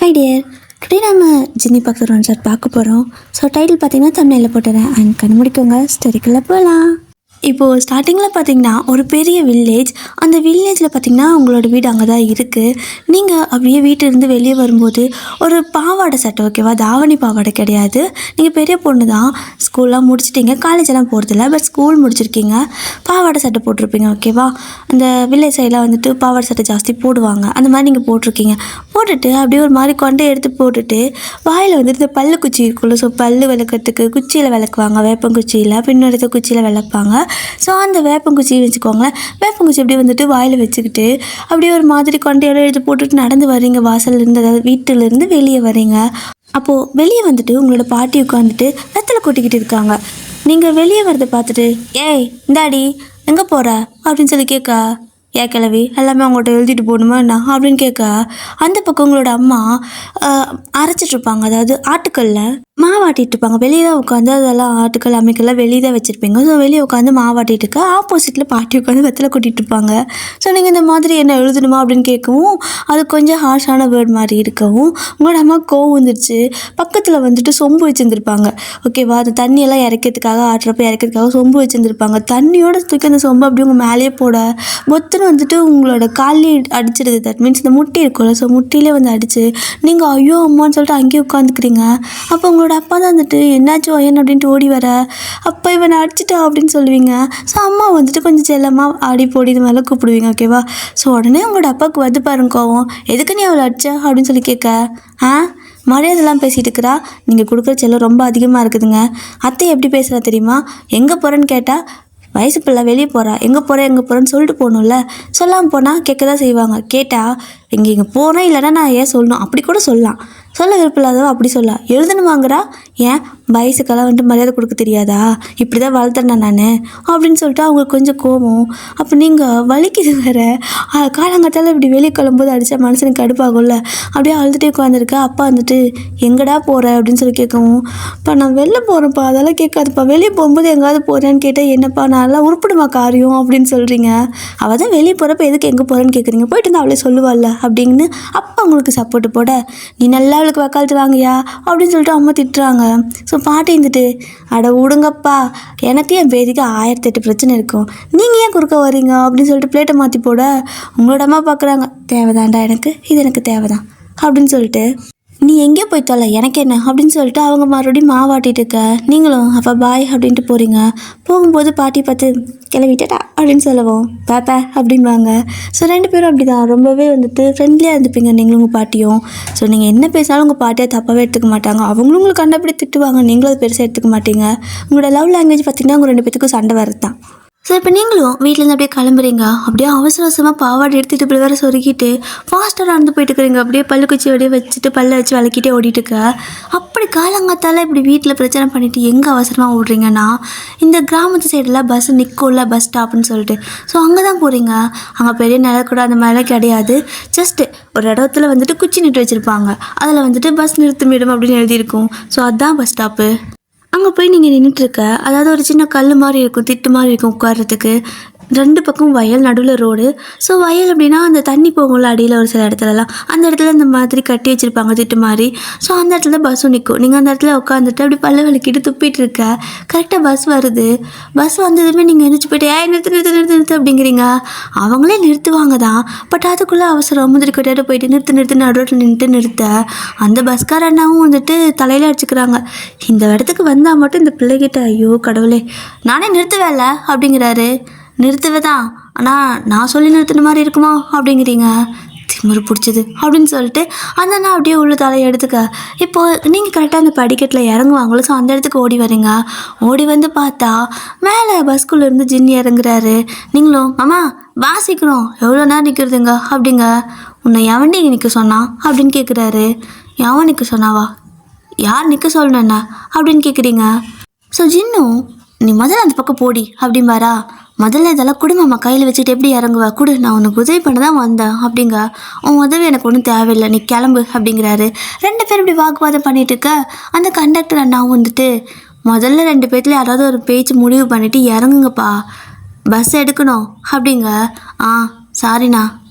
High dear, today நம்ம ஜின்னி பக்கத்து one shot பார்க்க போகிறோம். ஸோ டைட்டில் பார்த்தீங்கன்னா தமிழில் போட்டுறேன் அண்ட் கண்டுபிடிக்கோங்க. ஸ்டோரிக்குள்ளே போகலாம். இப்போது ஸ்டார்டிங்கில் பார்த்தீங்கன்னா ஒரு பெரிய வில்லேஜ். அந்த வில்லேஜில் பார்த்தீங்கன்னா உங்களோட வீடு அங்கே தான் இருக்குது. நீங்கள் அப்படியே வீட்டிலேருந்து வெளியே வரும்போது ஒரு பாவாடை சட்டை, ஓகேவா, தாவணி பாவாடை கிடையாது. நீங்கள் பெரிய பொண்ணு தான், ஸ்கூல்லாம் முடிச்சிட்டிங்க, காலேஜெல்லாம் போகிறதில்ல, பட் ஸ்கூல் முடிச்சிருக்கீங்க, பாவாடை சட்டை போட்டிருப்பீங்க, ஓகேவா. அந்த வில்லேஜ் சைடில் வந்துட்டு பாவாடை சட்டை ஜாஸ்தி போடுவாங்க, அந்த மாதிரி நீங்கள் போட்டிருக்கீங்க. போட்டுட்டு அப்படியே ஒரு மாதிரி கொண்டை எடுத்து போட்டுட்டு வாயில் வந்துட்டு இந்த பல்லு குச்சி இருக்குல்ல, ஸோ பல்லு விளக்கிறதுக்கு குச்சியில் விளக்குவாங்க, வேப்பங்குச்சியில் பின்னெடுத்த குச்சியில் விளக்குவாங்க. ஸோ அந்த வேப்பங்குச்சி வச்சுக்கோங்களேன், வேப்பங்குச்சி அப்படியே வந்துட்டு வாயில் வச்சுக்கிட்டு அப்படியே ஒரு மாதிரி கொண்டையோட எடுத்து போட்டுட்டு நடந்து வரீங்க வாசல்லேருந்து, அதாவது வீட்டிலேருந்து வெளியே வரீங்க. அப்போது வெளியே வந்துட்டு உங்களோட பாட்டி உட்காந்துட்டு வெத்தலை கொட்டிக்கிட்டு இருக்காங்க. நீங்கள் வெளியே வரதை பார்த்துட்டு, ஏய் இந்தாடி எங்கே போகிற அப்படின்னு சொல்லி கேட்க, ஏன் கிளவி எல்லாமே அவங்கள்ட்ட எழுதிட்டு போகணுமா என்ன அப்படின்னு கேட்க, அந்த பக்கம் உங்களோட அம்மா அரைச்சிட்ருப்பாங்க, அதாவது ஆட்டுக்கல்ல மாவாட்டிட்டு இருப்பாங்க. வெளியே தான் உட்காந்து அதெல்லாம் ஆட்டுக்கல் அமைக்கெல்லாம் வெளியே தான் வச்சுருப்பீங்க. ஸோ வெளியே உட்காந்து மாவாட்டிட்டு இருக்க, ஆப்போசிட்டில் பாட்டி உட்காந்து வெத்தலை கொட்டிகிட்டு இருப்பாங்க. ஸோ நீங்கள் இந்த மாதிரி என்ன எழுதணுமா அப்படின்னு கேட்கவும், அது கொஞ்சம் ஹார்ஷான வேர்ட் மாதிரி இருக்கவும் உங்களோட அம்மா கோவம் வந்துருச்சு. பக்கத்தில் வந்துட்டு சொம்பு வச்சுருந்துருப்பாங்க, ஓகேவா. அந்த தண்ணியெல்லாம் இறக்கிறதுக்காக, ஆட்டுறப்ப இறக்கிறதுக்காக சொம்பு வச்சுருந்துருப்பாங்க. தண்ணியோட தூக்கி அந்த சொம்பு அப்படி உங்கள் மேலேயே போட பொத்துன்னு வந்துட்டு உங்களோட காலையே அடிச்சிடுது. தட் மீன்ஸ் இந்த முட்டி இருக்கும்ல, ஸோ முட்டிலே வந்து அடிச்சு நீங்கள் ஐயோ அம்மான்னு சொல்லிட்டு அங்கேயே உட்காந்துக்கிறீங்க. அப்போ உங்களோட அப்பா தான் வந்துட்டு என்னாச்சு ஐயன் அப்படின்ட்டு ஓடி வர, அப்போ இவனை அடிச்சிட்டா அப்படின்னு சொல்லுவீங்க. ஸோ அம்மா வந்துட்டு கொஞ்சம் செல்லமாக ஆடி போடி இது மேலே கூப்பிடுவீங்க, ஓகேவா. ஸோ உடனே உங்களோட அப்பாவுக்கு வந்து பாருங்க கோவம், எதுக்கு நீ அவளை அடிச்ச அப்படின்னு சொல்லி கேட்க, மரியாதைலாம் பேசிகிட்டு இருக்கிறா, நீங்கள் கொடுக்குற செல்லம் ரொம்ப அதிகமாக இருக்குதுங்க. அத்தை எப்படி பேசுகிறா தெரியுமா, எங்கே போகிறேன்னு கேட்டால் வயசு பிள்ளை வெளியே போகிறா, எங்கே போகிறேன்னு சொல்லிட்டு போகணும்ல, சொல்லாமல் போனால் கேட்க தான் செய்வாங்க. கேட்டால் இங்கே போகிறேன் இல்லைன்னா நான் ஏன் சொல்லணும், அப்படி கூட சொல்லலாம், சொல்ல விருப்பமில்லாதவோ அப்படி சொல்ல எழுதணுமாங்கிறா, ஏன் வயசுக்கெல்லாம் வந்துட்டு மரியாதை கொடுக்க தெரியாதா, இப்படி தான் வளர்த்துறேன் நான் அப்படின்னு சொல்லிட்டு அவங்களுக்கு கொஞ்சம் கோவம். அப்போ நீங்கள் வலிக்குது வேறு, காலங்காத்தால் இப்படி வெளியே கிளம்பும்போது அடித்தா மனுஷனுக்கு கடுப்பாகும்ல, அப்படியே அழுதுகிட்டே உட்காந்துருக்கா. அப்பா வந்துட்டு எங்கடா போகிற அப்படின்னு சொல்லி கேட்கவும், இப்போ நான் வெளில போகிறேன்ப்பா, அதெல்லாம் கேட்காதுப்பா, வெளியே போகும்போது எங்கேயாவது போகிறேன்னு கேட்டால் என்னப்பா நல்லா உருப்பிடுமா காரியம் அப்படின்னு சொல்கிறீங்க. அவள் தான் வெளியே போகிறப்ப எதுக்கு எங்கே போகிறேன்னு கேட்குறீங்க, போயிட்டு இருந்தால் அவளே சொல்லுவாள்ல அப்படின்னு அப்பா உங்களுக்கு சப்போர்ட் போட, நீ நல்லா அவளுக்கு வக்காலத்து வாங்கியா அப்படின்னு சொல்லிட்டு அம்மா திட்டுறாங்க. ஸோ பாட்டி இருந்துட்டு, அட விடுங்கப்பா, எனக்கு என் பேதிக்கு 1008 பிரச்சனை இருக்கும், நீங்கள் ஏன் குறுக்க வரீங்க அப்படின்னு சொல்லிட்டு பிளேட்டை மாற்றி போட, உங்களோட அம்மா பார்க்குறாங்க, தேவைதான்டா எனக்கு, இது எனக்கு தேவைதான் அப்படின்னு சொல்லிட்டு, நீ எங்கேயோ போய் தொலை எனக்கு என்ன அப்படின்னு சொல்லிட்டு அவங்க மறுபடியும் மாவாட்டிட்டு இருக்க. நீங்களும் அப்போ பாய் அப்படின்ட்டு போகிறீங்க. போகும்போது பாட்டி பார்த்து கிளவிட்டா அப்படின்னு சொல்லவும் பாப்பா அப்படிம்பாங்க. ஸோ 2 பேரும் அப்படி தான் ரொம்பவே வந்துட்டு ஃப்ரெண்ட்லியாக இருந்துப்பீங்க நீங்களும் உங்கள் பாட்டியும். ஸோ நீங்கள் என்ன பேசினாலும் உங்கள் பாட்டியை தப்பாகவே எடுத்துக்க மாட்டாங்க, அவங்களும் உங்களுக்கு கண்டபடி திட்டுவாங்க, நீங்களும் அது பெருசாக எடுத்துக்க மாட்டீங்க. உங்களோட லவ் லாங்குவேஜ் பார்த்திங்கன்னா உங்கள் 2 பேத்துக்கும் சண்டை வரது தான். ஸோ இப்போ நீங்களும் வீட்டிலேருந்து அப்படியே கிளம்புறீங்க, அப்படியே அவசரமாக பாவாடை எடுத்துகிட்டு இப்படி வேறு சொருக்கிட்டு ஃபாஸ்ட்டாக நடந்து போயிட்டு இருக்கிறீங்க. அப்படியே பல்லு குச்சி அப்படியே வச்சுட்டு பல்ல வச்சு விளக்கிட்டே ஓடிட்டு இருக்க. அப்படி காலங்காத்தால் இப்படி வீட்டில் பிரச்சனை பண்ணிவிட்டு எங்கே அவசரமாக ஓடுறீங்கன்னா, இந்த கிராமத்து சைடில் பஸ் நிற்கும்ல, பஸ் ஸ்டாப்னு சொல்லிட்டு, ஸோ அங்கே தான் போகிறீங்க. அங்கே பெரிய நிலக்கூட அந்த மாதிரிலாம் கிடையாது, ஜஸ்ட்டு ஒரு இடத்துல வந்துட்டு குச்சி நிட்டு வச்சுருப்பாங்க, அதில் வந்துட்டு பஸ் நிறுத்துமிடும் அப்படின்னு எழுதியிருக்கும். ஸோ அதுதான் பஸ் ஸ்டாப்பு. அங்கே போய் நீங்கள் நின்றுட்டுருக்க, அதாவது ஒரு சின்ன கல் மாதிரி இருக்கும், திட்டு மாதிரி இருக்கும் உட்கார்றதுக்கு. 2 பக்கம் வயல், நடுவில் ரோடு. ஸோ வயல் அப்படின்னா அந்த தண்ணி போகும்ல அடியில் ஒரு சில இடத்துலலாம், அந்த இடத்துல இந்த மாதிரி கட்டி வச்சுருப்பாங்க திட்டு மாதிரி. ஸோ அந்த இடத்துல பஸ்ஸும் நிற்கும். நீங்கள் அந்த இடத்துல உட்காந்துட்டு அப்படி பல்ல வலிக்கிட்டு துப்பிட்டு இருக்க. கரெக்டாக பஸ் வருது. பஸ் வந்ததுமே நீங்கள் எழுந்திரிச்சு போய்ட்டு நிறுத்து அப்படிங்கிறீங்க. அவங்களே நிறுத்துவாங்க தான், பட் அதுக்குள்ளே அவசரம் முந்திரி கொட்டையாட்டு போயிட்டு நிறுத்து நடுரோட்டில் நிறுத்த அந்த பஸ்கார அண்ணாவும் வந்துட்டு தலையில் அடிச்சுக்கிறாங்க. இந்த இடத்துக்கு வந்தால் மட்டும் இந்த பிள்ளைகிட்ட ஐயோ கடவுளே நானே நிறுத்துவேல அப்படிங்கிறாரு. நிறுத்துவேதான், ஆனால் நான் சொல்லி நிறுத்தின மாதிரி இருக்குமா அப்படிங்கிறீங்க. திமிரு பிடிச்சது அப்படின்னு சொல்லிட்டு அந்த அண்ணா அப்படியே உள்ள தலையை எடுத்துக்க. இப்போது நீங்கள் கரெக்டாக அந்த படிக்கட்டில் இறங்குவாங்களோ, ஸோ அந்த இடத்துக்கு ஓடி வரீங்க. ஓடி வந்து பார்த்தா மேலே பஸ்குள்ளேருந்து ஜின்னி இறங்குறாரு. நீங்களும் அம்மா வாசிக்கணும், எவ்வளோ நேரம் நிற்கிறதுங்க அப்படிங்க. உன்னை எவன் இங்கே நிற்க சொன்னா அப்படின்னு கேட்குறாரு. எவன் நிற்க சொன்னாவா, யார் நிற்க சொல்லணுண்ணா அப்படின்னு கேட்குறீங்க. ஸோ ஜின்னும் நீ முதல்ல அந்த பக்கம் போடி அப்படிம்பாரா. முதல்ல இதெல்லாம் குடும்பம்மா கையில் வச்சுட்டு எப்படி இறங்குவா, கொடு, நான் உனக்கு உதவி பண்ண தான் வந்தேன் அப்படிங்க. உன் உதவி எனக்கு ஒன்றும் தேவையில்லை, நீ கிளம்பு அப்படிங்கிறாரு. 2 பேர் இப்படி வாக்குவாதம் பண்ணிட்டு இருக்க. அந்த கண்டக்டர் அண்ணாவும் வந்துட்டு, முதல்ல 2 பேர்த்துல யாராவது ஒரு பேச்சு முடிவு பண்ணிவிட்டு இறங்குங்கப்பா, பஸ் எடுக்கணும் அப்படிங்க. சாரிண்ணா,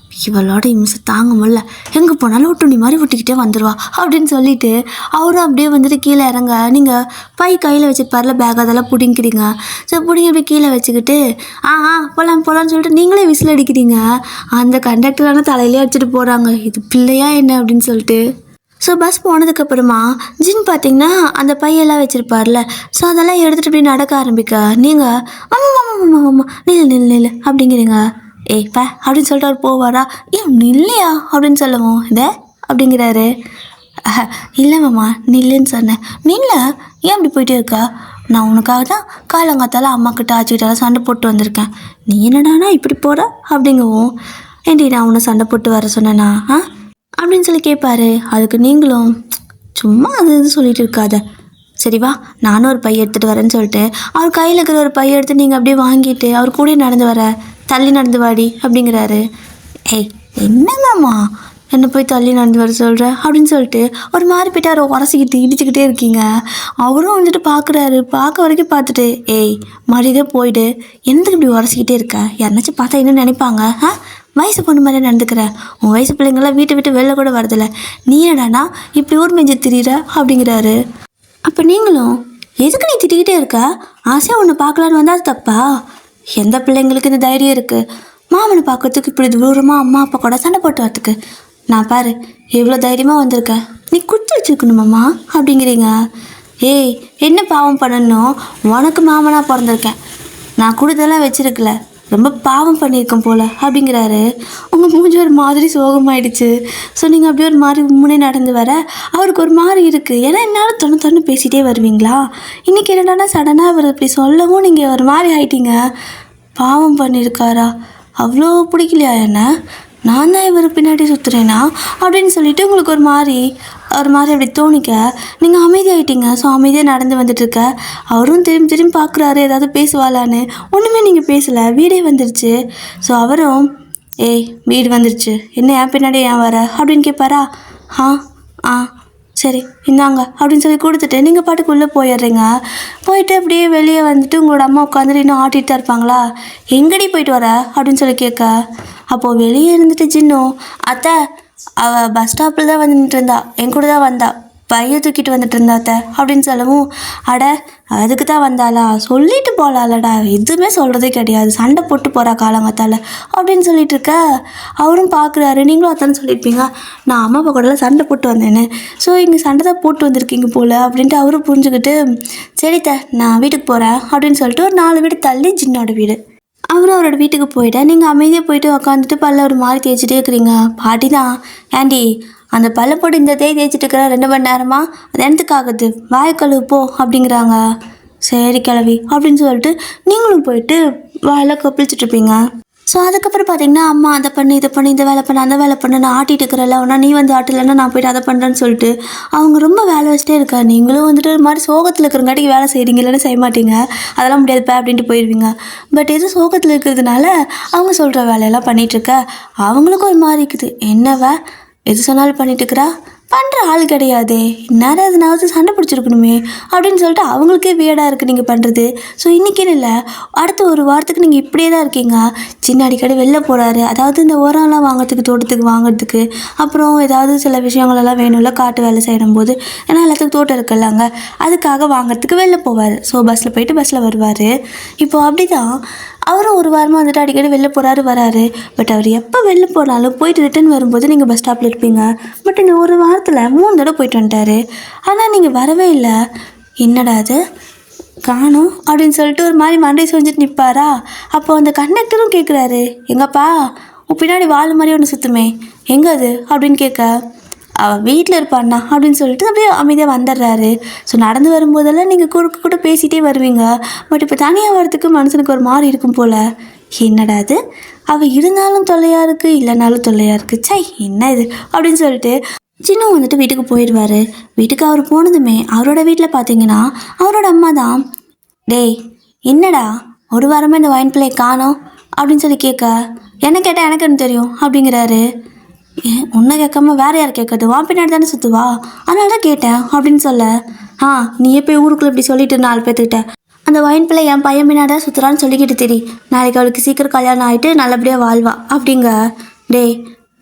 இவளோட இம்சை தாங்க முடியல, எங்கே போனாலும் ஒட்டுணி மாதிரி ஒட்டிக்கிட்டே வந்துடுவா அப்படின்னு சொல்லிட்டு அவரும் அப்படியே வந்துட்டு கீழே இறங்க, நீங்கள் பை கையில் வச்சுருப்பார்ல பேக், அதெல்லாம் பிடிங்கிறீங்க. ஸோ பிடிங்கி அப்படியே கீழே வச்சுக்கிட்டு போகலான்னு சொல்லிட்டு நீங்களே விசில் அடிக்கிறீங்க. அந்த கண்டக்டரான தலையிலே அடிச்சுட்டு போகிறாங்க. இது பிள்ளையா என்ன அப்படின்னு சொல்லிட்டு. ஸோ பஸ் போனதுக்கப்புறமா ஜின் பார்த்தீங்கன்னா அந்த பையெல்லாம் வச்சுருப்பார்ல, ஸோ அதெல்லாம் எடுத்துகிட்டு இப்படி நடக்க ஆரம்பிக்க, நீங்கள் ஆமாம் நில்லு அப்படிங்கிறீங்க. ஏய்ப்பா அப்படின்னு சொல்லிட்டு அவர் போவாரா, ஏன் நில்லையா அப்படின்னு சொல்லவும், இதை அப்படிங்கிறாரு. இல்லை மாமா நில்லுன்னு சொன்னேன். நில்ல, ஏன் அப்படி போயிட்டே இருக்கா? நான் உனக்காக தான் காலங்காத்தால அம்மாக்கிட்ட ஆச்சுக்கிட்டாலும் சண்டை போட்டு வந்திருக்கேன். நீ என்னடானா இப்படி போகிற அப்படிங்கவும், ஏன்டி நான் உன்னை சண்டை போட்டு வர சொன்னேனா அப்படின்னு சொல்லி கேட்பாரு. அதுக்கு நீங்களும் சும்மா அது சொல்லிட்டு இருக்காத, சரி வா நானும் ஒரு பைய எடுத்துகிட்டு வரேன்னு சொல்லிட்டு அவர் கையில் இருக்கிற ஒரு பைய எடுத்து நீங்கள் அப்படியே வாங்கிட்டு அவர் கூட நடந்து வர, தள்ளி நடந்து வாடி அப்படிங்கிறாரு. ஏய் என்னம்மாம்மா என்னை போய் தள்ளி நடந்து வர சொல்கிற அப்படின்னு சொல்லிட்டு ஒரு மாதிரி போய்ட்டு அவரை உரசிக்கிட்டு இடிச்சுக்கிட்டே இருக்கீங்க. அவரும் வந்துட்டு பார்க்குறாரு. பார்க்க வரைக்கும் பார்த்துட்டு, ஏய் மறுபடியே போயிடு, எந்தக்கு இப்படி உரசிக்கிட்டே இருக்க? யாருனாச்சும் பார்த்தா என்ன நினைப்பாங்க? வயசு பொண்ணு மாதிரி நடந்துக்கிற, உன் வயசு பிள்ளைங்களாம் வீட்டை விட்டு வெளில கூட வரதில்ல, நீ என்னடானா இப்படி ஊர் மெஞ்சு திரியிற அப்படிங்கிறாரு. அப்போ நீங்களும் எதுக்கு நீ திட்டிக்கிட்டே இருக்க? ஆசையாக உன்னை பார்க்கலான்னு வந்தால் அது தப்பா? எந்த பிள்ளைங்களுக்கு இந்த தைரியம் இருக்குது மாமனை பார்க்கறதுக்கு இப்படி தூரமாக அம்மா அப்பா கூட சண்டை போட்டு வரத்துக்கு? நான் பாரு எவ்வளோ தைரியமாக வந்திருக்கேன், நீ குத்தி வச்சுருக்கணுமாம்மா அப்படிங்கிறீங்க. ஏய் என்ன பாவம் பண்ணணும், உனக்கு மாமனாக பிறந்திருக்கேன், நான் கொடுத்தெல்லாம் வச்சுருக்கல, ரொம்ப பாவம் பண்ணியிருக்கேன் போல் அப்படிங்கிறாரு. உங்கள் மூஞ்சி ஒரு மாதிரி சோகமாயிடுச்சு. ஸோ நீங்கள் அப்படியே ஒரு மாதிரி முன்னே நடந்து வர அவருக்கு ஒரு மாதிரி இருக்குது. ஏன்னா என்னால் தொண்ணு பேசிகிட்டே வருவீங்களா, இன்றைக்கி என்னடானா சடனாக அவர் இப்படி சொல்லவும் நீங்கள் ஒரு மாதிரி ஆகிட்டீங்க. பாவம் பண்ணியிருக்காரா, அவ்வளோ பிடிக்கலையா என்ன, நான் தான் இவர் பின்னாடி சுற்றுறேனா அப்படின்னு சொல்லிட்டு உங்களுக்கு ஒரு மாதிரி அப்படி தோணிக்க நீங்கள் அமைதியாகிட்டீங்க. ஸோ அமைதியாக நடந்து வந்துட்டுருக்க. அவரும் திரும்பி பார்க்குறாரு ஏதாவது பேசுவாளான்னு. ஒன்றுமே நீங்கள் பேசலை, வீடே வந்துருச்சு. ஸோ அவரும் ஏய் வீடு வந்துருச்சு, என்ன ஏன் பின்னாடி ஏன் வர அப்படின்னு கேட்பாரா. ஆ சரி இந்தாங்க அப்படின்னு சொல்லி கொடுத்துட்டு நீங்கள் பாட்டுக்குள்ளே போயிடுறீங்க. போயிட்டு அப்படியே வெளியே வந்துட்டு உங்களோட அம்மா உட்காந்துட்டு இன்னும் ஆட்டிகிட்டு தான் இருப்பாங்களா. எங்கடி போயிட்டு வர அப்படின்னு சொல்லி கேட்க, அப்போது வெளியே இருந்துட்டு ஜின்னும், அத்தை அவள் பஸ் ஸ்டாப்பில் தான் வந்துட்டு இருந்தா, என் கூட தான் வந்தா, பைய தூக்கிட்டு வந்துட்டு இருந்தாத்த அப்படின்னு சொல்லவும், அட அதுக்கு தான் வந்தாளா, சொல்லிட்டு போகலாம்லடா, எதுவுமே சொல்கிறதே கிடையாது, சண்டை போட்டு போகிறா காலங்கத்தால் அப்படின்னு சொல்லிட்டு இருக்க. அவரும் பார்க்குறாரு. நீங்களும் அத்தானே சொல்லியிருப்பீங்க நான் அம்மா அப்பா கூடலாம் சண்டை போட்டு வந்தேன்னு, ஸோ இங்கே சண்டை தான் போட்டு வந்திருக்கீங்க போல் அப்படின்ட்டு அவரும் புரிஞ்சுக்கிட்டு, சரித்த நான் வீட்டுக்கு போகிறேன் அப்படின்னு சொல்லிட்டு ஒரு 4 வீடு தள்ளி ஜின்னோட வீடு. அவரும் அவரோட வீட்டுக்கு போயிட்டேன். நீங்கள் அமைதியாக போயிட்டு உக்காந்துட்டு பல்ல ஒரு மாதிரி தேய்ச்சிட்டே இருக்கிறீங்க. பாட்டி தான், ஆண்டி அந்த பல்ல போட்டு இந்த தேய்ச்சிட்டு இருக்கிற 2 மணி நேரமா அது என்னத்துக்காகுது, வாய்க்கழுவு போ அப்படிங்கிறாங்க. சரி கிளவி அப்படின்னு சொல்லிட்டு நீங்களும் போயிட்டு வாயில் கொப்பிளிச்சிட்ருப்பீங்க. ஸோ அதுக்கப்புறம் பார்த்தீங்கன்னா அம்மா அதை பண்ணு இதை பண்ணு, இந்த வேலை பண்ணு அந்த வேலை பண்ணு, நான் ஆட்டிட்டு இருக்கிறல ஒன்றா நீ வந்து ஆட்டலைன்னா நான் போய்ட்டு அதை பண்ணுறேன்னு சொல்லிட்டு அவங்க ரொம்ப வேலை வச்சுட்டே இருக்கா. நீங்களும் வந்துட்டு ஒரு மாதிரி சோகத்தில் இருக்கிறங்காட்டிக்கு வேலை செய்கிறீங்க, இல்லைன்னா செய்ய மாட்டீங்க, அதெல்லாம் முடியாதுப்பா அப்படின்ட்டு போயிடுவீங்க. பட் எதுவும் சோகத்தில் இருக்கிறதுனால அவங்க சொல்கிற வேலையெல்லாம் பண்ணிகிட்ருக்க. அவங்களுக்கும் ஒரு மாதிரி இருக்குது, என்னவா எது சொன்னாலும் பண்ணிட்டுருக்குறா, பண்ணுற ஆள் கிடையாதே, நேரம் எதுனாவது சண்டை பிடிச்சிருக்கணுமே அப்படின்னு சொல்லிட்டு அவங்களுக்கே வியர்டாக இருக்குது நீங்கள் பண்ணுறது. ஸோ இன்றைக்கின்னு இல்லை, அடுத்த ஒரு வாரத்துக்கு நீங்கள் இப்படியே தான் இருக்கீங்க. சின்ன அடிக்கடி வெளில போகிறாரு, அதாவது இந்த உரம்லாம் வாங்கிறதுக்கு தோட்டத்துக்கு வாங்குறதுக்கு, அப்புறம் ஏதாவது சில விஷயங்களெல்லாம் வேணும்ல காட்டு வேலை செய்யும் போது, ஏன்னா எல்லாத்துக்கும் தோட்டம் இருக்குல்லாங்க, அதுக்காக வாங்குறதுக்கு வெளில போவார். ஸோ பஸ்ஸில் போயிட்டு பஸ்ஸில் வருவார். இப்போது அப்படி தான் அவரும் ஒரு வாரமாக வந்துட்டு அடிக்கடி வெளில போகிறாரு வராரு. பட் அவர் எப்போ வெளில போனாலும் போயிட்டு ரிட்டன் வரும்போது நீங்கள் பஸ் ஸ்டாப்பில் இருப்பீங்க. பட் இந்த ஒரு வாரத்தில் 3 தடவை போயிட்டு வந்துட்டார். ஆனால் நீங்கள் வரவே இல்லை, என்னடா அது காணும் அப்படின்னு சொல்லிட்டு ஒரு மாதிரி மண்டை செஞ்சுட்டு நிற்பாரா. அப்போது அந்த கண்டக்டரும் கேட்குறாரு, எங்கப்பா உன் பின்னாடி வால் மாதிரி ஒன்று சுற்றுமே எங்கே அது அப்படின்னு கேட்க, அவள் வீட்டில் இருப்பாண்ணா அப்படின்னு சொல்லிட்டு அப்படியே அமைதியாக வந்துடுறாரு. ஸோ நடந்து வரும்போதெல்லாம் நீங்கள் கூட பேசிகிட்டே வருவீங்க. பட் இப்போ தனியாக வரதுக்கு மனுஷனுக்கு ஒரு மாதிரி இருக்கும் போல். என்னடா அது, அவள் இருந்தாலும் தொல்லையாக இருக்குது, இல்லைனாலும் தொல்லையாக இருக்குது, சை என்ன இது அப்படின்னு சொல்லிட்டு சின்ன வந்துட்டு வீட்டுக்கு போயிடுவார். வீட்டுக்கு அவர் போனதுமே அவரோட வீட்டில் பார்த்தீங்கன்னா அவரோட அம்மா தான், டேய் என்னடா ஒரு வாரமாக இந்த வைன் பிள்ளை காணோம் அப்படின்னு சொல்லி கேட்க, என்ன கேட்டால் எனக்கு என்ன தெரியும் அப்படிங்கிறாரு. உன்னை கேட்காம வேறு யார் கேட்கறது, வா பின்னாடி தானே சுற்றுவா, அதனால தான் கேட்டேன் அப்படின்னு சொல்ல, நீ எப்போ ஊருக்குள்ளே இப்படி சொல்லிட்டு 4 பேர்த்துக்கிட்ட அந்த வைன் பிள்ளை என் பையன் பின்னாடி தான் சுற்றுறான்னு சொல்லிக்கிட்டு தெரி, நாளைக்கு அவளுக்கு சீக்கிரம் கல்யாணம் ஆகிட்டு நல்லபடியாக வாழ்வா அப்படிங்க. டேய்,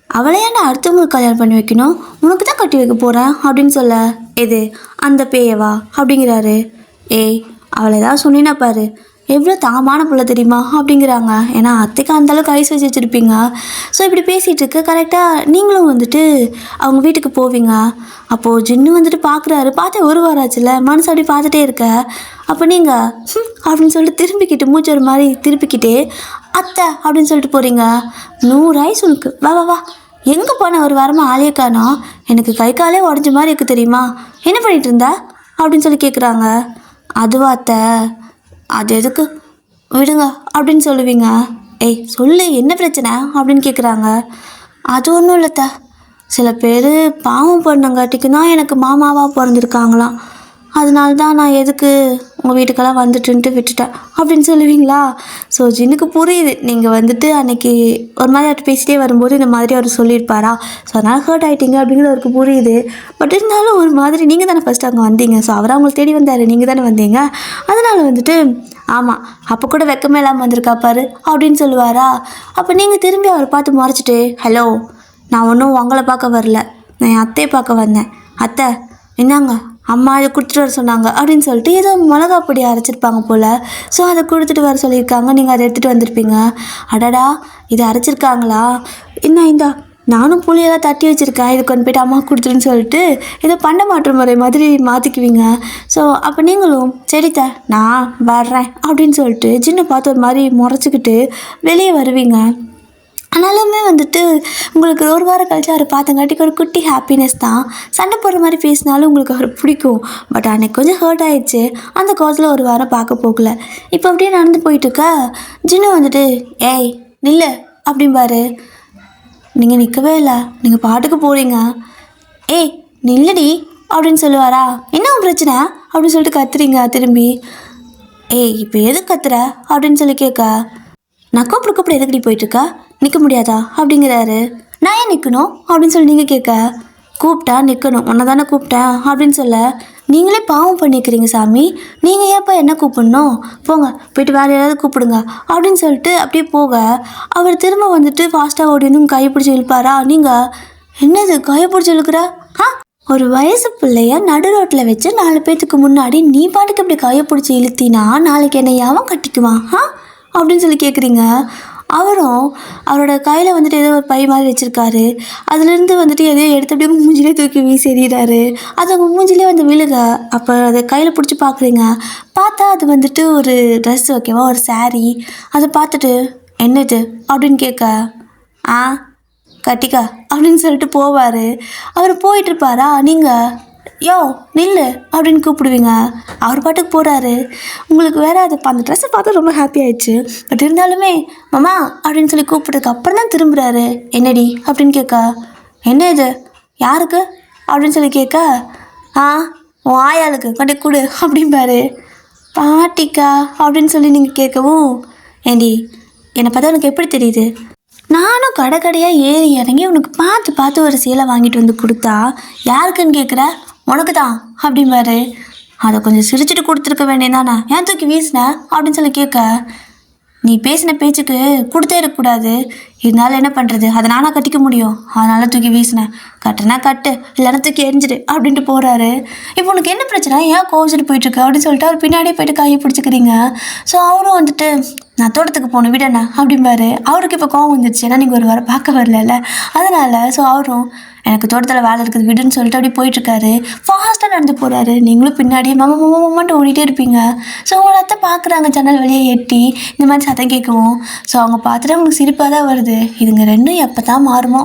அவளையா நான் அடுத்தவங்களுக்கு கல்யாணம் பண்ணி வைக்கணும், உனக்கு தான் கட்டி வைக்க போகிறேன் அப்படின்னு சொல்ல. எது அந்த பேயவா அப்படிங்கிறாரு. ஏய், அவளை ஏதாவது சொன்னீன்னா பாரு, எவ்வளோ தாமான பிள்ளை தெரியுமா அப்படிங்கிறாங்க. ஏன்னா அத்தைக்கு அந்தளவுக்கு ஐஸ் வச்சு வச்சுருப்பீங்க. ஸோ இப்படி பேசிகிட்டு இருக்கு. கரெக்டாக நீங்களும் வந்துட்டு அவங்க வீட்டுக்கு போவீங்க. அப்போது ஜின்னு வந்துட்டு பார்க்குறாரு. பார்த்தே ஒரு வாரம் ஆச்சுல, மனசு அப்படி பார்த்துட்டே இருக்க. அப்போ நீங்கள் அப்படின்னு சொல்லிட்டு திரும்பிக்கிட்டு மூச்சு ஒரு மாதிரி திருப்பிக்கிட்டே அத்தை அப்படின்னு சொல்லிட்டு போகிறீங்க. 100 ஐஸ் உனக்கு, வா வா வா. எங்கே போன ஒரு வாரமாக ஆளையே காணோம், எனக்கு கை காலே உடஞ்ச மாதிரி இருக்குது தெரியுமா, என்ன பண்ணிகிட்டு இருந்த அப்படின்னு சொல்லி கேட்குறாங்க. அதுவா அத்தை, அது எதுக்கு விடுங்க அப்படின்னு சொல்லுவீங்க. ஏய் சொல்லு, என்ன பிரச்சனை அப்படின்னு கேட்குறாங்க. அது ஒன்றும் இல்லைத்த, சில பேர் பாவம் பண்ணங்காட்டிக்கு தான் எனக்கு மாமாவாக பிறந்திருக்காங்களாம், அதனால தான் நான் எதுக்கு உங்கள் வீட்டுக்கெல்லாம் வந்துட்டுன்ட்டு விட்டுட்டேன் அப்படின்னு சொல்லுவீங்களா. ஸோ ஜின்னுக்கு புரியுது, நீங்கள் வந்துட்டு அன்றைக்கி ஒரு மாதிரி அவர்கிட்ட பேசிகிட்டே வரும்போது இந்த மாதிரி அவர் சொல்லியிருப்பாரா, ஸோ அதனால் ஹர்ட் ஆகிட்டீங்க அப்படிங்கிறது அவருக்கு புரியுது. பட் இருந்தாலும் ஒரு மாதிரி நீங்கள் தானே ஃபஸ்ட்டு அங்கே வந்தீங்க, ஸோ அவர் அவங்களை தேடி வந்தார், நீங்கள் தானே வந்தீங்க, அதனால் வந்துட்டு ஆமாம் அப்போ கூட வெக்கமே இல்லாமல் வந்திருக்கா பாரு அப்படின்னு சொல்லுவாரா. அப்போ நீங்கள் திரும்பி அவரை பார்த்து முறைச்சிட்டு, ஹலோ, நான் ஒன்றும் உங்களை பார்க்க வரல, நான் என் அத்தையை பார்க்க வந்தேன், அத்தை என்னங்க அம்மா இதை கொடுத்துட்டு வர சொன்னாங்க அப்படின்னு சொல்லிட்டு ஏதோ மிளகா பொடி அரைச்சிருப்பாங்க போல், ஸோ அதை கொடுத்துட்டு வர சொல்லியிருக்காங்க. நீங்கள் அதை எடுத்துகிட்டு வந்திருப்பீங்க. அடடா, இதை அரைச்சிருக்காங்களா, என்ன இந்தா நானும் புளியெல்லாம் தட்டி வச்சுருக்கேன், இது கொண்டு போய்ட்டு அம்மா கொடுத்துருன்னு சொல்லிட்டு ஏதோ பண்ண மாற்ற முறை மாதிரி மாற்றிக்குவீங்க. ஸோ அப்போ நீங்களும் சரித்த நான் வர்றேன் அப்படின்னு சொல்லிட்டு ஜின்னை பார்த்து ஒரு மாதிரி முறைச்சிக்கிட்டு வெளியே வருவீங்க. ஆனாலுமே வந்துட்டு உங்களுக்கு ஒரு வாரம் கழிச்சு அவரை பார்த்தங்காட்டிக்கு ஒரு குட்டி ஹாப்பினஸ் தான். சண்டை போடுற மாதிரி பேசினாலும் உங்களுக்கு அவர் பிடிக்கும். பட் அன்றைக்கி கொஞ்சம் ஹர்ட் ஆகிடுச்சு, அந்த காலத்தில் ஒரு வாரம் பார்க்க போகல. இப்போ அப்படியே நடந்து போயிட்டுருக்கா. ஜின்னு வந்துட்டு ஏய் நில்லு அப்படிம்பாரு. நீங்கள் நிற்கவே இல்லை, நீங்கள் பாட்டுக்கு போகிறீங்க. ஏய் நில்லடி அப்படின்னு சொல்லுவாரா. என்ன பிரச்சனை அப்படின்னு சொல்லிட்டு கத்துறீங்க திரும்பி. ஏய் இப்போ எது கத்துற அப்படின்னு சொல்லி கேட்க. நான் கூப்பிட எதுக்கடி போயிட்டுருக்கா, நிற்க முடியாதா அப்படிங்கிறாரு. நான் ஏன் நிற்கணும் அப்படின்னு சொல்லி நீங்கள் கேட்க. கூப்பிட்டா நிற்கணும், உன்னை தானே கூப்பிட்டேன் அப்படின்னு சொல்ல. நீங்களே பாவம் பண்ணிக்கிறீங்க சாமி, நீங்கள் ஏன்ப்பா என்ன கூப்பிடணும், போங்க போயிட்டு வேறு யாராவது கூப்பிடுங்க அப்படின்னு சொல்லிட்டு அப்படியே போக அவர் திரும்ப வந்துட்டு ஃபாஸ்ட்டாக ஓடினும் கையை பிடிச்சி இழுப்பாரா. நீங்கள் என்னது கையை பிடிச்சி இழுக்கிற, ஒரு வயசு பிள்ளைய நடு ரோட்டில் வச்சு 4 பேத்துக்கு முன்னாடி நீ பாட்டுக்கு இப்படி கையை பிடிச்சி இழுத்தினா நாளைக்கு என்னை யாவன் கட்டிக்குவான் அப்படின்னு சொல்லி கேட்குறீங்க. அவரும் அவரோட கையில் வந்துட்டு ஏதோ ஒரு பை மாதிரி வச்சுருக்காரு, அதுலேருந்து வந்துட்டு எதையோ எடுத்து அப்படியே மூஞ்சிலே தூக்கி வீசி எறிகிறாரு. அது உங்கள் மூஞ்சிலே வந்து விழுக. அப்போ அதை கையில் பிடிச்சி பார்க்குறீங்க. பார்த்தா அது வந்துட்டு ஒரு ட்ரெஸ், ஓகேவா, ஒரு சாரீ. அதை பார்த்துட்டு என்னது அப்படின்னு கேட்க. கட்டிக்கா அப்படின்னு சொல்லிட்டு போவார். அவர் போயிட்டுருப்பாரா. நீங்கள் யோ நில்லு அப்படின்னு கூப்பிடுவீங்க. அவர் பாட்டுக்கு போகிறாரு. உங்களுக்கு வேறு அது அந்த ட்ரெஸ்ஸை பார்த்து ரொம்ப ஹாப்பி ஆயிடுச்சு. பட் இருந்தாலுமே மாமா அப்படின்னு சொல்லி கூப்பிட்டதுக்கு அப்புறம் தான் திரும்புகிறாரு. என்னடி அப்படின்னு கேட்க. என்ன இது யாருக்கு அப்படின்னு சொல்லி கேட்க. உன் ஆயாளுக்கு கொண்டு கொடு அப்படிம்பாரு. பாட்டிக்கா அப்படின்னு சொல்லி நீங்கள் கேட்கவும், ஏண்டி என்னை பார்த்தா உனக்கு எப்படி தெரியுது, நானும் கடையாக ஏறி இறங்கி உனக்கு பார்த்து ஒரு சேலை வாங்கிட்டு வந்து கொடுத்தா யாருக்குன்னு கேட்குற, உனக்கு தான் அப்படிம்பாரு. அதை கொஞ்சம் சிரிச்சுட்டு கொடுத்துருக்க வேண்டியதானே, ஏன் தூக்கி வீசின அப்படின்னு சொல்லி கேட்க. நீ பேசின பேச்சுக்கு கொடுத்தே இருக்கக்கூடாது, இருந்தாலும் என்ன பண்ணுறது, அதை நானாக கட்டிக்க முடியும், அதனால தூக்கி வீசினேன், கட்டுனா கட்டு இல்லைன்னா தூக்கி எரிஞ்சிடு அப்படின்ட்டு போகிறாரு. இப்போ உனக்கு என்ன பிரச்சனை, ஏன் கோவிச்சிட்டு போயிட்டுருக்கு அப்படின்னு சொல்லிட்டு அவர் பின்னாடியே போயிட்டு கையை பிடிச்சிக்கிறீங்க. ஸோ அவரும் வந்துட்டு நான் தோட்டத்துக்கு போகணும் விடண்ணா அப்படிம்பாரு. அவருக்கு இப்போ கோவம் வந்துடுச்சு, ஏன்னா நீங்கள் ஒரு வாரம் பார்க்க வரல அதனால். ஸோ அவரும் எனக்கு தோட்டத்தில் வேலை இருக்குது விடுன்னு சொல்லிட்டு அப்படி போயிட்டுருக்காரு. ஃபாஸ்ட்டாக நடந்து போகிறாரு. நீங்களும் பின்னாடியே மாமாட்டு ஓடிட்டே இருப்பீங்க. ஸோ உங்களை அத்தை பார்க்குறாங்க ஜன்னல் வழியே எட்டி, இந்த மாதிரி சத்தம் கேட்கவும். ஸோ அவங்க பார்த்துட்டு அவங்களுக்கு சிரிப்பாக தான் வருது. இதுங்க ரெண்டும் எப்போ தான் மாறுமோ,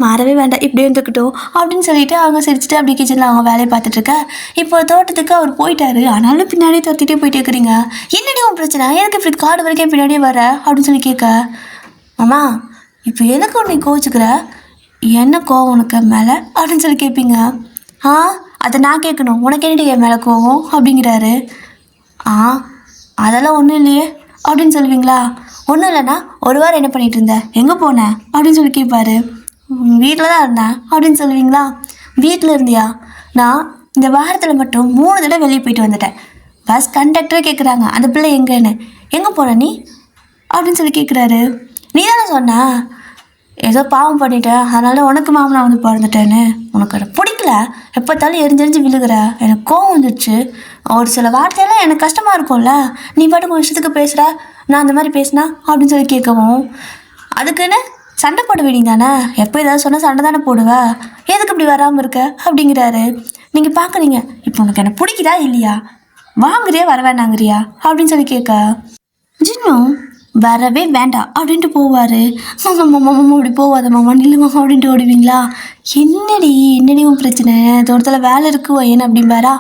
மாறவே வேண்டாம் இப்படியே இருந்துக்கிட்டோம் அப்படின்னு சொல்லிட்டு அவங்க சிரிச்சுட்டு அப்படி கிச்சனில் அவங்க வேலையை பார்த்துட்ருக்க. இப்போ தோட்டத்துக்கு அவர் போயிட்டாரு, ஆனாலும் பின்னாடியே துரத்திட்டே போயிட்டே இருக்கிறீங்க. என்னடி உன் பிரச்சனை, எனக்கு இப்படி காடு வரைக்கும் பின்னாடியே வர அப்படின்னு சொல்லி கேட்க. மாமா இப்போ எதுக்கு உன்னை கோவிச்சுக்கிற, என்ன கோவம் உனக்கு மேலே அப்படின்னு சொல்லி கேட்பீங்க. அதை நான் கேட்கணும், உனக்கு என்னடி என் மேலே கோவம் அப்படிங்கிறாரு. அதெல்லாம் ஒன்றும் இல்லையே அப்படின்னு சொல்லுவீங்களா. ஒன்றும் இல்லைண்ணா, ஒரு வாரம் என்ன பண்ணிகிட்டு இருந்தேன், எங்கே போனேன் அப்படின்னு சொல்லி கேட்பாரு. வீட்டில் தான் இருந்தேன் அப்படின்னு சொல்லுவீங்களா. வீட்டில் இருந்தியா, நான் இந்த வாரத்தில் மட்டும் 3 தடவை வெளியே போயிட்டு வந்துட்டேன். பஸ் கண்டக்டரே கேட்குறாங்க அந்த பிள்ளை எங்கேன்னு, எங்கே போன நீ அப்படின்னு சொல்லி கேட்குறாரு. நீ தானே சொன்ன ஏதோ பாவம் பண்ணிட்டேன், அதனால உனக்கு மாமனா வந்து பிறந்துட்டேன்னு. உனக்கு அதை பிடிக்கல, எப்போத்தாலும் எரிஞ்செரிஞ்சு விழுகிற, எனக்கு கோவம் வந்துடுச்சு. ஒரு சில வார்த்தையெல்லாம் எனக்கு கஷ்டமாக இருக்கும்ல, நீ பாட்டுக்கு ஒரு விஷயத்துக்கு பேசுகிற, நான் அந்த மாதிரி பேசினா அப்படின்னு சொல்லி கேட்கவும், அதுக்குன்னு சண்டை போட வேண்டியது தானே, எப்போ ஏதாவது சொன்னால் சண்டை தானே போடுவ, எதுக்கு இப்படி வராமல் இருக்க அப்படிங்கிறாரு. நீங்கள் பார்க்குறீங்க, இப்போ உனக்கு என்ன பிடிக்குதா இல்லையா, வாங்குறியா வர வேணாங்கிறியா அப்படின்னு சொல்லி கேட்க, ஜின்னும் வரவே வேண்டாம் அப்படின்ட்டு போவார். மாமா மாமா அப்படி போவாத மாமா, நில்லு மாமா அப்படின்ட்டு ஓடுவீங்களா. என்னடி உன் பிரச்சனை, தோட்டத்தில் வேலை இருக்குவோ ஏன்னு அப்படிம்பாரா.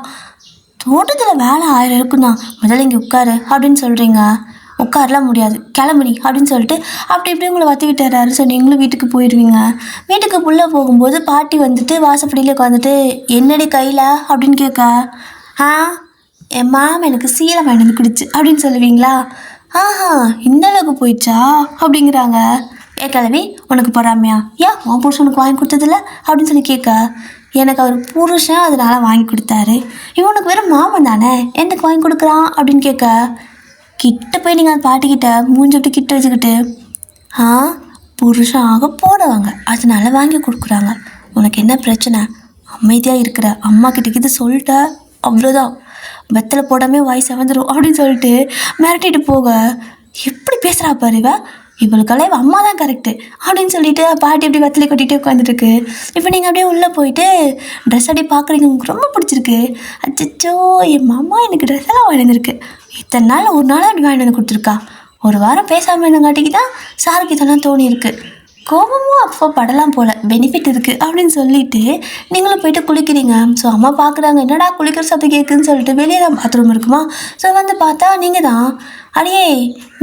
தோட்டத்தில் வேலை 1000 இருக்குண்ணா, முதல்ல இங்கே உட்காரு அப்படின்னு சொல்கிறீங்க. உட்காரலாம் முடியாது, கிளம்புனி அப்படின்னு சொல்லிட்டு அப்படி இப்படி உங்களை வத்தி விட்டுறாரு. ஸோ நீங்களும் வீட்டுக்கு போயிடுவீங்க. வீட்டுக்கு புள்ள போகும்போது பாட்டி வந்துட்டு வாசப்படியில் உட்காந்துட்டு, என்னடி கையில் அப்படின்னு கேட்க, என் மாமா எனக்கு சீலை வாங்கினது குடிச்சு அப்படின்னு சொல்லுவீங்களா. ஆஹா, இந்த அளவுக்கு போயிடுச்சா அப்படிங்கிறாங்க. கிளவி உனக்கு பொறாமையா, ஏன் உன் புருஷனுக்கு வாங்கி கொடுத்ததில்ல அப்படின்னு சொல்லி கேட்க, எனக்கு அவர் புருஷன் அதனால வாங்கி கொடுத்தாரு, இவனுக்கு வெறும் மாமன் தானே எனக்கு வாங்கி கொடுக்குறான் அப்படின்னு கேட்க, கிட்ட போய் நீங்கள் அந்த பாட்டிக்கிட்ட மூஞ்சிட்டு கிட்ட வச்சுக்கிட்டு, புருஷன் ஆக போனவங்க அதனால வாங்கி கொடுக்குறாங்க, உனக்கு என்ன பிரச்சனை, அமைதியாக இருக்கிற அம்மா கிட்ட சொல்லிட்ட அவ்வளோதான், வெத்தலை போடாமல் வாய் செவந்துடும் அப்படின்னு சொல்லிட்டு மிரட்டிட்டு போக, எப்படி பேசுகிறா பாரு இவளுக்கெல்லாம் இவள் அம்மா தான் கரெக்டு அப்படின்னு சொல்லிட்டு பாட்டி அப்படி வெத்தலை கொட்டிகிட்டே உட்காந்துருக்கு. இப்போ நீங்கள் அப்படியே உள்ளே போயிட்டு ட்ரெஸ் அப்படியே பார்க்குறீங்க, உங்களுக்கு ரொம்ப பிடிச்சிருக்கு. அச்சோ, என் மாமா எனக்கு ட்ரெஸ் எல்லாம் வாங்கினதுருக்கு, இத்தனை நாள் ஒரு நாள் அப்படி வாங்கிட்டு வந்து கொடுத்துருக்கா, ஒரு வாரம் பேசாமல் இருந்தங்காட்டிக்கு தான் சாருக்கு இதெல்லாம் தோணியிருக்கு, கோபமும் அப்போ படலாம் போல், பெனிஃபிட் இருக்குது அப்படின்னு சொல்லிட்டு நீங்களும் போயிட்டு குளிக்கிறீங்க. ஸோ அம்மா பார்க்குறாங்க, என்னடா குளிக்கிற சத்தம் கேட்குன்னு சொல்லிட்டு வெளியே தான் பாத்ரூம் இருக்குமா. ஸோ வந்து பார்த்தா நீங்கள் தான், அடியே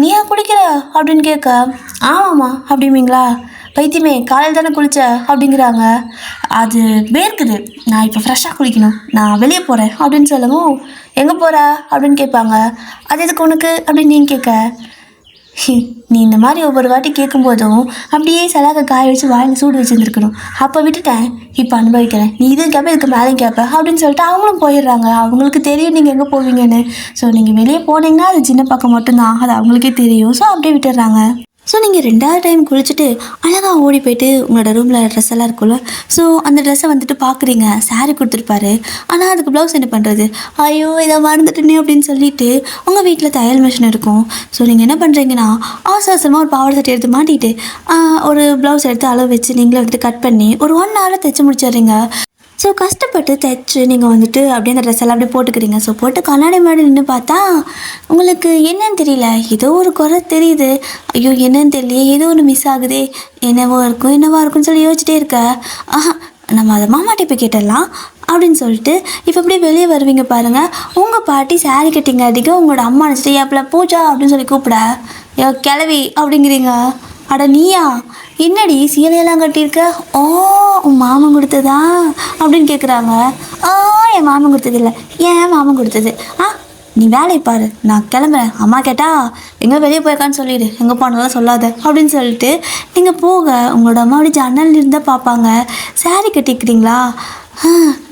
நீயா குளிக்கிற அப்படின்னு கேட்க, ஆமாம்மா அப்படிங்களா, பைத்தியமே காலையில் தானே குளிச்ச அப்படிங்கிறாங்க. அது வேர்க்குது, நான் இப்போ ஃப்ரெஷ்ஷாக குளிக்கணும், நான் வெளியே போகிறேன் அப்படின்னு சொல்லவும், எங்கே போகிற அப்படின்னு கேட்பாங்க. அது எதுக்கு உனக்கு அப்படின்னு நீங்கள் கேட்க, நீ இந்த மாதிரி ஒவ்வொரு வாட்டி கேட்கும்போதும் அப்படியே சலாக காய வச்சு வாயில் சூடு வச்சுருந்துருக்கணும், அப்போ விட்டுட்டேன், இப்போ அனுபவிக்கிறேன், நீ இதுவும் கேட்ப இதுக்கு மேலேயும் கேட்ப அப்படின்னு சொல்லிட்டு அவங்களும் போயிடுறாங்க. அவங்களுக்கு தெரியும் நீங்கள் எங்கே போவீங்கன்னு. ஸோ நீங்கள் வெளியே போனீங்கன்னா அது சின்ன பக்கம் மட்டும்தான், அது அவங்களுக்கே தெரியும். ஸோ அப்படியே விட்டுடுறாங்க. ஸோ நீங்கள் 2வது டைம் குளிச்சுட்டு அழகாக ஓடி போயிட்டு உங்களோட ரூமில் ட்ரெஸ் எல்லாம் இருக்கும்ல, ஸோ அந்த ட்ரெஸ்ஸை வந்துட்டு பார்க்குறீங்க, சாரீ கொடுத்துருப்பாரு, ஆனால் அதுக்கு ப்ளவுஸ் என்ன பண்ணுறது, ஐயோ இதை மறந்துட்டேனே அப்படின்னு சொல்லிட்டு உங்கள் வீட்டில் தையல் மிஷின் இருக்கும். ஸோ நீங்கள் என்ன பண்ணுறீங்கன்னா அவசரமாக ஒரு பாவாடை சட்டை எடுத்து மாட்டிட்டு ஒரு ப்ளவுஸ் எடுத்து அளவு வச்சு நீங்களே வந்துட்டு கட் பண்ணி ஒரு 1 ஹவரில் தைச்சி முடிச்சிடுறீங்க. ஸோ கஷ்டப்பட்டு தைச்சு நீங்கள் வந்துட்டு அப்படியே அந்த ட்ரெஸ் எல்லாம் அப்படியே போட்டுக்கிறீங்க. ஸோ போட்டு கண்ணாடி முன்னாடி நின்று பார்த்தா உங்களுக்கு என்னன்னு தெரியல, ஏதோ ஒரு குறை தெரியுது, ஐயோ என்னன்னு தெரியலையே, ஏதோ ஒன்று மிஸ் ஆகுதே, என்னவா இருக்கும்னு சொல்லி யோசிச்சிட்டே இருக்க. நம்ம அதை மாமாட்டி போய் கேட்டுடலாம் அப்படின்னு சொல்லிட்டு இப்போ அப்படியே வெளியே வருவீங்க பாருங்கள். உங்கள் பாட்டி சாரீ கட்டிங்க அடிக்க உங்களோட அம்மா நினச்சிட்டு ஏப்பில் பூஜா அப்படின்னு சொல்லி கூப்பிட, கிளவி அப்படிங்கிறீங்க. அட நீயா, என்னடி சீலையெல்லாம் கட்டியிருக்க, ஓ உன் மாமன் கொடுத்ததா அப்படின்னு கேட்குறாங்க. என் மாமன் கொடுத்தது இல்லை, ஏன் மாமன் கொடுத்தது, நீ வேலையை பாரு, நான் கிளம்புறேன், அம்மா கேட்டா எங்கே வெளியே போயிருக்கான்னு சொல்லிடு, எங்கே போனாலும் சொல்லாத அப்படின்னு சொல்லிட்டு நீங்கள் போக உங்களோட அம்மா அப்படி ஜன்னல் இருந்தால் பார்ப்பாங்க. சாரீ கட்டிக்கிறீங்களா,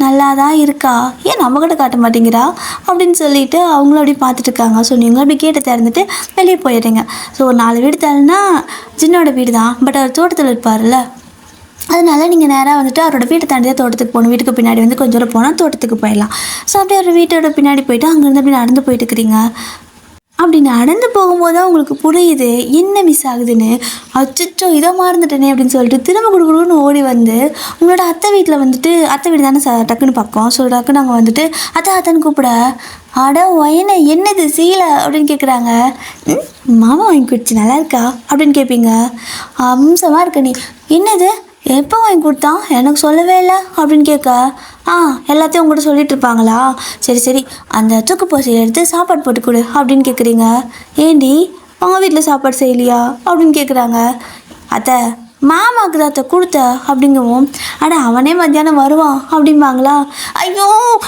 நல்லா தான் இருக்கா, ஏன் நம்மக்கிட்ட காட்ட மாட்டேங்கிறா அப்படின்னு சொல்லிட்டு அவங்களும் அப்படி பார்த்துட்டு இருக்காங்க. ஸோ நீங்களும் அப்படி கேட்டு திறந்துட்டு வெளியே போயிடுறீங்க. ஸோ ஒரு 4 வீடு தரணுன்னா ஜின்னோட வீடு தான், பட் அவர் தோட்டத்தில் இருப்பார்ல, அதனால நீங்கள் நேராக வந்துட்டு அவரோட வீட்டை தாண்டி தான் தோட்டத்துக்கு போகணும். வீட்டுக்கு பின்னாடி வந்து கொஞ்சம் தூரம் போனால் தோட்டத்துக்கு போயிடலாம். ஸோ அப்படியே ஒரு வீட்டோட பின்னாடி போயிட்டு அங்கேருந்து அப்படி நடந்து போயிட்டு இருக்கிறீங்க. அப்படி நடந்து போகும்போது தான் உங்களுக்கு புரியுது என்ன மிஸ் ஆகுதுன்னு. அச்சோ இதை மறந்துட்டேனே அப்படின்னு சொல்லிட்டு திரும்ப கொடுக்கணும்னு ஓடி வந்து உங்களோட அத்தை வீட்டில் வந்துட்டு, அத்தை வீடு தானே டக்குன்னு பார்ப்போம். ஸோ டக்குன்னு நாங்கள் வந்துட்டு அத்தைன்னு கூப்பிட, அட ஒயனை என்னது சீலை அப்படின்னு கேட்குறாங்க. மாமா வாங்கி கொடுத்து நல்லா இருக்கா அப்படின்னு கேட்பீங்க. அம்சமாக இருக்க நீ, என்னது எப்போ வாங்கி கொடுத்தான் எனக்கு சொல்லவே இல்லை அப்படின்னு கேட்க, எல்லாத்தையும் உங்கள்கிட்ட சொல்லிட்டு இருப்பாங்களா, சரி அந்த தூக்கு போசையை எடுத்து சாப்பாடு போட்டு கொடு அப்படின்னு கேட்குறீங்க. ஏண்டி உங்கள் வீட்டில் சாப்பாடு செய்யலையா அப்படின்னு கேட்குறாங்க. அத்தை மாமாவுக்கு தான் அத்தை கொடுத்த அப்படிங்கவும், அவனே மத்தியானம் வருவான் அப்படிம்பாங்களா. ஐயோ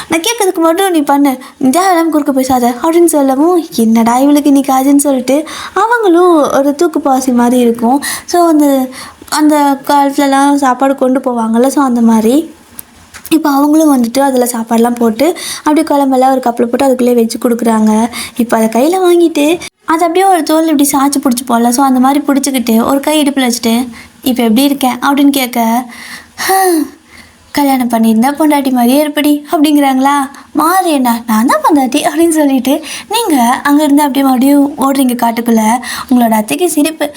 நான் கேட்கறதுக்கு மட்டும் நீ பண்ணு, தேவையில்லாமல் குறுக்க பேசாத அப்படின்னு சொல்லவும், என்னடா இவளுக்கு இன்னைக்கு ஆச்சுன்னு சொல்லிட்டு அவங்களும் ஒரு தூக்கு பாசி மாதிரி இருக்கும். ஸோ அந்த காலத்துலலாம் சாப்பாடு கொண்டு போவாங்கள்ல, ஸோ அந்த மாதிரி இப்போ அவங்களும் வந்துட்டு அதில் சாப்பாடெலாம் போட்டு அப்படியே குழம்பெல்லாம் ஒரு கப்பில் போட்டு அதுக்குள்ளே வச்சு கொடுக்குறாங்க. இப்போ அதை கையில் வாங்கிட்டு அது அப்படியே ஒரு தோல் இப்படி சாய்ச்சி பிடிச்சி போடல. ஸோ அந்த மாதிரி பிடிச்சிக்கிட்டு ஒரு கை இடுப்பில் வச்சுட்டு இப்போ எப்படி இருக்கேன் அப்படின்னு கேட்க, கல்யாணம் பண்ணியிருந்தா பொண்டாட்டி மாதிரியே இருப்படி அப்படிங்கிறாங்களா. மாறி என்ன நான் தான் பொண்டாட்டி அப்படின்னு சொல்லிட்டு நீங்கள் அங்கேருந்து அப்படியே மறுபடியும் ஓடுறீங்க காட்டுக்குள்ளே. உங்களோட அத்தைக்கு சிரிப்பு,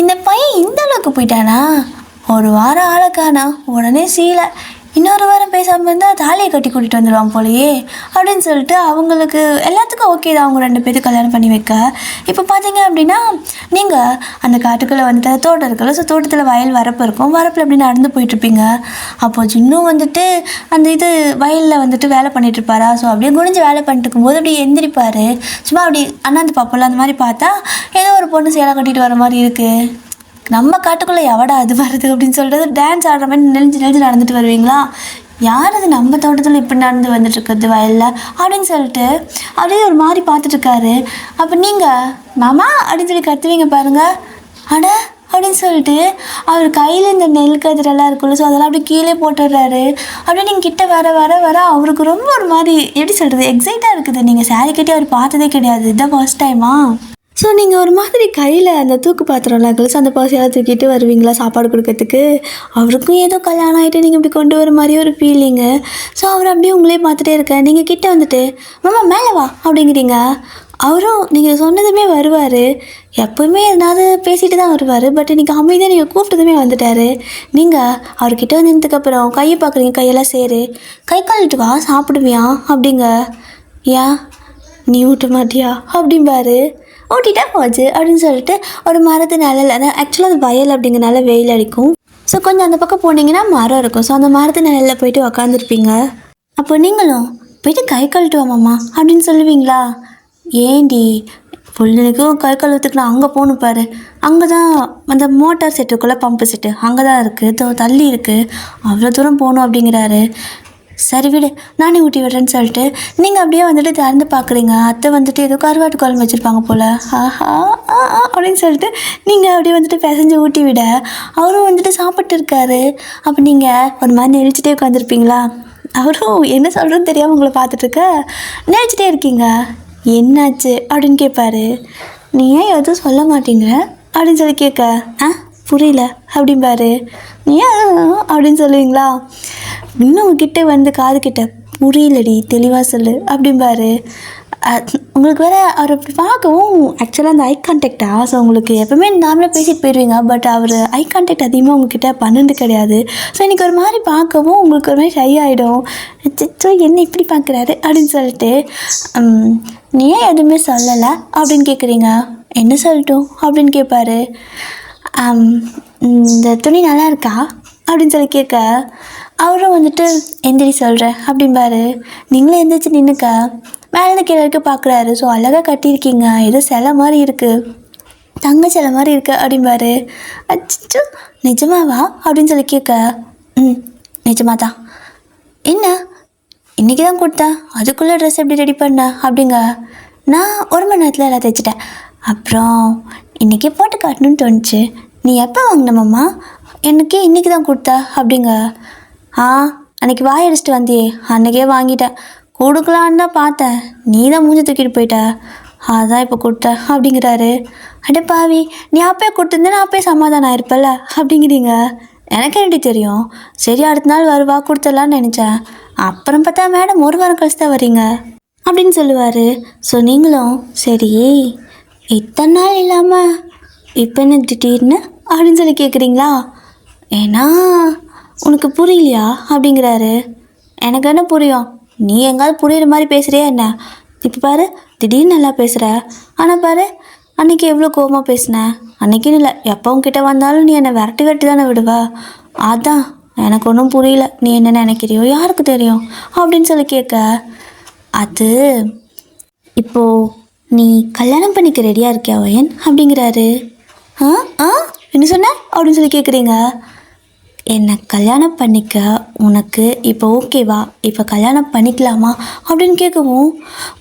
இந்த பையன் இந்த அளவுக்கு போயிட்டானா, ஒரு வாரம் ஆளை காணா, உடனே சீலை, இன்னொரு வாரம் பேசாமல் இருந்தால் தாலியை கட்டி கூட்டிகிட்டு வந்துடுவான் போலையே அப்படின்னு சொல்லிட்டு அவங்களுக்கு எல்லாத்துக்கும் ஓகே தான் அவங்க 2 பேரும் கல்யாணம் பண்ணி வைக்க. இப்போ பார்த்தீங்க அப்படின்னா நீங்கள் அந்த காட்டுக்குள்ளே வந்துட்டு தோட்டம் இருக்குல்ல, ஸோ தோட்டத்தில் வயல் வரப்பு இருக்கும், வரப்பில் அப்படி நடந்து போயிட்டுருப்பீங்க. அப்போது ஜின்னும் வந்துட்டு அந்த இது வயலில் வந்துட்டு வேலை பண்ணிகிட்ருப்பாரா. ஸோ அப்படியே குனிஞ்சு வேலை பண்ணிட்டு இருக்கும்போது அப்படியே எந்திரிப்பார். சும்மா அப்படி அண்ணாந்து பார்ப்போம்ல, அந்த மாதிரி பார்த்தா ஏதோ ஒரு பொண்ணு சேலை கட்டிட்டு வர மாதிரி இருக்குது. நம்ம காட்டுக்குள்ளே எவடா அது வருது அப்படின்னு சொல்லிட்டு டான்ஸ் ஆடுற மாதிரி நெளிஞ்சு நடந்துட்டு வருவீங்களா. யார் அது நம்ம தோட்டத்தில் இப்படி நடந்து வந்துட்டுருக்குறது வயலில் அப்படின்னு சொல்லிட்டு அப்படியே ஒரு மாதிரி பார்த்துட்ருக்காரு. அப்போ நீங்கள் மாமா அப்படின்னு சொல்லி கத்துவீங்க பாருங்கள். அட அப்படின்னு சொல்லிட்டு அவர் கையில் இந்த நெல் கதிரெல்லாம் இருக்குல்ல, ஸோ அதெல்லாம் அப்படியே கீழே போட்டுடுறாரு. அப்படியே நீங்கள் கிட்ட வர அவருக்கு ரொம்ப ஒரு மாதிரி எப்படி சொல்கிறது எக்ஸைட்டாக இருக்குது. நீங்கள் சாரி கட்டி அவர் பார்த்ததே கிடையாது, இதுதான் ஃபர்ஸ்ட் டைமா. ஸோ நீங்கள் ஒரு மாதிரி கையில் அந்த தூக்கு பாத்திரம்ல கேர்ள்ஸ் அந்த பர்ஸையெல்லாம் தூக்கிட்டு வருவீங்களா சாப்பாடு கொடுக்கறதுக்கு. அவருக்கும் ஏதோ கல்யாணம் ஆகிட்டு நீங்கள் இப்படி கொண்டு வர மாதிரி ஒரு ஃபீலிங்கு. ஸோ அவர் அப்படியே உங்களே பார்த்துட்டே இருக்க. நீங்கள் கிட்டே வந்துட்டு மாமா மேலே வா அப்படிங்கிறீங்க. அவரும் நீங்கள் சொன்னதுமே வருவார். எப்போவுமே எதனாவது பேசிகிட்டு தான் வருவார். பட் இன்றைக்கி அமைதியாக நீங்கள் கூப்பிட்டதுமே வந்துட்டார். நீங்கள் அவர்கிட்ட வந்ததுக்கப்புறம் கையை பார்க்குறீங்க, கையெல்லாம் சேரு, கை கழுவிட்டு வா சாப்பிடுவியா அப்படிங்க. ஏன் நீ ஊட்ட மாட்டியா அப்படிம்பாரு. ஊட்டிட்டா போச்சு அப்படின்னு சொல்லிட்டு ஒரு மரத்து நிழல், ஆக்சுவலாக அது வயல் அப்படிங்கிறனால வெயில் அடிக்கும். ஸோ கொஞ்சம் அந்த பக்கம் போனீங்கன்னா மரம் இருக்கும். ஸோ அந்த மரத்து நிழலில் போயிட்டு உக்காந்துருப்பீங்க. அப்போ நீங்களும் போயிட்டு கை கழுவிட்டு வாமாம்மா அப்படின்னு சொல்லுவீங்களா. ஏண்டி பொழுதுக்கும் கை கழுவுறதுக்கு நான் அங்கே போகணும் பாரு, அங்கே தான் அந்த மோட்டார் செட்டு இருக்குள்ள, பம்பு செட்டு அங்கே தான் இருக்குது, தள்ளி இருக்குது, அவ்வளோ தூரம் போகணும் அப்படிங்கிறாரு. சரி விடு நானே ஊட்டி விடுறேன்னு சொல்லிட்டு நீங்கள் அப்படியே வந்துட்டு திறந்து பார்க்குறீங்க. அத்தை வந்துட்டு ஏதோ கருவாட்டு குழம்பு வச்சுருப்பாங்க போல். ஆஹா அப்படின்னு சொல்லிட்டு நீங்கள் அப்படியே வந்துட்டு பிசைஞ்சு ஊட்டி விட அவரும் வந்துட்டு சாப்பிட்டு இருக்காரு. அப்போ நீங்கள் ஒரு மாதிரி நெளிச்சிட்டே உட்காந்துருப்பீங்களா. அவரும் என்ன சொல்கிறதுன்னு தெரியாமல் உங்களை பார்த்துட்ருக்க நெளிச்சிட்டே இருக்கீங்க. என்னாச்சு அப்படின்னு கேட்பாரு. நீ ஏன் எதுவும் சொல்ல மாட்டீங்க அப்படின்னு சொல்லி கேட்க, புரியல அப்படிம்பாரு. நீ ஏன் அப்படின்னு சொல்லுவீங்களா. இன்னும் உங்ககிட்ட வந்து காது கிட்ட புரியலடி தெளிவாக சொல்லு அப்படிம்பாரு. உங்களுக்கு வேறு அவர் அப்படி பார்க்கவும் ஆக்சுவலாக அந்த ஐ கான்டாக்டா. ஸோ உங்களுக்கு எப்போவுமே நார்மலாக பேசிட்டு போயிடுவீங்க. பட் அவர் ஐ கான்டாக்ட் அதிகமாக உங்ககிட்ட பண்ணது கிடையாது. ஸோ இன்றைக்கி ஒரு மாதிரி பார்க்கவும் உங்களுக்கு ஒரு மாதிரி ஷை ஆகிடும். ஸோ என்ன இப்படி பார்க்குறாரு அப்படின்னு சொல்லிட்டு நீ ஏன் எதுவுமே சொல்லலை அப்படின்னு கேட்குறீங்க. என்ன சொல்லட்டும் அப்படின்னு கேட்பாரு. இந்த துணி நல்லா இருக்கா அப்படின்னு சொல்லி கேட்க அவரும் வந்துட்டு எந்திரி சொல்கிறேன் அப்படிம்பாரு. நீங்களும் எந்திரிச்சு நின்றுக்க மேலே கீழே வரைக்கும் பார்க்குறாரு. ஸோ அழகாக கட்டியிருக்கீங்க, ஏதோ சிலை மாதிரி இருக்குது, தங்க சிலை மாதிரி இருக்குது அப்படிம்பாரு. அச்சோ நிஜமாவா அப்படின்னு சொல்லி கேட்க நிஜமா தான். என்ன இன்றைக்கி தான் கொடுத்தேன், அதுக்குள்ளே ட்ரெஸ் எப்படி ரெடி பண்ண அப்படிங்க. நான் 1 மணி நேரத்தில் எல்லாம் தைச்சிட்டேன். அப்புறம் இன்றைக்கி போட்டு காட்டணும்னு தோணுச்சு. நீ எப்போ வாங்கினம்மா, எனக்கு இன்றைக்கி தான் கொடுத்தா அப்படிங்க. அன்றைக்கி வாய் அடிச்சிட்டு வந்தியே, அன்றைக்கே வாங்கிட்டேன், கொடுக்கலான்னு தான் பார்த்தேன், நீ தான் மூஞ்சி தூக்கிட்டு போயிட்ட, அதான் இப்போ கொடுத்த அப்படிங்கிறாரு. அடே பாவி, நீ அப்பயே கொடுத்துருந்தேன்னா அப்பயே சமாதானம் ஆயிருப்பல்ல அப்படிங்கிறீங்க. எனக்கு எப்படி தெரியும், சரி அடுத்த நாள் வருவா கொடுத்துடலான்னு நினச்சேன், அப்புறம் பார்த்தா மேடம் 1 வாரம் கழிச்சு தான் வரீங்க அப்படின்னு சொல்லுவார். ஸோ நீங்களும் சரி இத்தனை நாள் இல்லாமல் இப்போ என்ன திடீர்னு அப்படின்னு சொல்லி கேட்குறீங்களா. ஏன்னா உனக்கு புரியலையா அப்படிங்கிறாரு. எனக்கு என்ன புரியும், நீ எங்காவது புரியுற மாதிரி பேசுகிறியா என்ன. இப்போ பாரு திடீர்னு நல்லா பேசுகிற, ஆனால் பாரு அன்றைக்கி எவ்வளோ கோபமாக பேசினேன். அன்றைக்கின்னு இல்லை, எப்போ உங்ககிட்ட வந்தாலும் நீ என்னை விரட்டி தானே விடுவ. அதான் எனக்கு ஒன்றும் புரியல, நீ என்ன நினைக்கிறியோ யாருக்கு தெரியும் அப்படின்னு சொல்லி கேட்க, அது இப்போது நீ கல்யாணம் பண்ணிக்க ரெடியாக இருக்கியா வயன் அப்படிங்கிறாரு. என்ன சொன்ன அப்படின்னு சொல்லி கேட்குறீங்க. என்னை கல்யாணம் பண்ணிக்க உனக்கு இப்போ ஓகேவா, இப்போ கல்யாணம் பண்ணிக்கலாமா அப்படின்னு கேட்கவும்,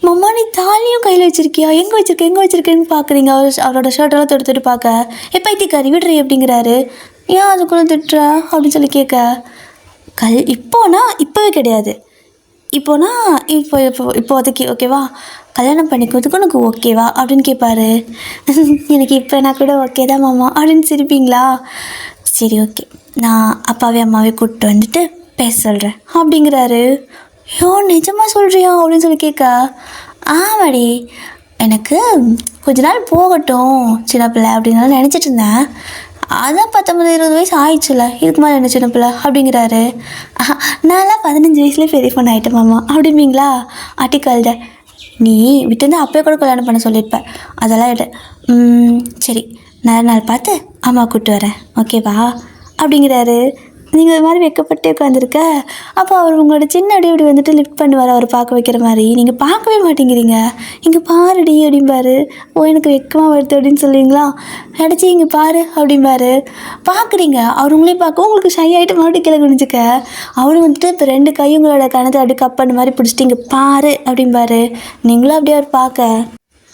மம்மா நீ தாலியும் கையில் வச்சுருக்கியா, எங்கே வச்சுருக்கேன்னு பார்க்குறீங்க. அவரோட ஷர்ட்டெல்லாம் தொடுத்துட்டு பார்க்க, பைத்தியக்காரி விடுறி அப்படிங்கிறாரு. ஏன் அதுக்குள்ளே திட்டுறா அப்படின்னு சொல்லி கேட்க, இப்போனா இப்போவே கிடையாது, இப்போனா இப்போதைக்கு ஓகேவா, கல்யாணம் பண்ணிக்கிறதுக்கு உனக்கு ஓகேவா அப்படின்னு கேட்பாரு. எனக்கு இப்போ நான் கூட ஓகே தான் மாமா அப்படின்னு சிரிப்பீங்களா? சரி ஓகே, நான் அப்பாவே அம்மாவே கூப்பிட்டு வந்துட்டு பேச சொல்கிறேன் அப்படிங்கிறாரு. ஐயோ நிஜமாக சொல்கிறியா அப்படின்னு சொல்லி கேட்க, ஆமாடி எனக்கு கொஞ்ச நாள் போகட்டும் சின்ன பிள்ளை அப்படின்னு நினச்சிட்டு இருந்தேன். அதான் 19-20 வயசு ஆயிடுச்சுல, இதுக்கு மேலே என்ன சின்ன பிள்ளை அப்படிங்கிறாரு. நான்லாம் 15 வயசுலேயே பெரிய பொண்ணு ஆகிட்டேன் மாமா அப்படிம்பீங்களா? ஆட்டிக்கல்ட நீ விட்டுருந்து அப்போயே கூட கல்யாணம் பண்ண சொல்லியிருப்பேன், அதெல்லாம் எடு. சரி நல்ல நாள் பார்த்து அம்மா கூப்பிட்டு வரேன் ஓகேவா அப்படிங்கிறாரு. நீங்கள் இது மாதிரி வெக்கப்பட்டே உட்காந்துருக்க. அப்போ அவர் உங்களோட சின்ன அடி அப்படி வந்துட்டு லிஃப்ட் பண்ணுவார், அவர் பார்க்க வைக்கிற மாதிரி. நீங்கள் பார்க்கவே மாட்டேங்கிறீங்க. இங்கே பாருடி அப்படிம்பாரு. ஓ எனக்கு வெக்கமாக வருது அப்படின்னு சொல்லுவீங்களா? அடிச்சு இங்கே பாரு அப்படிம்பாரு. பார்க்குறீங்க, அவர் உங்களையும் பார்க்க உங்களுக்கு ஷை ஆகிட்டு மறுபடியும் கீழே குடிஞ்சிக்க. அவரும் வந்துட்டு இப்போ 2 கையும் உங்களோட கணத்தை அப்படி கப்பண்ணு மாதிரி பிடிச்சிட்டு இங்கே பாரு அப்படிம்பாரு. நீங்களும் அப்படியே அவர் பார்க்க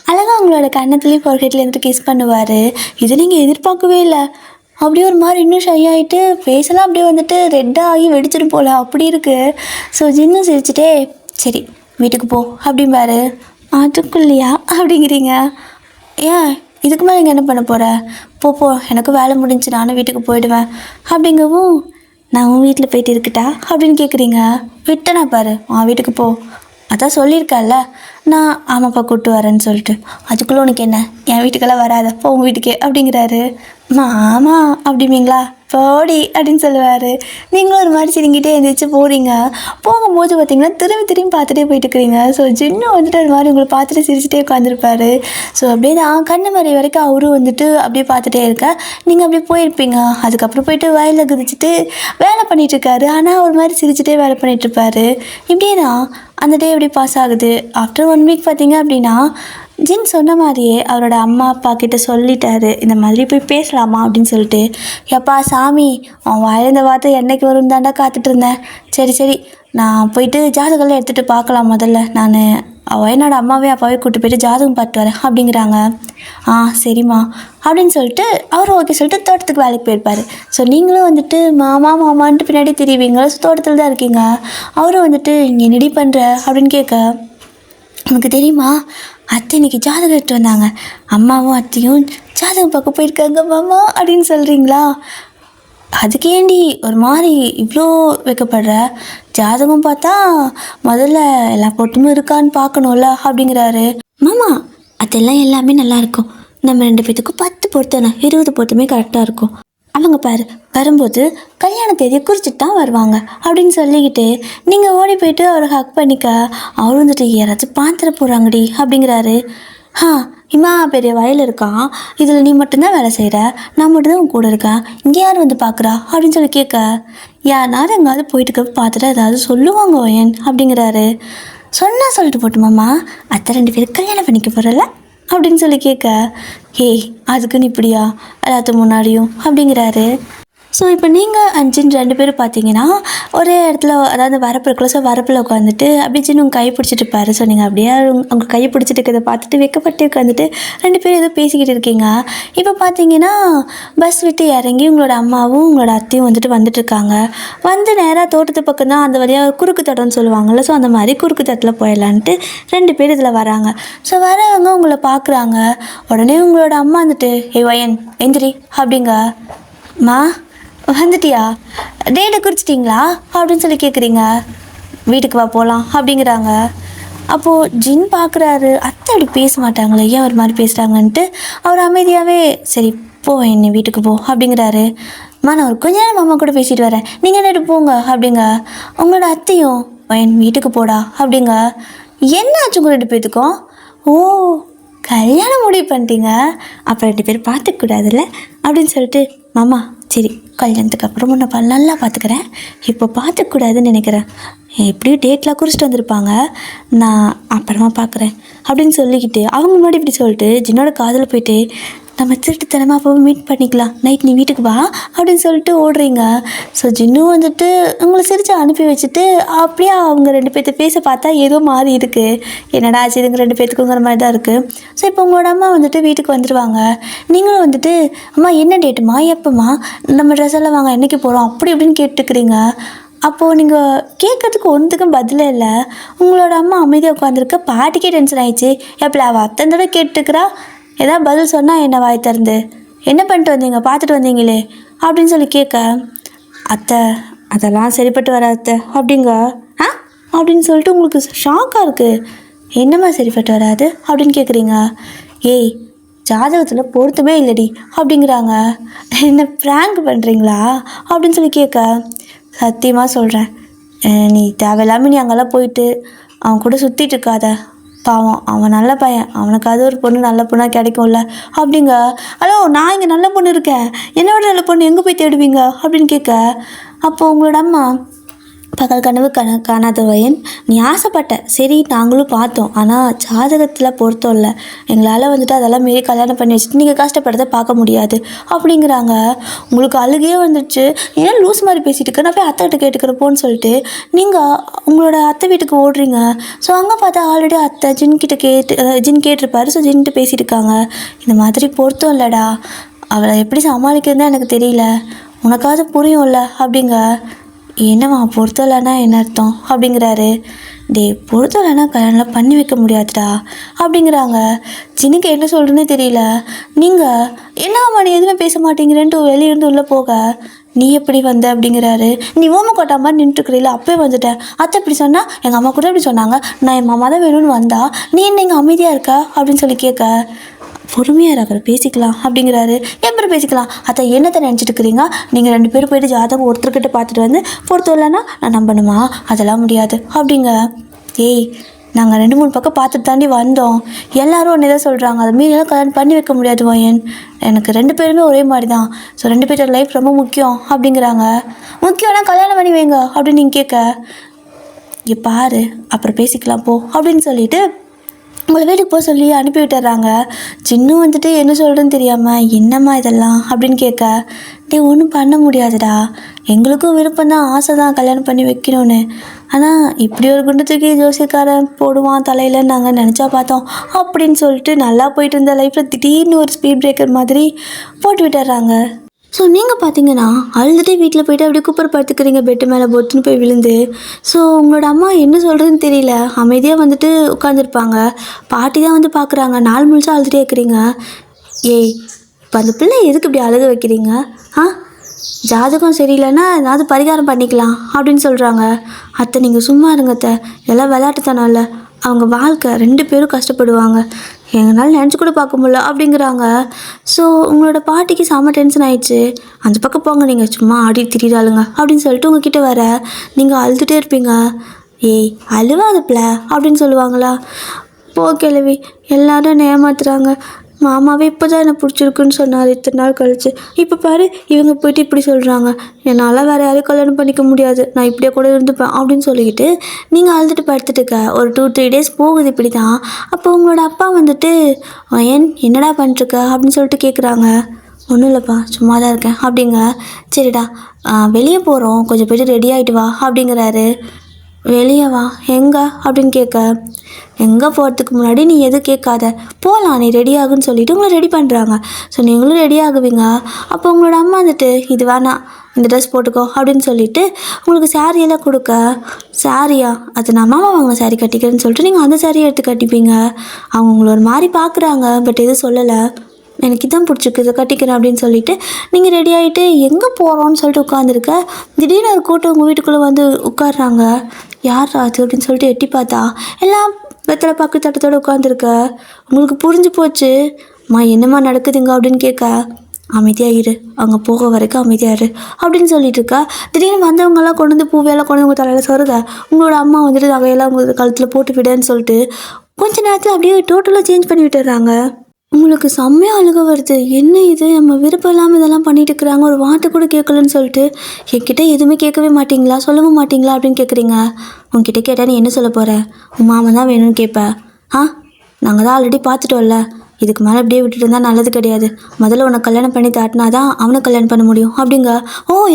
அழகாக உங்களோட கன்னத்துலேயும் பொருட்கேட்டில் இருந்துட்டு கிஸ் பண்ணுவார். இதை நீங்கள் எதிர்பார்க்கவே இல்லை. அப்படியே ஒரு மாதிரி இன்னும் ஷை ஆகிட்டு ஃபேஸெல்லாம் அப்படியே வந்துட்டு ரெட்டாக ஆகி வெடிச்சிடும் போல் அப்படி இருக்குது. ஸோ ஜின்னு சிரிச்சிட்டே சரி வீட்டுக்கு போ அப்படிம்பாரு. அதுக்குள்ளையா அப்படிங்கிறீங்க? ஏன் இதுக்கு மேலே நீங்கள் என்ன பண்ண போகிற? போ எனக்கு வேலை முடிஞ்சு நானும் வீட்டுக்கு போயிடுவேன் அப்படிங்கவும், நான் உன் வீட்டில் போயிட்டு இருக்கட்டா அப்படின்னு கேட்குறீங்க. விட்டனா பாரு வீட்டுக்கு போ, அதான் சொல்லியிருக்கல நான் ஆமாப்பா கூப்பிட்டு வரேன்னு சொல்லிட்டு. அதுக்குள்ளே உனக்கு என்ன, என் வீட்டுக்கெல்லாம் வராத போ உங்கள் வீட்டுக்கே அப்படிங்கிறாரு. மாமா அப்படிம்பீங்களா? போடி அப்படின்னு சொல்லுவார். நீங்களும் ஒரு மாதிரி சிரிங்கிட்டே எழுந்திரிச்சு போகிறீங்க. போகும்போது பார்த்தீங்கன்னா திரும்பி பார்த்துட்டே போயிட்டு இருக்கிறீங்க. ஸோ ஜின்னு வந்துட்டு அது மாதிரி உங்களை பார்த்துட்டு சிரிச்சுட்டே உட்காந்துருப்பாரு. ஸோ அப்படியே தான் கண்ணு மறை வரைக்கும் அவரும் வந்துட்டு அப்படியே பார்த்துட்டே இருக்க. நீங்கள் அப்படியே போயிருப்பீங்க. அதுக்கப்புறம் போயிட்டு வயலில் குதிச்சுட்டு வேலை பண்ணிகிட்ருக்காரு. ஆனால் ஒரு மாதிரி சிரிச்சுட்டே வேலை பண்ணிகிட்ருப்பாரு. இப்படியே தான் அந்த டே எப்படி பாஸ் ஆகுது. ஆஃப்டர் 1 வீக் பார்த்தீங்க அப்படின்னா ஜின் சொன்ன மாதிரியே அவரோட அம்மா அப்பா கிட்ட சொல்லிட்டாரு, இந்த மாதிரி போய் பேசலாமா அப்படின்னு சொல்லிட்டு. எப்பா சாமி அவன் வாயில இந்த வார்த்தை என்னைக்கு வரும் தாண்டா காத்துட்டு இருந்தேன். சரி நான் போயிட்டு ஜாதகம்லாம் எடுத்துகிட்டு பார்க்கலாம், முதல்ல நான் என்னோட அம்மாவே அப்பாவே கூப்பிட்டு போயிட்டு ஜாதகம் பார்த்து வரேன் அப்படிங்கிறாங்க. சரிம்மா அப்படின்னு சொல்லிட்டு அவரும் ஓகே சொல்லிட்டு தோட்டத்துக்கு வேலைக்கு போயிருப்பார். ஸோ நீங்களும் வந்துட்டு மாமான்ட்டு பின்னாடி தெரிவிங்க. ஸோ தோட்டத்தில் தான் இருக்கீங்க. அவரும் வந்துட்டு இங்கே என்னடி பண்ணுற அப்படின்னு கேட்க, உனக்கு தெரியுமா அத்தை இன்னைக்கு ஜாதகம் எடுத்து வந்தாங்க, அம்மாவும் அத்தையும் ஜாதகம் பார்க்க போயிருக்காங்க மாமா அப்படின்னு சொல்கிறீங்களா? அதுக்கேண்டி ஒரு மாதிரி இவ்வளோ வைக்கப்படுற? ஜாதகம் பார்த்தா முதல்ல எல்லா பொட்டுமே இருக்கான்னு பார்க்கணும்ல அப்படிங்கிறாரு. மாமா அதெல்லாம் எல்லாமே நல்லாயிருக்கும், நம்ம 2 பேத்துக்கும் 10 பொருத்தனை 20 பொருத்தமே கரெக்டாக இருக்கும். அவங்க பாரு வரும்போது கல்யாண தேதியை குறிச்சிட்டு தான் வருவாங்க அப்படின்னு சொல்லிக்கிட்டு நீங்கள் ஓடி போயிட்டு அவரை ஹக் பண்ணிக்க. அவர் வந்துட்டு யாராச்சும் பாத்திர போகிறாங்கடி அப்படிங்கிறாரு. இம்மா பெரிய வயல் இருக்கான், இதில் நீ மட்டும்தான் வேலை செய்கிற, நான் மட்டும்தான் உன் கூட இருக்கேன், இங்கே யார் வந்து பார்க்குறா அப்படின்னு சொல்லி கேட்க, யாருனாலும் எங்காவது போயிட்டு பார்த்துட்டு ஏதாவது சொல்லுவாங்க வயன் அப்படிங்கிறாரு. சொன்னால் சொல்லிட்டு போட்டுமாம்மா, அத்தை 2 பேருக்கு கல்யாணம் பண்ணிக்க போகிறல அப்படின்னு சொல்லி கேட்க, அதுக்குன்னு இப்படியா எல்லாத்துக்கு முன்னாடியும் அப்படிங்கிறாரு. ஸோ இப்போ நீங்கள் அஞ்சுன்னு 2 பேரும் பார்த்தீங்கன்னா ஒரே இடத்துல, அதாவது வரப்பு இருக்குல்ல, ஸோ வரப்பில் உட்காந்துட்டு அப்படி சின்ன உங்கள் கையை பிடிச்சிட்டு இருப்பாரு. ஸோ நீங்கள் அப்படியே உங்கள் கையை பிடிச்சிட்டு இருக்கிறத பார்த்துட்டு வெக்கப்பட்டு உட்காந்துட்டு 2 பேரும் ஏதோ பேசிக்கிட்டு இருக்கீங்க. இப்போ பார்த்தீங்கன்னா பஸ் விட்டு இறங்கி உங்களோட அம்மாவும் உங்களோட அத்தையும் வந்துட்டுருக்காங்க. வந்து நேராக தோட்டத்து பக்கம் தான், அந்த வழியாக குறுக்கு தட்டம்னு சொல்லுவாங்கள்ல, ஸோ அந்த மாதிரி குறுக்கு தட்டில் போயிடலான்ட்டு 2 பேர் இதில் வராங்க. ஸோ வரவங்க உங்களை பார்க்குறாங்க. உடனே உங்களோட அம்மா வந்துட்டு வயன் எந்திரி அப்படிங்க. மா வந்துட்டியா, டேட்டை குறிச்சிட்டிங்களா அப்படின்னு சொல்லி கேட்குறீங்க. வீட்டுக்கு வா போகலாம் அப்படிங்கிறாங்க. அப்போது ஜின் பார்க்குறாரு, அத்தை அப்படி பேச மாட்டாங்களே, ஏன் ஒரு மாதிரி பேசுகிறாங்கன்ட்டு அவர் அமைதியாகவே சரி போ என்ன வீட்டுக்கு போ அப்படிங்கிறாரு. நான் ஒரு கொஞ்ச நேரம் மாமா கூட பேசிட்டு வரேன், நீங்கள் என்னட்டு போங்க அப்படிங்க. உங்களோட அத்தையும் என் வீட்டுக்கு போடா அப்படிங்க. என்ன ஆச்சு உங்கள் 2 பேத்துக்கும்? ஓ கல்யாணம் முடிவு பண்ணிட்டீங்க, அப்போ 2 பேர் பார்த்துக்கூடாதுல்ல அப்படின்னு சொல்லிட்டு, மாமா சரி கல்யாணத்துக்கு அப்புறம் உன்னை நல்லா பார்த்துக்கிறேன், இப்போ பார்த்துக்கூடாதுன்னு நினைக்கிறேன், எப்படியும் டேட்லாம் குறிச்சிட்டு வந்திருப்பாங்க, நான் அப்புறமா பார்க்குறேன் அப்படின்னு சொல்லிக்கிட்டு அவங்க முன்னாடி இப்படி சொல்லிட்டு ஜின்னோட காதில் போயிட்டு, நம்ம திருட்டுத்தனமாக அப்போ மீட் பண்ணிக்கலாம், நைட் நீ வீட்டுக்கு வா அப்படின்னு சொல்லிட்டு ஓடுறீங்க. ஸோ ஜின்னும் வந்துட்டு உங்களை சிரித்து அனுப்பி வச்சுட்டு அப்படியே அவங்க 2 பேர்த்த பேச பார்த்தா ஏதோ மாறி இருக்குது, என்னடா ஆச்சு இதுங்க 2 பேர்த்துக்குங்கிற மாதிரி தான் இருக்குது. ஸோ இப்போ உங்களோட அம்மா வந்துட்டு வீட்டுக்கு வந்துடுவாங்க. நீங்களும் வந்துட்டு அம்மா என்ன டேட்டுமா எப்போம்மா நம்ம ட்ரெஸ் எல்லாம் வாங்க என்றைக்கு போகிறோம் அப்படி இப்படின்னு கேட்டுக்கிறீங்க. அப்போது நீங்கள் கேட்கறதுக்கு ஒன்றுத்துக்கும் பதிலே இல்லை. உங்களோட அம்மா அமைதியாக உட்காந்துருக்க, பாட்டிக்கே டென்ஷன் ஆயிடுச்சு. எப்போ அவள் அத்தனை தடவை கேட்டுக்கிறா, ஏதாவது பதில் சொன்னால் என்ன வாய் திறந்து என்ன பண்ணிட்டு வந்தீங்க, பார்த்துட்டு வந்தீங்களே அப்படின்னு சொல்லி கேட்க, அத்தை அதெல்லாம் சரிப்பட்டு வராது அத்தை அப்படிங்க. ஆ அப்படின்னு சொல்லிட்டு உங்களுக்கு ஷாக்காக இருக்குது. என்னம்மா சரிப்பட்டு வராது அப்படின்னு கேட்குறீங்க. ஏய் ஜாதகத்தில் பொருத்தமே இல்லடி அப்படிங்கிறாங்க. என்ன ப்ராங்க் பண்ணுறீங்களா அப்படின்னு சொல்லி கேட்க, சத்தியமாக சொல்கிறேன், நீ தேவையில்லாமல் நீ அங்கெல்லாம் போயிட்டு அவன் கூட சுற்றிட்டு இருக்காத. பாவம் அவன் நல்ல பையன், அவனுக்காவது ஒரு பொண்ணு நல்ல பொண்ணாக கிடைக்கும்ல அப்படிங்க. ஹலோ நான் இங்கே நல்ல பொண்ணு இருக்கேன், என்னோட நல்ல பொண்ணு எங்கே போய் தேடுவீங்க அப்படின்னு கேட்க, அப்போது உங்களோட அம்மா, பகல் கனவு காணாத வயன், நீ ஆசைப்பட்ட சரி நாங்களும் பார்த்தோம், ஆனால் ஜாதகத்தில் பொருத்தம் இல்லை, எங்களால் வந்துட்டு அதெல்லாம் மீறி கல்யாணம் பண்ணி வச்சுட்டு நீங்கள் கஷ்டப்படுறத பார்க்க முடியாது அப்படிங்கிறாங்க. உங்களுக்கு அழுகையே வந்துடுச்சு. ஏன் லூஸ் மாதிரி பேசிகிட்டு இருக்க, நான் போய் அத்தைகிட்ட கேட்டுக்கிறப்போன்னு சொல்லிட்டு நீங்கள் உங்களோட அத்தை வீட்டுக்கு ஓடுறீங்க. ஸோ அங்கே பார்த்தா ஆல்ரெடி அத்தை ஜின்கிட்ட ஜின் கேட்டிருப்பாரு. ஸோ ஜின்கிட்ட பேசிட்டு இருக்காங்க. இந்த மாதிரி பொருத்தம் இல்லைடா, அவளை எப்படி சமாளிக்கிறதுன்னு எனக்கு தெரியல, உனக்காவது புரியும்ல அப்படிங்க. என்னம்மா பொறுத்தலைன்னா என்ன அர்த்தம் அப்படிங்கிறாரு. பொறுத்தலைன்னா கல்யாணம் பண்ணி வைக்க முடியாதுடா அப்படிங்கிறாங்க. ஜினுக்கு என்ன சொல்கிறேன்னே தெரியல. நீங்கள் என்னம்மா நீ எதுவுமே பேச மாட்டேங்கிறேன்ட்டு வெளியிருந்து உள்ளே போக, நீ எப்படி வந்த அப்படிங்கிறாரு. நீ ஓம கொட்டா மாதிரி நின்றுட்டுருக்கிறீல, அப்போயே வந்துட்டேன். அத்தை இப்படி சொன்னால் எங்கள் அம்மா கூட இப்படி சொன்னாங்க, நான் என் மாமா தான் வேணும்னு வந்தா, நீ என்ன இங்கே அமைதியாக இருக்கா அப்படின்னு சொல்லி கேட்க, பொறுமையாக அப்புறம் பேசிக்கலாம் அப்படிங்கிறாரு. எப்படி பேசிக்கலாம் அத்தை, என்னத்தை நினச்சிட்டு இருக்கிறீங்க, நீங்கள் 2 பேரும் போய்ட்டு ஜாதகம் ஒருத்தர்கிட்ட பார்த்துட்டு வந்து பொறுத்தம் இல்லைன்னா நான் நம்பணுமா, அதெல்லாம் முடியாது அப்படிங்க. ஏய் நாங்கள் 2-3 பக்கம் பார்த்துட்டு தாண்டி வந்தோம், எல்லோரும் ஒன்று தான் சொல்கிறாங்க, அதை மீறியெல்லாம் கல்யாணம் பண்ணி வைக்க முடியாது வயன், எனக்கு 2 பேருமே ஒரே மாதிரி தான், ஸோ 2 பேரோட லைஃப் ரொம்ப முக்கியம் அப்படிங்கிறாங்க. முக்கியம்னா கல்யாணம் பண்ணி வைங்க அப்படின்னு நீங்கள் கேட்க, இங்கே பாரு அப்புறம் பேசிக்கலாம் போ அப்படின்னு சொல்லிட்டு உங்களை வீட்டுக்கு போக சொல்லி அனுப்பி விட்டுறாங்க. சின்னும் வந்துட்டு என்ன சொல்கிறேன்னு தெரியாமல், என்னம்மா இதெல்லாம் அப்படின்னு கேட்க, ஒன்றும் பண்ண முடியாதுடா, எங்களுக்கும் விருப்பம் தான், ஆசை தான் கல்யாணம் பண்ணி வைக்கணும்னு, ஆனால் இப்படி ஒரு குண்டு தூக்கி ஜோசியக்காரன் போடுவான் தலையில் நாங்கள் நினச்சா பார்த்தோம் அப்படின்னு சொல்லிட்டு நல்லா போயிட்டு இருந்த லைஃப்பில் திடீர்னு ஒரு ஸ்பீட் பிரேக்கர் மாதிரி போட்டு விட்டுறாங்க. ஸோ நீங்கள் பார்த்தீங்கன்னா அழுதுகிட்டே வீட்டில் போய்ட்டு அப்படியே குப்பர் படுத்துக்கிறீங்க, பெட்டு மேலே பொட்டுன்னு போய் விழுந்து. ஸோ உங்களோட அம்மா என்ன சொல்கிறதுன்னு தெரியல, அமைதியாக வந்துட்டு உட்காந்துருப்பாங்க. பாட்டி தான் வந்து பார்க்குறாங்க, நாள் முழுசாக அழுதுகிட்டே இருக்கிறீங்க. ஏய் இப்போ அந்த பிள்ளை எதுக்கு இப்படி அழுக வைக்கிறீங்க, ஜாதகம் சரியில்லைன்னா ஏதாவது பரிகாரம் பண்ணிக்கலாம் அப்படின்னு சொல்கிறாங்க. அத்தை நீங்கள் சும்மா இருங்க அத்தை, இதெல்லாம் விளையாட்டுத்தனம் இல்லை, அவங்க வாழ்க்கை 2 பேரும் கஷ்டப்படுவாங்க, எங்களால் நினச்சி கூட பார்க்க முடியல அப்படிங்கிறாங்க. ஸோ உங்களோட பாட்டிக்கு செம்ம டென்ஷன் ஆயிடுச்சு. அந்த பக்கம் போங்க, நீங்கள் சும்மா ஆடி திரிடாளுங்க அப்படின்னு சொல்லிட்டு உங்ககிட்ட வர, நீங்கள் அழுதுகிட்டே இருப்பீங்க. ஏய் அழுவாத பிள்ளை அப்படின்னு சொல்லுவாங்களா. போ கிழவி, எல்லாரும் என்னை ஏமாத்துறாங்க, மாமாவே இப்போ தான் என்னை பிடிச்சிருக்குன்னு சொன்னார் இத்தனை நாள் கழிச்சு, இப்போ பாரு இவங்க போயிட்டு இப்படி சொல்கிறாங்க, என்னால் வேறு யாரையும் கல்யாணம் பண்ணிக்க முடியாது, நான் இப்படியே கூட இருந்துப்பேன் அப்படின்னு சொல்லிக்கிட்டு நீங்கள் அழுதுட்டு படுத்துட்டுக்க. ஒரு 2-3 டேஸ் போகுது இப்படி தான். அப்போ உங்களோட அப்பா வந்துட்டு, என்னடா பண்ணிட்டுருக்க அப்படின்னு சொல்லிட்டு கேட்குறாங்க. ஒன்றும் இல்லைப்பா சும்மா தான் இருக்கேன் அப்படிங்க. சரிடா வெளியே போகிறோம், கொஞ்சம் போய்ட்டு ரெடி ஆகிட்டு வா அப்படிங்கிறாரு. வெளியே வா எங்கே அப்படின்னு கேட்க, எங்கே போகிறதுக்கு முன்னாடி நீ எதுவும் கேட்காத, போகலாம் நீ ரெடி ஆகுன்னு சொல்லிவிட்டு உங்களை ரெடி பண்ணுறாங்க. ஸோ நீங்களும் ரெடி ஆகுவீங்க. அப்போ உங்களோட அம்மா வந்துட்டு, இது வேணாம் இந்த ட்ரெஸ் போட்டுக்கோ அப்படின்னு சொல்லிவிட்டு உங்களுக்கு சாரியெல்லாம் கொடுக்க, சாரியா அது நான் மாமா வாங்க சாரி கட்டிக்கிறேன்னு சொல்லிட்டு நீங்கள் அந்த சாரியை எடுத்து கட்டிப்பீங்க. அவங்க உங்களை ஒரு மாதிரி பார்க்குறாங்க, பட் எதுவும் சொல்லலை. எனக்கு இதான் பிடிச்சிருக்கு, இதை கட்டிக்கிறேன் அப்படின்னு சொல்லிட்டு நீங்கள் ரெடி ஆகிட்டு எங்கே போகிறோன்னு சொல்லிட்டு உட்காந்துருக்க, திடீர்னு ஒரு கூட்டம் உங்கள் வீட்டுக்குள்ளே வந்து உட்காடுறாங்க. யார் அது அப்படின்னு சொல்லிட்டு எட்டி பார்த்தா எல்லாம் வெத்தலை பாக்கு தட்டத்தோடு உட்காந்துருக்க. உங்களுக்கு புரிஞ்சு போச்சு, என்னம்மா நடக்குதுங்க அப்படின்னு கேட்க, அமைதியாக இரு, அங்கே போக வரைக்கும் அமைதியாக இரு அப்படின்னு சொல்லிட்டு இருக்கா. திடீர்னு வந்தவங்கெல்லாம் கொண்டு வந்து பூவையெல்லாம் கொண்டு உங்கள் தலையில் சொருக, உங்களோட அம்மா வந்துட்டு நகையெல்லாம் உங்களுக்கு கழுத்தில் போட்டு விடன்னு சொல்லிட்டு கொஞ்ச நேரத்தில் அப்படியே டோட்டலாக சேஞ்ச் பண்ணி விட்டுறாங்க. உங்களுக்கு செம்மையாக அழுக வருது, என்ன இது நம்ம விருப்பம் இல்லாமல் இதெல்லாம் பண்ணிட்டு இருக்கிறாங்க, ஒரு வார்த்தை கூட கேட்கலன்னு சொல்லிட்டு, என்கிட்ட எதுவுமே கேட்கவே மாட்டிங்களா, சொல்லவும் மாட்டிங்களா அப்படின்னு கேட்குறீங்க. உங்ககிட்ட கேட்டால் நீ என்ன சொல்ல போகிற, உன் மாமன் தான் வேணும்னு கேட்பேன். நாங்கள் தான் ஆல்ரெடி பார்த்துட்டோம்ல, இதுக்கு மேலே அப்படியே விட்டுட்டு இருந்தால் நல்லது கிடையாது, முதல்ல உனக்கு கல்யாணம் பண்ணி தாட்டினா தான் அவனை கல்யாணம் பண்ண முடியும் அப்படிங்க.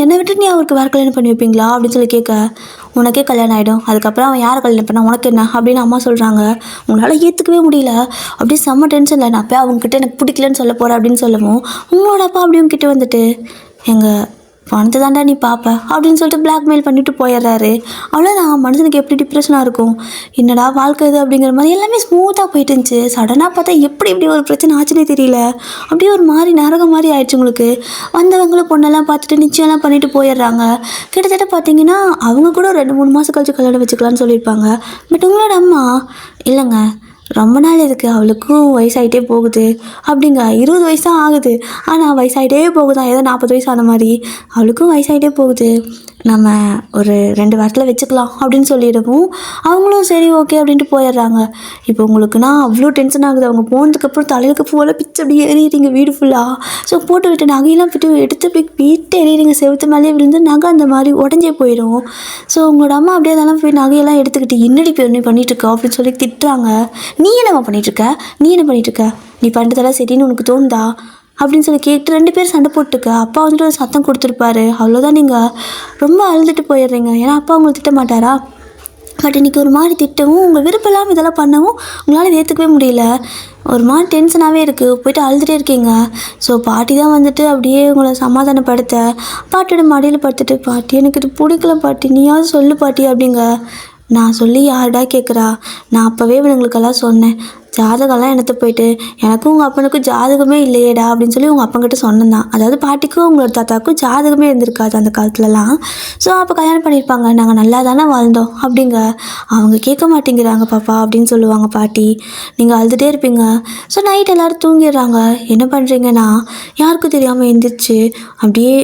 என்னை விட்டு நீ அவருக்கு வேறு கல்யாணம் பண்ணி வைப்பீங்களா அப்படின்னு சொல்லி கேட்க, உனக்கே கல்யாணம் ஆகிடும், அதுக்கப்புறம் அவன் யாரை கல்யாணம் பண்ணால் உனக்கு என்ன அப்படின்னு அம்மா சொல்கிறாங்க. உங்களால் ஏற்றுக்கவே முடியல, அப்படியே செம்ம டென்ஷனில், நான் அவங்ககிட்ட எனக்கு பிடிக்கலன்னு சொல்ல போகிறேன் அப்படின்னு சொல்லவும் உங்களோட அப்பா அப்படி உங்ககிட்ட வந்துட்டு, எங்கள் பணத்தை தாண்டா நீ பார்ப்ப அப்படின்னு சொல்லிட்டு பிளாக்மெயில் பண்ணிட்டு போயிடுறாரு. அவ்வளோதான், மனுஷனுக்கு எப்படி டிப்ரெஷனாக இருக்கும், என்னடா வாழ்க்கை இது அப்படிங்கிற மாதிரி எல்லாமே ஸ்மூத்தாக போயிட்டு இருந்துச்சு. சடனாக பார்த்தா எப்படி இப்படி ஒரு பிரச்சனை ஆச்சுன்னே தெரியல. அப்படியே ஒரு மாதிரி நரகம் மாதிரி ஆயிடுச்சு உங்களுக்கு. வந்தவங்களும் பொண்ணெல்லாம் பார்த்துட்டு நிச்சயம்லாம் பண்ணிட்டு போயிடுறாங்க. கிட்டத்தட்ட பார்த்தீங்கன்னா அவங்க கூட 2-3 மாதம் கழிச்சு கல்யாணம் வச்சுக்கலான்னு சொல்லியிருப்பாங்க. பட் உங்களோட அம்மா இல்லைங்க, ரொம்ப நாள் இருக்குது, அவளுக்கும் வயசாகிட்டே போகுது அப்படிங்க. 20 வயசு தான் ஆகுது, ஆனால் வயசாகிட்டே போகுதான், ஏதோ 40 வயசு ஆன மாதிரி. அவளுக்கும் வயசாகிட்டே போகுது, நம்ம ஒரு 2 வாரத்தில் வச்சுக்கலாம் அப்படின்னு சொல்லிடுவோம். அவங்களும் சரி ஓகே அப்படின்ட்டு போயிடுறாங்க. இப்போ உங்களுக்குன்னா அவ்வளோ டென்ஷன் ஆகுது. அவங்க போனதுக்கப்புறம் தலையிலுக்கு போல பிச்சு அப்படியே எறிகிறீங்க வீடு ஃபுல்லாக. ஸோ போட்டு விட்டு நகையெல்லாம் போட்டு எடுத்து போய் வீட்டை எறிகிறீங்க, செவுத்து மேலேயே விழுந்து நகை அந்த மாதிரி உடஞ்சே போயிடும். ஸோ உங்களோட அம்மா அப்படியே அதெல்லாம் போய் நகையெல்லாம் எடுத்துக்கிட்டு என்னடி பெருமை பண்ணிட்டுருக்க அப்படின்னு சொல்லி திட்டுறாங்க. நீ என்னம்மா பண்ணிகிட்ருக்க, நீ என்ன பண்ணிகிட்ருக்க, நீ பண்ணுறதெல்லாம் சரின்னு உனக்கு தோணுதா அப்படின்னு சொல்லி கேட்டு 2 பேர் சண்டை போட்டுக்க. அப்பா வந்துட்டு ஒரு சத்தம் கொடுத்துருப்பாரு. அவ்வளோதான், நீங்கள் ரொம்ப அழுதுட்டு போயிடுறீங்க. ஏன்னா அப்பா உங்களை திட்ட மாட்டாரா? பட் இன்றைக்கி ஒரு மாதிரி திட்டவும் உங்கள் விருப்பம் இல்லாமல் இதெல்லாம் பண்ணவும் உங்களால் ஏற்றுக்கவே முடியல. ஒரு மாதிரி டென்ஷனாகவே இருக்குது, போயிட்டு அழுதுகிட்டே இருக்கீங்க. ஸோ பாட்டி தான் வந்துட்டு அப்படியே உங்களை சமாதானப்படுத்த பாட்டியோட மடியில் படுத்துட்டு, பாட்டி எனக்கு இது பிடிக்கல பாட்டி, நீயாவது சொல்லு பாட்டி அப்படிங்க. நான் சொல்லி யாருடா கேட்குறா, நான் அப்போவே இவனுங்களுக்கெல்லாம் சொன்னேன், ஜாதகம்லாம் எடுத்து போயிட்டு எனக்கும் உங்கள் அப்பனுக்கும் ஜாதகமே இல்லையேடா அப்படின்னு சொல்லி உங்கள் அப்பங்கிட்ட சொன்னதான். அதாவது பாட்டிக்கும் உங்களோட தாத்தாவுக்கும் ஜாதகமே இருந்திருக்காது அந்த காலத்துலலாம். ஸோ அப்போ கல்யாணம் பண்ணியிருப்பாங்க, நாங்கள் நல்லா தானே வாழ்ந்தோம் அப்படிங்க. அவங்க கேட்க மாட்டேங்கிறாங்க பாப்பா அப்படின்னு சொல்லுவாங்க பாட்டி. நீங்கள் அழுதுகிட்டே இருப்பீங்க. ஸோ நைட் எல்லோரும் தூங்கிடுறாங்க. என்ன பண்ணுறீங்கன்னா யாருக்கும் தெரியாமல் எழுந்திரிச்சு அப்படியே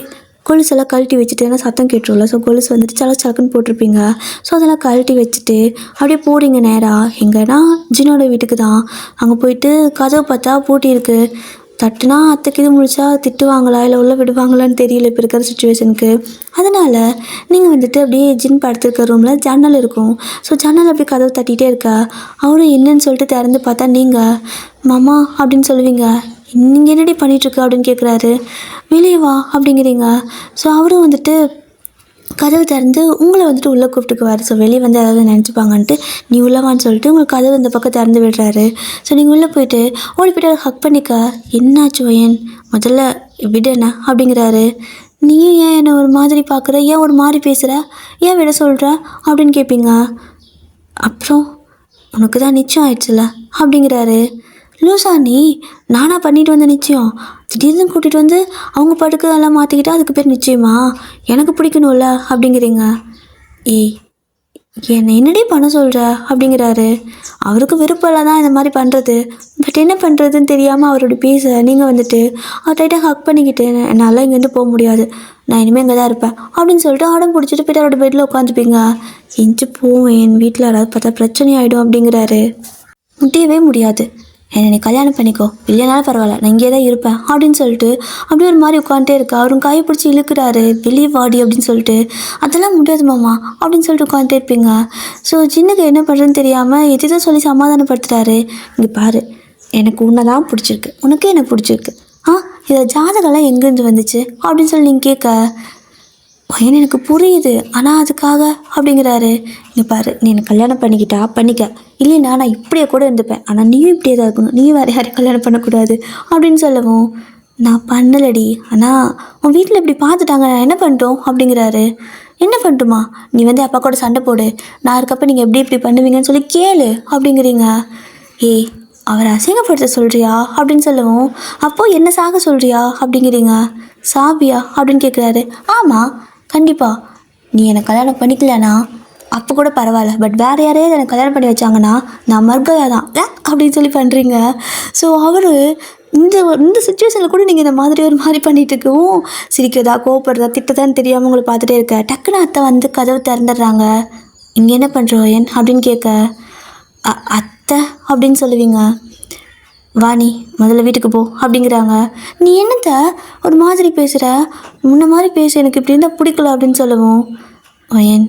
கொலுசெல்லாம் கழட்டி வச்சுட்டு, ஏன்னா சத்தம் கேட்டுருல, ஸோ கொலுசு வந்துட்டு சலக்குன்னு போட்டிருப்பீங்க. ஸோ அதெல்லாம் கழட்டி வச்சுட்டு அப்படியே போறீங்க நேராக எங்கன்னா ஜினோட வீட்டுக்கு தான். அங்கே போயிட்டு கதவை பார்த்தா பூட்டியிருக்கு. தட்டுனா அத்தைக்கு இது முழிச்சா திட்டுவாங்களா இல்லை உள்ளே விடுவாங்களான்னு தெரியல இப்போ இருக்கிற சுச்சுவேஷனுக்கு. அதனால் நீங்கள் வந்துட்டு அப்படியே ஜின் படுத்துருக்க ரூமில் ஜன்னல் இருக்கும். ஸோ ஜன்னல் அப்படி கதவை தட்டிகிட்டே இருக்கா. அவரும் என்னன்னு சொல்லிட்டு திறந்து பார்த்தா நீங்கள் மாமா அப்படின்னு சொல்லுவீங்க. நீங்கள் என்னடி பண்ணிகிட்ருக்க அப்படின்னு கேட்குறாரு. வெளியே வா அப்படிங்கிறீங்க. ஸோ அவரும் வந்துட்டு கதவு திறந்து உங்களை வந்துட்டு உள்ளே கூப்பிட்டுக்குவார். ஸோ வெளியே வந்து ஏதாவது நினச்சிப்பாங்கன்ட்டு நீ உள்ளவான்னு சொல்லிட்டு உங்களுக்கு கதவு இந்த பக்கம் திறந்து விடுறாரு. ஸோ நீங்கள் உள்ளே போயிட்டு ஓடி போய்ட்டு ஹக் பண்ணிக்க. என்னாச்சு வயன், முதல்ல விடுண்ணா அப்படிங்கிறாரு. நீயும் ஏன் என்னை ஒரு மாதிரி பார்க்குற, ஏன் ஒரு மாதிரி பேசுகிற, ஏன் விட சொல்கிற அப்படின்னு கேட்பீங்க. அப்புறம் உனக்கு தான் நிச்சயம் ஆயிடுச்சுல அப்படிங்கிறாரு. லூசா நீ, நானாக பண்ணிட்டு வந்த நிச்சயம், திடீர்னு கூட்டிகிட்டு வந்து அவங்க படுக்க எல்லாம் மாற்றிக்கிட்டா அதுக்கு பேர் நிச்சயமா, எனக்கு பிடிக்கணும்ல அப்படிங்கிறீங்க. ஏய் என்னை என்னடி பண்ண சொல்கிற அப்படிங்கிறாரு. அவருக்கு விருப்பம் இல்லை தான் இந்த மாதிரி பண்ணுறது. பட் என்ன பண்ணுறதுன்னு தெரியாமல் அவரோட பேச நீங்கள் வந்துட்டு அவர் டைட்டாக ஹக் பண்ணிக்கிட்டு என்னால் இங்கேருந்து போக முடியாது, நான் இனிமேல் இங்கே தான் இருப்பேன் அப்படின்னு சொல்லிட்டு ஆடம் பிடிச்சிட்டு போய்ட்டு அவரோட பெட்டில் உட்காந்துப்பீங்க. எஞ்சி போவேன், என் வீட்டில் யாராவது பார்த்தா பிரச்சனை ஆகிடும் அப்படிங்கிறாரு. முடியவே முடியாது, என்னை நீ கல்யாணம் பண்ணிக்கோ, இல்லைனாலும் பரவாயில்ல, நான் இங்கே தான் இருப்பேன் அப்படின்னு சொல்லிட்டு அப்படியே ஒரு மாதிரி உட்காந்துட்டே இருக்கா. அவரும் கையை பிடிச்சி இழுக்கிறாரு, வெளியே வாடி அப்படின்னு சொல்லிட்டு. அதெல்லாம் முடியாது மாமா அப்படின்னு சொல்லிட்டு உட்காந்துட்டே இருப்பீங்க. ஸோ ஜின்னுக்கு என்ன பண்ணுறதுன்னு தெரியாமல் எதுதான் சொல்லி சமாதானப்படுத்துகிறாரு. இங்கே பாரு, எனக்கு உன்னை தான் பிடிச்சிருக்கு, உனக்கே எனக்கு பிடிச்சிருக்கு, இதில் ஜாதகம்லாம் எங்கேருந்து வந்துச்சு அப்படின்னு சொல்லி நீங்கள் கேட்க, பையன் எனக்கு புரியுது ஆனால் அதுக்காக அப்படிங்கிறாரு. இங்கே பாரு, நீ என்னை கல்யாணம் பண்ணிக்கிட்டா பண்ணிக்க, இல்லைன்னா நான் இப்படியே கூட இருந்துப்பேன், ஆனால் நீயும் இப்படியே தான் இருக்கணும், நீ வேறு யாரையும் கல்யாணம் பண்ணக்கூடாது அப்படின்னு சொல்லவும், நான் பண்ணலடி, ஆனால் உன் வீட்டில் இப்படி பார்த்துட்டாங்க, நான் என்ன பண்ணிட்டோம் அப்படிங்கிறாரு. என்ன பண்ணட்டுமா, நீ வந்து அப்பா கூட சண்டை போடு, நான் இருக்கப்போ நீங்கள் எப்படி இப்படி பண்ணுவீங்கன்னு சொல்லி கேளு அப்படிங்கிறீங்க. ஏய் அவரை அசிங்கப்படுத்த சொல்கிறியா அப்படின்னு சொல்லவும், அப்போது என்ன சாக சொல்கிறியா அப்படிங்கிறீங்க. சாபியா அப்படின்னு கேட்குறாரு. ஆமாம் கண்டிப்பாக, நீ என்னை கல்யாணம் பண்ணிக்கலனா அப்போ கூட பரவாயில்ல, பட் வேறு யாரையாவது எனக்கு கல்யாணம் பண்ணி வச்சாங்கன்னா நான் மர்கையா தான் அப்படின்னு சொல்லி பண்ணுறீங்க. ஸோ அவர் இந்த சுச்சுவேஷனில் கூட நீங்கள் இந்த மாதிரி ஒரு மாதிரி பண்ணிகிட்டு இருக்கவும் சிரிக்கிறதா கோவப்படுறதா திட்டதான்னு தெரியாமல் உங்களை பார்த்துட்டே இருக்க. டக்குன்னு அத்தை வந்து கதவு திறந்துடுறாங்க. இங்கே என்ன பண்ணுறோயன் அப்படின்னு கேட்க, அத்தை அப்படின்னு சொல்லுவீங்க. வாணி முதல்ல வீட்டுக்கு போ அப்படிங்கிறாங்க. நீ என்னத்த ஒரு மாதிரி பேசுகிற, முன்ன மாதிரி பேச, எனக்கு இப்படி இருந்தால் பிடிக்கல அப்படின்னு சொல்லவும், வயன்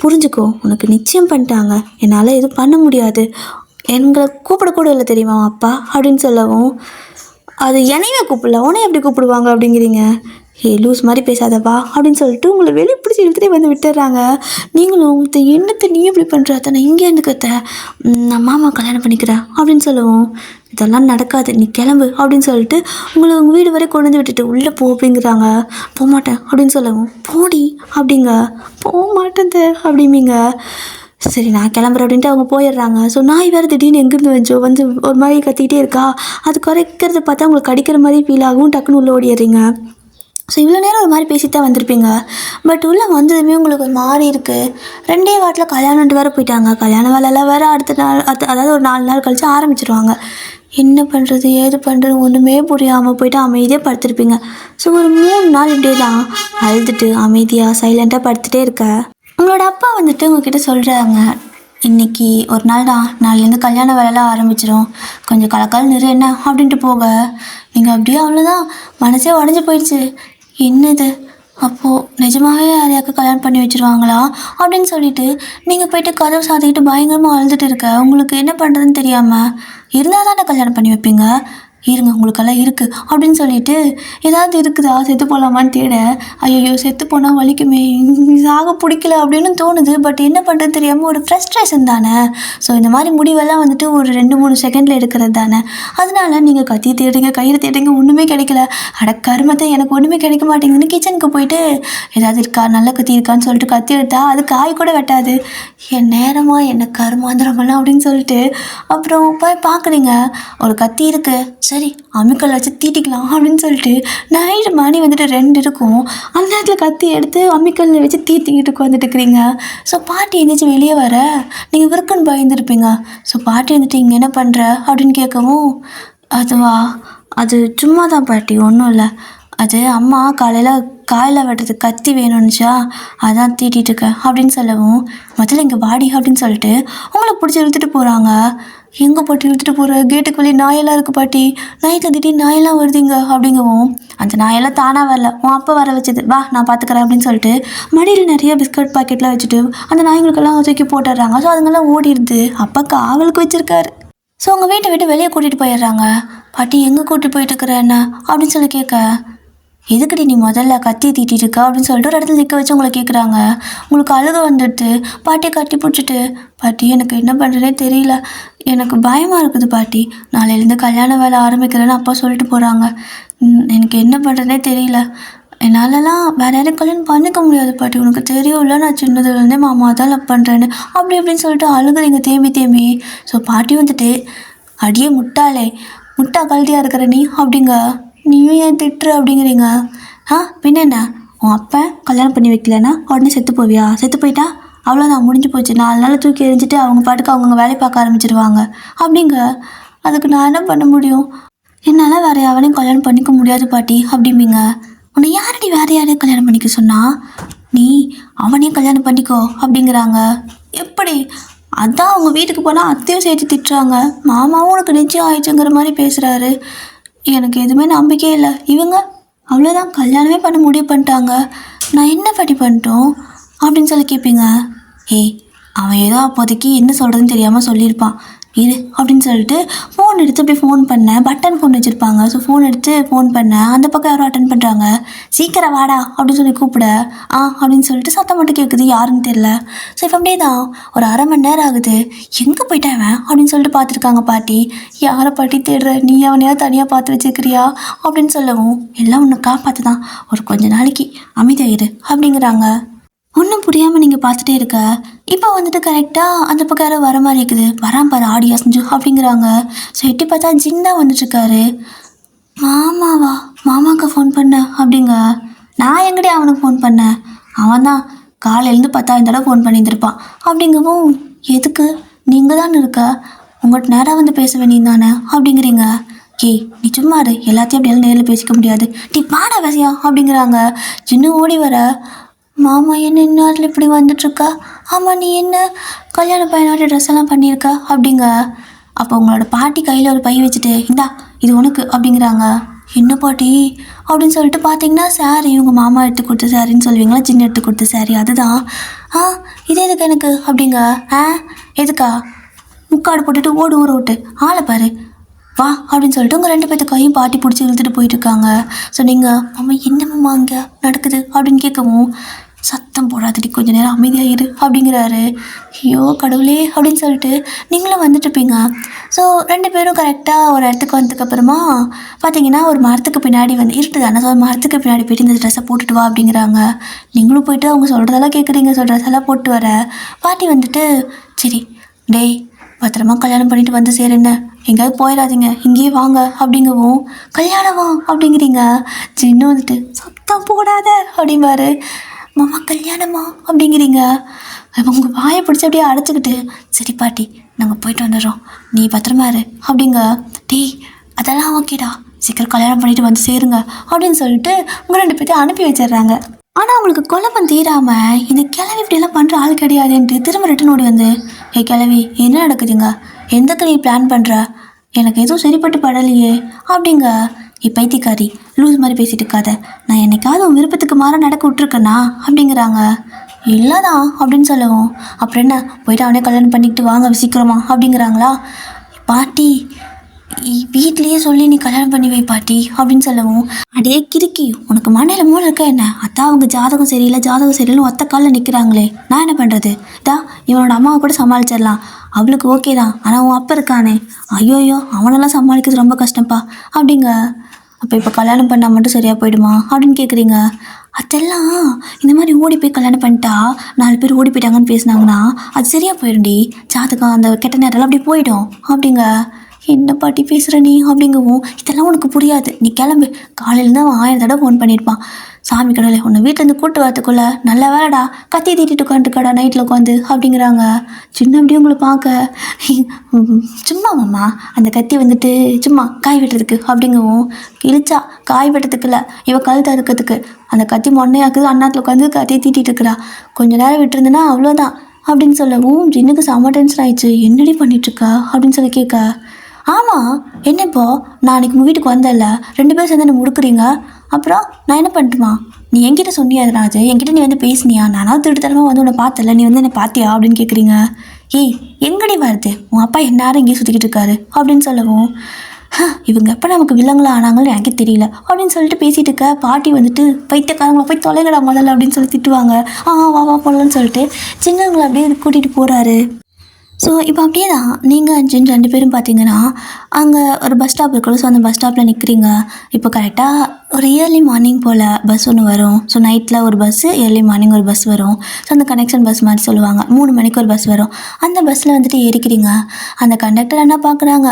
புரிஞ்சுக்கோ, உனக்கு நிச்சயம் பண்ணிட்டாங்க, என்னால் எதுவும் பண்ண முடியாது, எங்களை கூப்பிடக்கூட இல்லை தெரியுமா அப்பா அப்படின்னு சொல்லவும், அது என்னையுமே கூப்பிடல, உனையும் எப்படி கூப்பிடுவாங்க அப்படிங்கிறீங்க. லூஸ் மாதிரி பேசாதப்பா அப்படின்னு சொல்லிட்டு உங்களை வெளியே பிடிச்சி இழுத்துட்டே வந்து விட்டுடுறாங்க. நீங்களும் என்னத்தை நீ எப்படி பண்ணுற, நான் இங்கே இருந்துக்கத்த, நான் மாமா கல்யாணம் பண்ணிக்கிறேன் அப்படின்னு சொல்லுவோம். இதெல்லாம் நடக்காது, நீ கிளம்பு அப்படின்னு சொல்லிட்டு உங்களை உங்கள் வீடு வரை கொண்டு வந்து விட்டுட்டு உள்ளே போ அப்படிங்கிறாங்க. போக மாட்டேன் அப்படின்னு சொல்லவும், போடி அப்படிங்க. போக மாட்டேன் அப்படிம்பிங்க. சரி நான் கிளம்புறேன் அப்படின்ட்டு அவங்க போயிடுறாங்க. ஸோ நாய் வேறு திடீர்னு எங்கேருந்து வந்து ஒரு மாதிரி கத்திக்கிட்டே இருக்கா. அது குறைக்கிறத பார்த்தா உங்களுக்கு கடிக்கிற மாதிரி ஃபீல் ஆகும். டக்குன்னு உள்ளே ஓடிடுறீங்க. ஸோ இவ்வளோ நேரம் ஒரு மாதிரி பேசிட்டு தான் வந்திருப்பீங்க. பட் உள்ளே வந்ததுமே உங்களுக்கு ஒரு மாதிரி இருக்குது. 2 வாரத்தில் கல்யாணம்ட்டு வேறு போயிட்டாங்க. கல்யாண வேலையெல்லாம் வேறு அடுத்த நாள் அதாவது ஒரு 4 நாள் கழித்து ஆரம்பிச்சிருவாங்க. என்ன பண்ணுறது ஏது பண்ணுறது ஒன்றுமே புரியாமல் போயிட்டு அமைதியாக படுத்துருப்பீங்க. ஸோ ஒரு 3 நாள் இப்படியே தான் அழுதுட்டு அமைதியாக சைலண்ட்டாக படுத்துகிட்டே இருக்க உங்களோட அப்பா வந்துட்டு உங்ககிட்ட சொல்கிறாங்க, இன்றைக்கி ஒரு நாள் தான், நாளைலேருந்து கல்யாண வேலைலாம் ஆரம்பிச்சிடும், கொஞ்சம் கலக்கால் நிறு என்ன அப்படின்ட்டு போக நீங்கள் அப்படியே அவ்வளோதான் மனசே உடஞ்சி போயிடுச்சு. என்னது அப்போது நிஜமாகவே யாரையாக்கு கல்யாணம் பண்ணி வச்சுருவாங்களா அப்படின்னு சொல்லிட்டு நீங்கள் போய்ட்டு கதவை சாத்திக்கிட்டு பயங்கரமாக அழுதுட்டு இருக்க உங்களுக்கு என்ன பண்ணுறதுன்னு தெரியாமல் இருந்தால் தானே கல்யாணம் பண்ணி வைப்பீங்க. இருங்க உங்களுக்கெல்லாம் இருக்குது அப்படின்னு சொல்லிட்டு ஏதாவது இருக்குதா செத்து போகலாமான்னு தேட, ஐயோ செத்து போனால் வலிக்குமே, சாக பிடிக்கல அப்படின்னு தோணுது. பட் என்ன பண்ணுறது தெரியாமல் ஒரு ஃப்ரஸ்ட்ரேஷன் தானே. ஸோ இந்த மாதிரி முடிவெல்லாம் வந்துட்டு ஒரு 2-3 செகண்டில் எடுக்கிறது தானே. அதனால நீங்கள் கத்தி தேடுங்க கயிறு தேடுங்க ஒன்றுமே கிடைக்கல. கருமத்தை எனக்கு ஒன்றுமே கிடைக்க மாட்டேங்குதுன்னு கிச்சனுக்கு போயிட்டு ஏதாவது இருக்கா நல்ல கத்தி இருக்கான்னு சொல்லிட்டு கத்தி எடுத்தா அது காய் கூட வெட்டாது. என் நேரமாக என்ன கருமாந்திரமெல்லாம் அப்படின்னு சொல்லிட்டு அப்புறம் போய் பார்க்குறீங்க ஒரு கத்தி இருக்குது. சரி அம்மிக்கல் வச்சு தீட்டிக்கலாம் அப்படின்னு சொல்லிட்டு நைட்டு மணி வந்துட்டு 2 இருக்கும். அந்த நேரத்தில் கத்தி எடுத்து அம்மிக்கல்ல வச்சு தீட்டிக்கிட்டு உட்காந்துட்டு இருக்கிறீங்க. ஸோ பாட்டி எந்திரிச்சு வெளியே வர நீங்கள் விற்குன்னு பயந்துருப்பீங்க. ஸோ பாட்டி வந்துட்டு இங்கே என்ன பண்ணுற அப்படின்னு கேட்கவும், அதுவா அது சும்மா தான் பாட்டி ஒன்றும் இல்லை, அது அம்மா காலையில் காயில் வெட்டுறதுக்கு கத்தி வேணும்னுச்சா அதான் தீட்டிகிட்டு இருக்கேன் அப்படின்னு சொல்லவும், முதல்ல இங்கே வாடி அப்படின்னு சொல்லிட்டு உங்களை பிடிச்சி இழுத்துட்டு போகிறாங்க. எங்கே பாட்டி இழுத்துட்டு போகிற, கேட்டுக்கு வெளியே நாயெல்லாம் இருக்குது பாட்டி, நைட்டில் திடீர்னு நாயெல்லாம் வருதுங்க அப்படிங்கவும், அந்த நாயெல்லாம் தானாக வரல உன் அப்பா வர வச்சது, வா நான் பார்த்துக்கிறேன் அப்படின்னு சொல்லிட்டு மடியில் நிறைய பிஸ்கட் பாக்கெட்லாம் வச்சுட்டு அந்த நாய்களுக்கெல்லாம் தூக்கி போட்டுடுறாங்க. ஸோ அதுங்கெல்லாம் ஓடிடுது. அப்பா காவலுக்கு வச்சுருக்காரு. ஸோ உங்கள் வீட்டை விட்டு வெளியே கூட்டிகிட்டு போயிடுறாங்க. பாட்டி எங்கே கூட்டிகிட்டு போயிட்டு இருக்கிற என்ன அப்படின்னு சொல்லி கேட்க, எதுக்கடி நீ முதல்ல கத்தி தீட்டிட்டு இருக்கா அப்படின்னு சொல்லிட்டு ஒரு இடத்துல நிற்க வச்சு உங்களை கேட்குறாங்க. உங்களுக்கு அழுக வந்துடுது. பாட்டியை கட்டி பிடிச்சிட்டு, பாட்டி எனக்கு என்ன பண்ணுறதே தெரியல, எனக்கு பயமாக இருக்குது பாட்டி, நாளையிலேருந்து கல்யாண வேலை ஆரம்பிக்கிறேன்னு அப்பா சொல்லிட்டு போகிறாங்க, எனக்கு என்ன பண்ணுறதே தெரியல, என்னாலலாம் வேறு யாரும் கல்யாணம் பண்ணிக்க முடியாது பாட்டி, உனக்கு தெரியும்ல நான் சின்னதுலேருந்தே மாமா தான் லவ் பண்ணுறேன்னு அப்படி அப்படின்னு சொல்லிட்டு அழுகுறீங்க தேம்பி. ஸோ பாட்டி வந்துட்டு, அடியே முட்டாளே, முட்டா கல்ட்டியாக இருக்கிற நீ அப்படிங்க, நீயும் ஏன் திட்டுற அப்படிங்கிறீங்க. பின்ன என்ன, உன் அப்பா கல்யாணம் பண்ணி வைக்கலன்னா உடனே செத்து போவியா, செத்து போயிட்டா அவ்வளோதான் முடிஞ்சு போச்சு, 4 நாள் தூக்கி எறிஞ்சிட்டு அவங்க பாட்டுக்கு அவங்க வேலை பார்க்க ஆரம்பிச்சிடுவாங்க அப்படிங்க. அதுக்கு நான் என்ன பண்ண முடியும், என்னால் வேறு யாரையும் கல்யாணம் பண்ணிக்க முடியாது பாட்டி அப்படிம்பிங்க. உன்னை யாரடி வேறு யாரையும் கல்யாணம் பண்ணிக்க சொன்னா, நீ அவனையும் கல்யாணம் பண்ணிக்கோ அப்படிங்கிறாங்க. எப்படி, அதான் அவங்க வீட்டுக்கு போனால் அத்தையும் சேர்த்து திட்டுறாங்க, மாமாவும் உனக்கு நிச்சயம் ஆயிடுச்சுங்கிற மாதிரி பேசுகிறாரு, எனக்கு எதுவுமே நம்பிக்கையே இல்லை, இவங்க அவ்வளோதான் கல்யாணமே பண்ண முடிவு பண்ணிட்டாங்க, நான் என்ன பாட்டி பண்ணிட்டோம் அப்படின்னு சொல்லி கேட்பீங்க. அவன் ஏதோ அப்போதைக்கு என்ன சொல்கிறதுன்னு தெரியாமல் சொல்லியிருப்பான், இரு அப்படின்னு சொல்லிட்டு ஃபோன் எடுத்து அப்படி ஃபோன் பண்ணேன். பட்டன் ஃபோன் வச்சுருப்பாங்க. ஸோ ஃபோன் எடுத்து ஃபோன் பண்ணேன். அந்த பக்கம் யாரும் அட்டன் பண்ணுறாங்க. சீக்கிரம் வாடா அப்படின்னு சொல்லி கூப்பிட, அப்படின்னு சொல்லிட்டு சத்தம் மட்டும் கேட்குது, யாருன்னு தெரில. ஸோ இப்போ அப்படியே தான் ஒரு 1/2 மணி நேரம் ஆகுது. எங்கே போயிட்டான் அப்படின்னு சொல்லிட்டு பார்த்துருக்காங்க பாட்டி. யாரை பாட்டி தேடுற, நீ அவனையா தனியாக பார்த்து வச்சுக்கிறியா அப்படின்னு சொல்லவும், எல்லாம் ஒன்று காப்பாற்று தான், ஒரு கொஞ்ச நாளைக்கு அமைதியாயிரு அப்படிங்கிறாங்க. ஒன்றும் புரியாமல் நீங்கள் பார்த்துட்டே இருக்க, இப்போ வந்துட்டு கரெக்டாக அந்த பக்கம் யாரோ வர மாதிரி இருக்குது, வரான் பாரு ஆடியா செஞ்சு அப்படிங்கிறாங்க. ஸோ எட்டி பார்த்தா ஜின் தான் வந்துட்டுருக்காரு. மாமாவா, மாமாவுக்கு ஃபோன் பண்ண அப்படிங்க. நான் எங்கடி அவனுக்கு ஃபோன் பண்ணேன், அவன் தான் காலையிலேருந்து 10,000 தடவை ஃபோன் பண்ணியிருந்திருப்பான் அப்படிங்கவும், எதுக்கு நீங்கள் தானே இருக்க, உங்கள்கிட்ட நேராக வந்து பேச வேண்டியது தானே அப்படிங்கிறீங்க. நீ சும்மா இரு, எல்லாத்தையும் அப்படியெல்லாம் நேரில் பேசிக்க முடியாது, நீ பாடா பேசியா அப்படிங்கிறாங்க. ஜின்னு ஓடி வர, மாமா என்ன இந்நாட்டில் இப்படி வந்துட்டுருக்கா, ஆமாம் நீ என்ன கல்யாண பையனோட ட்ரெஸ் எல்லாம் பண்ணியிருக்க அப்படிங்க. அப்போ உங்களோட பாட்டி கையில் ஒரு பை வச்சுட்டு, இந்தா இது உனக்கு அப்படிங்கிறாங்க. என்ன பாட்டி அப்படின்னு சொல்லிட்டு பார்த்தீங்கன்னா, சாரி இவங்க மாமா எடுத்து கொடுத்த சாரின்னு சொல்லுவீங்களா, சின்ன எடுத்து கொடுத்த சாரி அதுதான். இது எதுக்கு எனக்கு அப்படிங்க. எதுக்கா, முக்காடு போட்டுட்டு ஓடு ஊற விட்டு ஆளை பாரு வா அப்படின்னு சொல்லிட்டு உங்கள் 2 பேர்த்து கையும் பாட்டி பிடிச்சி இழுத்துட்டு போயிட்டுருக்காங்க. ஸோ நீங்கள் மாமா என்னம்மா இங்கே நடக்குது அப்படின்னு கேட்கவும், சத்தம் போடாதடி கொஞ்ச நேரம் அமைதியாக இரு அப்படிங்கிறாரு. ஐயோ கடவுளே அப்படின்னு சொல்லிட்டு நீங்களும் வந்துட்டுருப்பீங்க. ஸோ 2 பேரும் கரெக்டாக ஒரு இடத்துக்கு வந்ததுக்கப்புறமா பார்த்தீங்கன்னா ஒரு மரத்துக்கு பின்னாடி வந்து இருட்டு தானே. ஸோ மரத்துக்கு பின்னாடி போய்ட்டு இந்த ட்ரெஸ்ஸை போட்டுட்டு வா அப்படிங்கிறாங்க. நீங்களும் போயிட்டு அவங்க சொல்கிறதெல்லாம் கேட்குறீங்க. ஸோ ட்ரெஸ்ஸெல்லாம் போட்டு வர பாட்டி வந்துட்டு சரி டேய் பத்திரமா கல்யாணம் பண்ணிட்டு வந்து சேருங்க, எங்கேயாவது போயிடாதீங்க, இங்கேயே வாங்க அப்படிங்கவும் கல்யாணமா அப்படிங்கிறீங்க. சின்ன வந்துட்டு சத்தம் போடாத அப்படிம்பாரு. மாமா கல்யாணமா அப்படிங்கிறீங்க. உங்கள் வாயை பிடிச்சி அப்படியே அடைச்சிக்கிட்டு சரி பாட்டி நாங்கள் போயிட்டு வந்துடுறோம், நீ பத்திரமா இரு அப்படிங்க. டேய் அதெல்லாம் ஓகேடா, சீக்கிரம் கல்யாணம் பண்ணிட்டு வந்து சேருங்க அப்படின்னு சொல்லிட்டு உங்கள் 2 பேர்த்தையும் அனுப்பி வச்சிடுறாங்க. ஆனால் அவங்களுக்கு குழப்பம் தீராமல் இந்த கிளவி இப்படியெல்லாம் பண்ணுற ஆள் கிடையாதுன்ட்டு திரும்ப ரிட்டன் ஓடி வந்து கிளவி என்ன நடக்குதுங்க, எந்தக்கு நீ பிளான் பண்ணுற, எனக்கு எதுவும் சரிப்பட்டு படலையே அப்படிங்க. பைத்தியக்காரி லூஸ் மாதிரி பேசிட்டு இருக்காத, நான் என்னைக்காவது உன் விருப்பத்துக்கு மாற நடக்க விட்டுருக்கேனா அப்படிங்கிறாங்க. இல்லைதான் அப்படின்னு சொல்லவும் அப்புறம் என்ன போயிட்டு அவனே கல்யாணம் பண்ணிக்கிட்டு வாங்க சீக்கிரமா அப்படிங்கிறாங்களா. பாட்டி வீட்லேயே சொல்லி நீ கல்யாணம் பண்ணி வை பாட்டி அப்படின்னு சொல்லவும் அடே கிறுக்கி உனக்கு மண்டையில் மூளை இருக்கா என்ன, அதான் அவங்க ஜாதகம் சரியில்லைன்னு ஒத்த காலில் நிற்கிறாங்களே, நான் என்ன பண்ணுறது, இவனோட அம்மாவை கூட சமாளிச்சிடலாம், அவளுக்கு ஓகே தான், ஆனால் உன் அப்பா இருக்கானே ஐயோயோ அவனெல்லாம் சமாளிக்கிறது ரொம்ப கஷ்டம்ப்பா அப்படிங்க. அப்போ இப்போ கல்யாணம் பண்ணால் மட்டும் சரியாக போயிடுமா அப்படின்னு கேட்குறீங்க. அதெல்லாம் இந்த மாதிரி ஓடி போய் கல்யாணம் பண்ணிட்டா 4 பேர் ஓடி போயிட்டாங்கன்னு பேசினாங்கன்னா அது சரியாக போயிடும்டி, ஜாதகம் அந்த கெட்ட நேரம்லாம் அப்படி போயிடும் அப்படிங்க. என்ன பாட்டி பேசுகிற நீ அப்படிங்கவும் இதெல்லாம் உனக்கு புரியாது, நீ கிளம்பு, காலையிலேருந்து அவன் 1000 தடவை ஃபோன் பண்ணியிருப்பான், சாமி கடவுளே உன்னை வீட்டிலேருந்து கூட்டு வரத்துக்குள்ள நல்ல வேலைடா கத்தி தீட்டிட்டு உட்காந்துருக்காடா நைட்டில் உட்காந்து அப்படிங்கிறாங்க. சின்ன அப்படியே உங்களை பார்க்க சும்மா மாமா அந்த கத்தி வந்துட்டு சும்மா காய் வெட்டுறதுக்கு அப்படிங்கவும் இழிச்சா காய் வெட்டுறதுக்குள்ள இவன் கழுத்து அறுக்கிறதுக்கு அந்த கத்தி மொன்னையாக்குது, அண்ணாத்தில் உட்காந்து கத்தியை தீட்டிட்டு இருக்கிறா, கொஞ்சம் நேரம் விட்டுருந்தேன்னா அவ்வளோதான் அப்படின்னு சொல்லவும் ஜின்னுக்கு செம்ம டென்ஷன் ஆயிடுச்சு. என்னடி பண்ணிட்டுருக்கா அப்படின்னு சொல்லி கேட்க. ஆமாம் என்ன இப்போ நான் அன்றைக்கி உங்கள் வீட்டுக்கு வந்தேன்ல 2 பேரும் சேர்ந்து என்ன முடுக்குறீங்க, அப்புறம் நான் என்ன பண்ணட்டுமா, நீ என்கிட்ட சொன்னியா ராஜு, என்கிட்ட நீ வந்து பேசினியா, நானாவது திருட்டுத்தனமாக வந்து உன்னை பார்த்தல, நீ வந்து என்ன பார்த்தியா அப்படின்னு கேட்குறீங்க. எங்கடி வருது உன் அப்பா எந்நேரம் இங்கேயே சுற்றிக்கிட்டு இருக்காரு அப்படின்னு சொல்லவும் இவங்க எப்போ நமக்கு வில்லங்களா ஆனாங்கன்னு எனக்கே தெரியல அப்படின்னு சொல்லிட்டு பேசிகிட்டு இருக்க. பாட்டி வந்துட்டு பைத்தியக்காரங்களை போய் தொலைங்கடா முதல்ல அப்படின்னு சொல்லி திட்டுவாங்க. வா வா போடலான்னு சொல்லிட்டு சின்னவங்களை அப்படியே கூட்டிகிட்டு போகிறாரு. ஸோ இப்போ அப்படியே தான் நீங்கள் 2 பேரும் பார்த்தீங்கன்னா அங்கே ஒரு பஸ் ஸ்டாப் இருக்கணும். ஸோ அந்த பஸ் ஸ்டாப்பில் நிற்கிறீங்க. இப்போ கரெக்டாக ஒரு இயர்லி மார்னிங் போல் பஸ் ஒன்று வரும். ஸோ நைட்டில் ஒரு பஸ்ஸு, இயர்லி மார்னிங் ஒரு பஸ் வரும். ஸோ அந்த கனெக்ஷன் பஸ் மாதிரி சொல்லுவாங்க. 3 மணிக்கு ஒரு பஸ் வரும். அந்த பஸ்ஸில் வந்துட்டு ஏறிக்கிறீங்க. அந்த கண்டக்டர் என்ன பார்க்குறாங்க,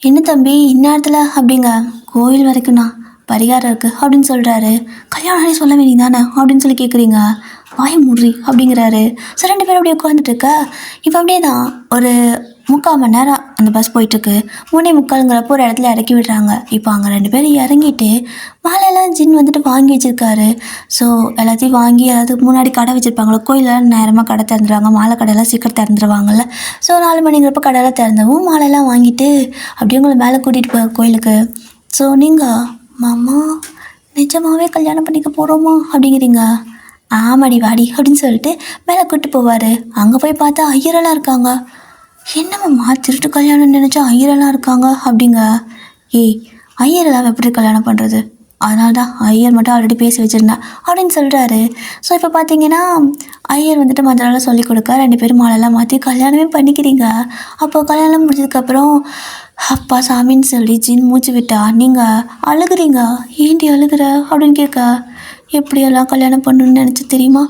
என்ன தம்பி இந்நேரத்தில் அப்படிங்க, கோயில் வரைக்கும்ண்ணா பரிகாரம் இருக்குது அப்படின்னு சொல்கிறாரு. கல்யாணம் சொல்ல வேண்டியது தானே அப்படின்னு சொல்லி கேட்குறீங்க. வாய முறி அப்படிங்கிறாரு. ஸோ 2 பேரும் அப்படியே உட்காந்துட்டு இருக்க. இப்போ அப்படியே தான் ஒரு 3/4 மணி நேரம் அந்த பஸ் போயிட்டுருக்கு. 3:45 ஒரு இடத்துல இறக்கி விடுறாங்க. இப்போ அங்கே 2 பேரும் இறங்கிட்டு மாலையெல்லாம் ஜின் வந்துட்டு வாங்கி வச்சுருக்காரு. ஸோ எல்லாத்தையும் வாங்கி அதாவது முன்னாடி கடை வச்சுருப்பாங்களோ, கோயிலில் நேரமாக கடை திறந்துடுவாங்க, மாலை கடையெல்லாம் சீக்கிரம் திறந்துருவாங்கல்ல. ஸோ 4 மணிங்கிறப்ப கடையெல்லாம் திறந்தவும் மாலையெல்லாம் வாங்கிட்டு அப்படியே உங்களை மேலே கூட்டிகிட்டு போய் கோயிலுக்கு. ஸோ நீங்கள் மாமா நிஜமாகவே கல்யாணம் பண்ணிக்க போகிறோமா அப்படிங்கிறீங்க. ஆமாடி வாடி அப்படின்னு சொல்லிட்டு மேலே கூப்பிட்டு போவார். அங்கே போய் பார்த்தா ஐயரெல்லாம் இருக்காங்க. என்னம்மா திருட்டு கல்யாணம்னு நினச்சா ஐயரெல்லாம் இருக்காங்க அப்படிங்க. ஐயரெல்லாம் எப்படி கல்யாணம் பண்ணுறது, அதனால தான் ஐயர் மட்டும் ஆல்ரெடி பேசி வச்சுருந்தேன் அப்படின்னு சொல்கிறாரு. ஸோ இப்போ பார்த்தீங்கன்னா ஐயர் வந்துட்டு மற்றெல்லாம் சொல்லிக் கொடுக்க 2 பேரும் மாலையெல்லாம் மாற்றி கல்யாணமே பண்ணிக்கிறீங்க. அப்போ கல்யாணம் முடிஞ்சதுக்கப்புறம் அப்பா சாமின்னு சொல்லி ஜின் மூச்சு விட்டா நீங்கள் அழுகுறீங்க. ஏண்டி அழுகுற அப்படின்னு கேட்க. எப்படியெல்லாம் கல்யாணம் பண்ணணுன்னு நினச்சி தெரியுமா,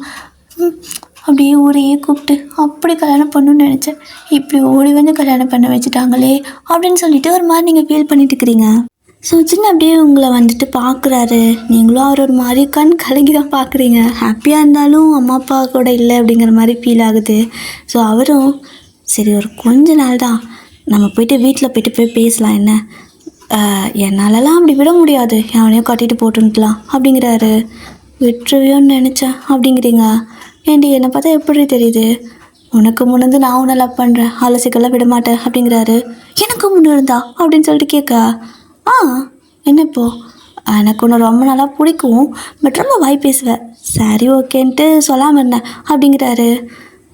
அப்படியே ஊரையே கூப்பிட்டு அப்படி கல்யாணம் பண்ணணுன்னு நினச்சேன், இப்படி ஓடி வந்து கல்யாணம் பண்ண வச்சுட்டாங்களே அப்படின்னு சொல்லிட்டு ஒரு மாதிரி நீங்கள் ஃபீல் பண்ணிட்டு இருக்கிறீங்க. ஸோ சின்ன அப்படியே உங்களை வந்துட்டு பார்க்குறாரு. நீங்களும் அவர் ஒரு மாதிரி கண் கலங்கி தான் பார்க்குறீங்க. ஹாப்பியாக இருந்தாலும் அம்மா அப்பா கூட இல்லை அப்படிங்கிற மாதிரி ஃபீல் ஆகுது. ஸோ அவரும் சரி ஒரு கொஞ்ச நாள் தான் நம்ம போயிட்டு வீட்டில் போய் பேசலாம், என்ன என்னாலலாம் அப்படி விட முடியாது, அவனையும் கட்டிட்டு போட்டுன்ட்டுலாம் அப்படிங்கிறாரு. விட்டுருவியோன்னு நினச்சேன் அப்படிங்கிறீங்க. ஏண்டி என்னை பார்த்தா எப்படி தெரியுது, உனக்கு முன்னேருந்து நான் உன்னை லவ் பண்ணுறேன், ஆலோசிக்கெல்லாம் விட மாட்டேன் அப்படிங்கிறாரு. எனக்கு முன்னே இருந்தா அப்படின்னு சொல்லிட்டு கேட்க. என்ன இப்போ எனக்கு ஒன்று ரொம்ப நல்லா பிடிக்கும், பட் ரொம்ப வாய் பேசுவேன், சரி ஓகேன்ட்டு சொல்லாமல் இருந்தேன் அப்படிங்கிறாரு.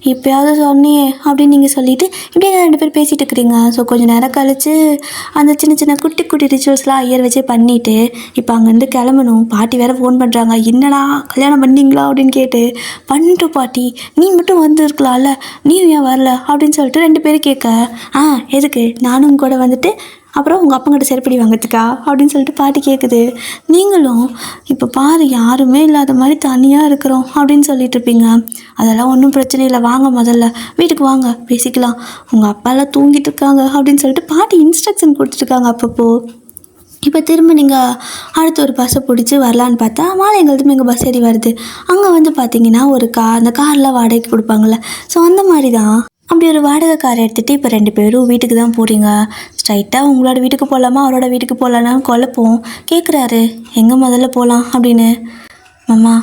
இப்போயாவது சொன்னியே அப்படின்னு நீங்கள் சொல்லிவிட்டு இப்படியே 2 பேர் பேசிகிட்டு இருக்கிறீங்க. ஸோ கொஞ்சம் நேரம் கழித்து அந்த சின்ன சின்ன குட்டி குட்டி ரிச்சுவல்ஸ்லாம் ஐயர் வச்சே பண்ணிவிட்டு இப்போ அங்கேருந்து கிளம்பணும். பாட்டி வேறு ஃபோன் பண்ணுறாங்க. என்னடா கல்யாணம் பண்ணீங்களா அப்படின்னு கேட்டு, பண்ணிட்டோம் பாட்டி, நீ மட்டும் வந்துருக்கலாம்ல, நீ ஏன் வரல அப்படின்னு சொல்லிட்டு 2 பேரும் கேட்க, எதுக்கு நானும் கூட வந்துட்டு அப்புறம் உங்கள் அப்பங்கிட்ட செருப்படி வாங்கிறதுக்கா அப்படின்னு சொல்லிட்டு பாட்டி கேட்குது. நீங்களும் இப்போ பாரு யாருமே இல்லாத மாதிரி தனியாக இருக்கிறோம் அப்படின்னு சொல்லிட்டு இருப்பீங்க. அதெல்லாம் ஒன்றும் பிரச்சனை இல்லை, வாங்க முதல்ல வீட்டுக்கு வாங்க பேசிக்கலாம், உங்கள் அப்பாலாம் தூங்கிட்டு இருக்காங்க அப்படின்னு சொல்லிட்டு பாட்டி இன்ஸ்ட்ரக்ஷன் கொடுத்துருக்காங்க. அப்பப்போ இப்போ திரும்ப நீங்கள் அடுத்த ஒரு பஸ்ஸை பிடிச்சி வரலான்னு பார்த்தா மாலை எங்களுதுமே எங்கள் பஸ் ஏறி வருது. அங்கே வந்து பார்த்தீங்கன்னா ஒரு அந்த காரில் வாடகைக்கு கொடுப்பாங்கள்ல, ஸோ அந்த மாதிரி தான். அப்படி ஒரு வாடகை கார் எடுத்துகிட்டு இப்போ 2 பேரும் வீட்டுக்கு தான் போகிறீங்க. ஸ்ட்ரைட்டாக உங்களோட வீட்டுக்கு போகலாமா அவரோட வீட்டுக்கு போகலான்னு குழப்பம் கேட்குறாரு. எங்கே முதல்ல போகலாம் அப்படின்னு. மாமா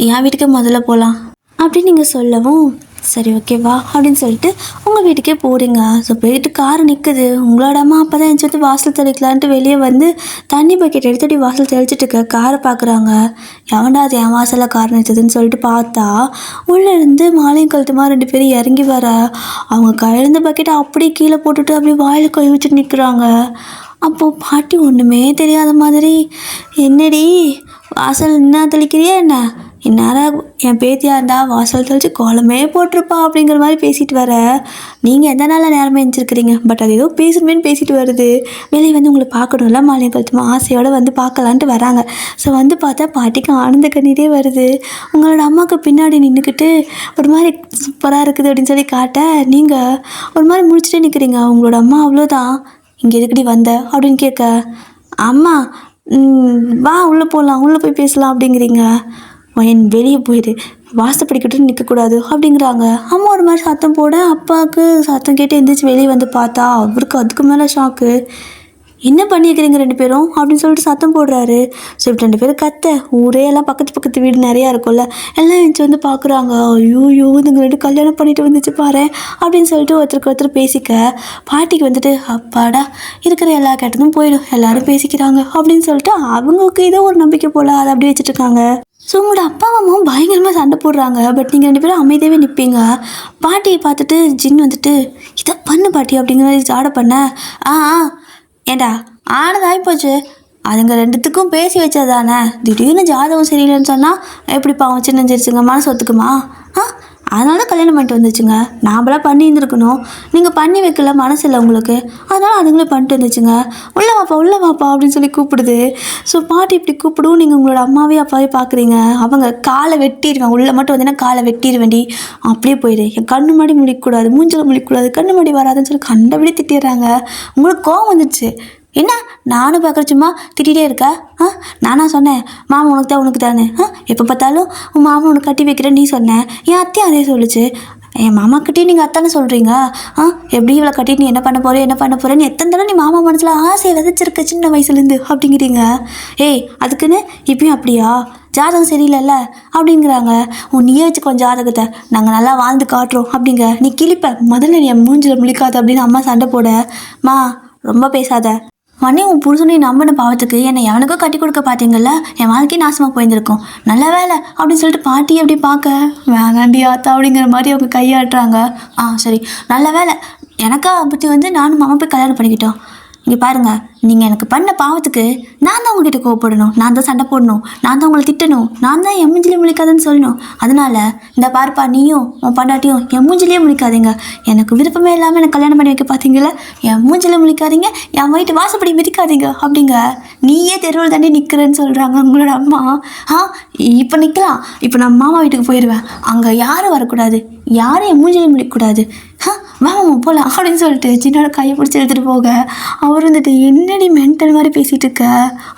என் வீட்டுக்கு முதல்ல போகலாம் அப்படின்னு நீங்கள் சொல்லவும், சரி ஓகேவா அப்படின்னு சொல்லிட்டு உங்கள் வீட்டுக்கே போகிறீங்க. ஸோ போயிட்டு கார் நிற்குது. உங்களோட அம்மா அப்போ தான் எந்திரிச்சு வாசல் தெளிக்கலான்ட்டு வெளியே வந்து தண்ணி பக்கெட் எடுத்துட்டு வாசல் தெளிச்சிட்டு இருக்க காரை பார்க்குறாங்க. எவன்டா அது என் வாசலில் கார் நிறுத்துதுன்னு சொல்லிட்டு பார்த்தா உள்ளேருந்து மாலையும் கழுத்துமா 2 பேரும் இறங்கி வர, அவங்க கையிலேருந்து பக்கெட்டை அப்படியே கீழே போட்டுட்டு அப்படியே வாயில் கை வச்சுட்டு நிற்கிறாங்க. அப்போது பாட்டி ஒன்றுமே தெரியாத மாதிரி, என்னடி வாசல் என்ன தெளிக்கிறியா என்ன, இந்நேரம் என் பேத்தியாக இருந்தால் வாசல் தெளித்து கோலமே போட்டிருப்பா அப்படிங்கிற மாதிரி பேசிட்டு வர, நீங்கள் எந்த நாளில் நேரமாக எழுந்திருக்கிறீங்க, பட் அது ஏதோ பேசுமேன்னு பேசிட்டு வருது. வெளியே வந்து உங்களை பார்க்கணும்ல மாலையை கழுத்துமா ஆசையோடு வந்து பார்க்கலான்ட்டு வராங்க. ஸோ வந்து பார்த்தா பாட்டிக்கு ஆனந்த கண்ணீரே வருது. உங்களோட அம்மாவுக்கு பின்னாடி நின்றுக்கிட்டு ஒரு மாதிரி சூப்பராக இருக்குது அப்படின்னு சொல்லி காட்ட, நீங்கள் ஒரு மாதிரி முடிச்சுட்டே நிற்கிறீங்க. உங்களோட அம்மா அவ்வளோதான், இங்கே எதுக்கடி வந்த அப்படின்னு கேட்க, அம்மா வா உள்ளே போகலாம், உள்ளே போய் பேசலாம் அப்படிங்கிறீங்க. என் வெளியே போயிடு, வாசப்படிக்கிட்டு நிற்கக்கூடாது அப்படிங்கிறாங்க. அம்மா ஒரு மாதிரி சத்தம் போட அப்பாவுக்கு சத்தம் கேட்டு எந்திரிச்சு வெளியே வந்து பார்த்தா அவருக்கு அதுக்கு மேலே ஷாக்கு. என்ன பண்ணியிருக்கிறீங்க 2 பேரும் அப்படின்னு சொல்லிட்டு சத்தம் போடுறாரு. ஸோ இப்படி 2 பேரும் கத்த, ஊரே எல்லாம் பக்கத்து வீடு நிறையா இருக்கும்ல, எல்லாம் எழுந்துச்சு வந்து பார்க்குறாங்க. ஐயோ இதுங்க 2 கல்யாணம் பண்ணிட்டு வந்துச்சு பாரு அப்படின்னு சொல்லிட்டு ஒருத்தருக்கு ஒருத்தர் பேசிக்க, பாட்டிக்கு வந்துட்டு அப்பாடா இருக்கிற எல்லா கெட்டதும் போயிடும், எல்லாரும் பேசிக்கிறாங்க அப்படின்னு சொல்லிட்டு அவங்களுக்கு ஏதோ ஒரு நம்பிக்கை போல் அதை அப்படி வச்சுட்டு இருக்காங்க. ஸோ உங்களோட அப்பா அம்மாவும் பயங்கரமாக சண்டை போடுறாங்க. பட் நீங்கள் 2 பேரும் அமைதியாகவே நிற்பீங்க. பாட்டியை பார்த்துட்டு ஜின் வந்துட்டு இதை பண்ணு பாட்டி அப்படிங்கிற மாதிரி ஜாட பண்ண, ஏண்டா ஆனதாகிப்போச்சு, அதுங்க 2த்துக்கும் பேசி வச்சதானே, திடீர்னு ஜாதகம் சரியில்லைன்னு சொன்னால் எப்படி பாவம் சின்னஞ்சிருச்சுங்க, மனசு ஒத்துக்குமா? அதனால தான் கல்யாணம் பண்ணிட்டு வந்துச்சுங்க. நாம்பளாம் பண்ணி இருந்துருக்கணும், நீங்கள் பண்ணி வைக்கல, மனசு இல்லை உங்களுக்கு, அதனால் அதுங்களே பண்ணிட்டு வந்துச்சுங்க. உள்ளே வாப்பா அப்படின்னு சொல்லி கூப்பிடுது. ஸோ பாட்டி இப்படி கூப்பிடுவோம். நீங்கள் உங்களோட அம்மாவே அப்பாவே பார்க்குறீங்க. அவங்க காலை வெட்டிடுவேன், உள்ளே மட்டும் வந்தீங்கன்னா காலை வெட்டிடுவேண்டி, அப்படியே போயிடு, என் கண்ணு மாடி முழிக்கக்கூடாது, மூஞ்சில் முழிக்கக்கூடாது, கண்ணு மாடி வராதுன்னு சொல்லி கண்டபடி திட்டிடுறாங்க. உங்களுக்கு கோவம் வந்துடுச்சு. என்ன நானும் பார்க்குற சும்மா திட்டிகிட்டே இருக்கா? நானா சொன்னேன் மாமா உனக்கு தானே, எப்போ பார்த்தாலும் உன் மாமா உனக்கு கட்டி வைக்கிறேன் நீ சொன்னேன், என் அத்தையும் அதே சொல்லிச்சு. என் மாமாக்கிட்டே நீங்கள் அத்தானே சொல்கிறீங்க. எப்படி இவ்வளோ கட்டிட்டு நீ என்ன பண்ண போகிறேன்னு எத்தனை தடவை நீ மாமா மனசில் ஆசையை விதைச்சிருக்க சின்ன வயசுலேருந்து அப்படிங்கிறீங்க. அதுக்குன்னு இப்பயும் அப்படியா, ஜாதகம் சரியில்லைல்ல அப்படிங்கிறாங்க. நீயே வச்சுக்கோ ஜாதகத்தை, நாங்கள் நல்லா வாழ்ந்து காட்டுறோம் அப்படிங்க. நீ கிளிப்ப முதல்ல நீ என் மூஞ்சில் முழிக்காத அப்படின்னு அம்மா சண்டை போட, மா ரொம்ப பேசாத, மண்ணே உன் புருஷனை நம்பின பாவத்துக்கு என்னை எவனுக்கோ கட்டி கொடுக்க பார்த்தீங்கல்ல, என் வாழ்க்கையை நாசமாக போயிருந்துருக்கும், நல்ல வேலை அப்படின்னு சொல்லிட்டு பாட்டி அப்படி பார்க்க, வேணாண்டி ஆத்தா அப்படிங்கிற மாதிரி அவங்க கையாட்டுறாங்க. சரி நல்ல வேலை, எனக்கா புத்தி வந்து நானும் மாமா போய் கல்யாணம் பண்ணிக்கிட்டோம். இங்கே பாருங்கள், நீங்கள் எனக்கு பண்ண பாவத்துக்கு நான் தான் உங்ககிட்ட கோவப்படணும், நான் தான் சண்டை போடணும், நான் தான் உங்களை திட்டணும், நான் தான் என் மூஞ்சிலே முழிக்காதுன்னு சொல்லணும். அதனால் இந்த பார்ப்பா நீயும் உன் பண்டாட்டியும் என் மூஞ்சிலே முழிக்காதீங்க, எனக்கு விருப்பமே இல்லாமல் எனக்கு கல்யாணம் பண்ணி வைக்க பார்த்தீங்களா, என் மூஞ்சிலே முழிக்காதீங்க, என் வயிற்று வாசப்படி மிதிக்காதீங்க அப்படிங்க. நீயே தெருவில் தாண்டி நிற்கிறேன்னு சொல்கிறாங்க உங்களோட அம்மா. இப்போ நிற்கலாம், இப்போ நான் மாமா வீட்டுக்கு போயிடுவேன், அங்கே யாரும் வரக்கூடாது, யாரும் என் மூஞ்சிலே முழிக்கக்கூடாது, மாமா போகலாம் அப்படின்னு சொல்லிட்டு சின்னோட கையை பிடிச்சி எடுத்துகிட்டு போக, அவர் வந்துட்டு என்னடி மென்டல் மாதிரி பேசிகிட்டு இருக்க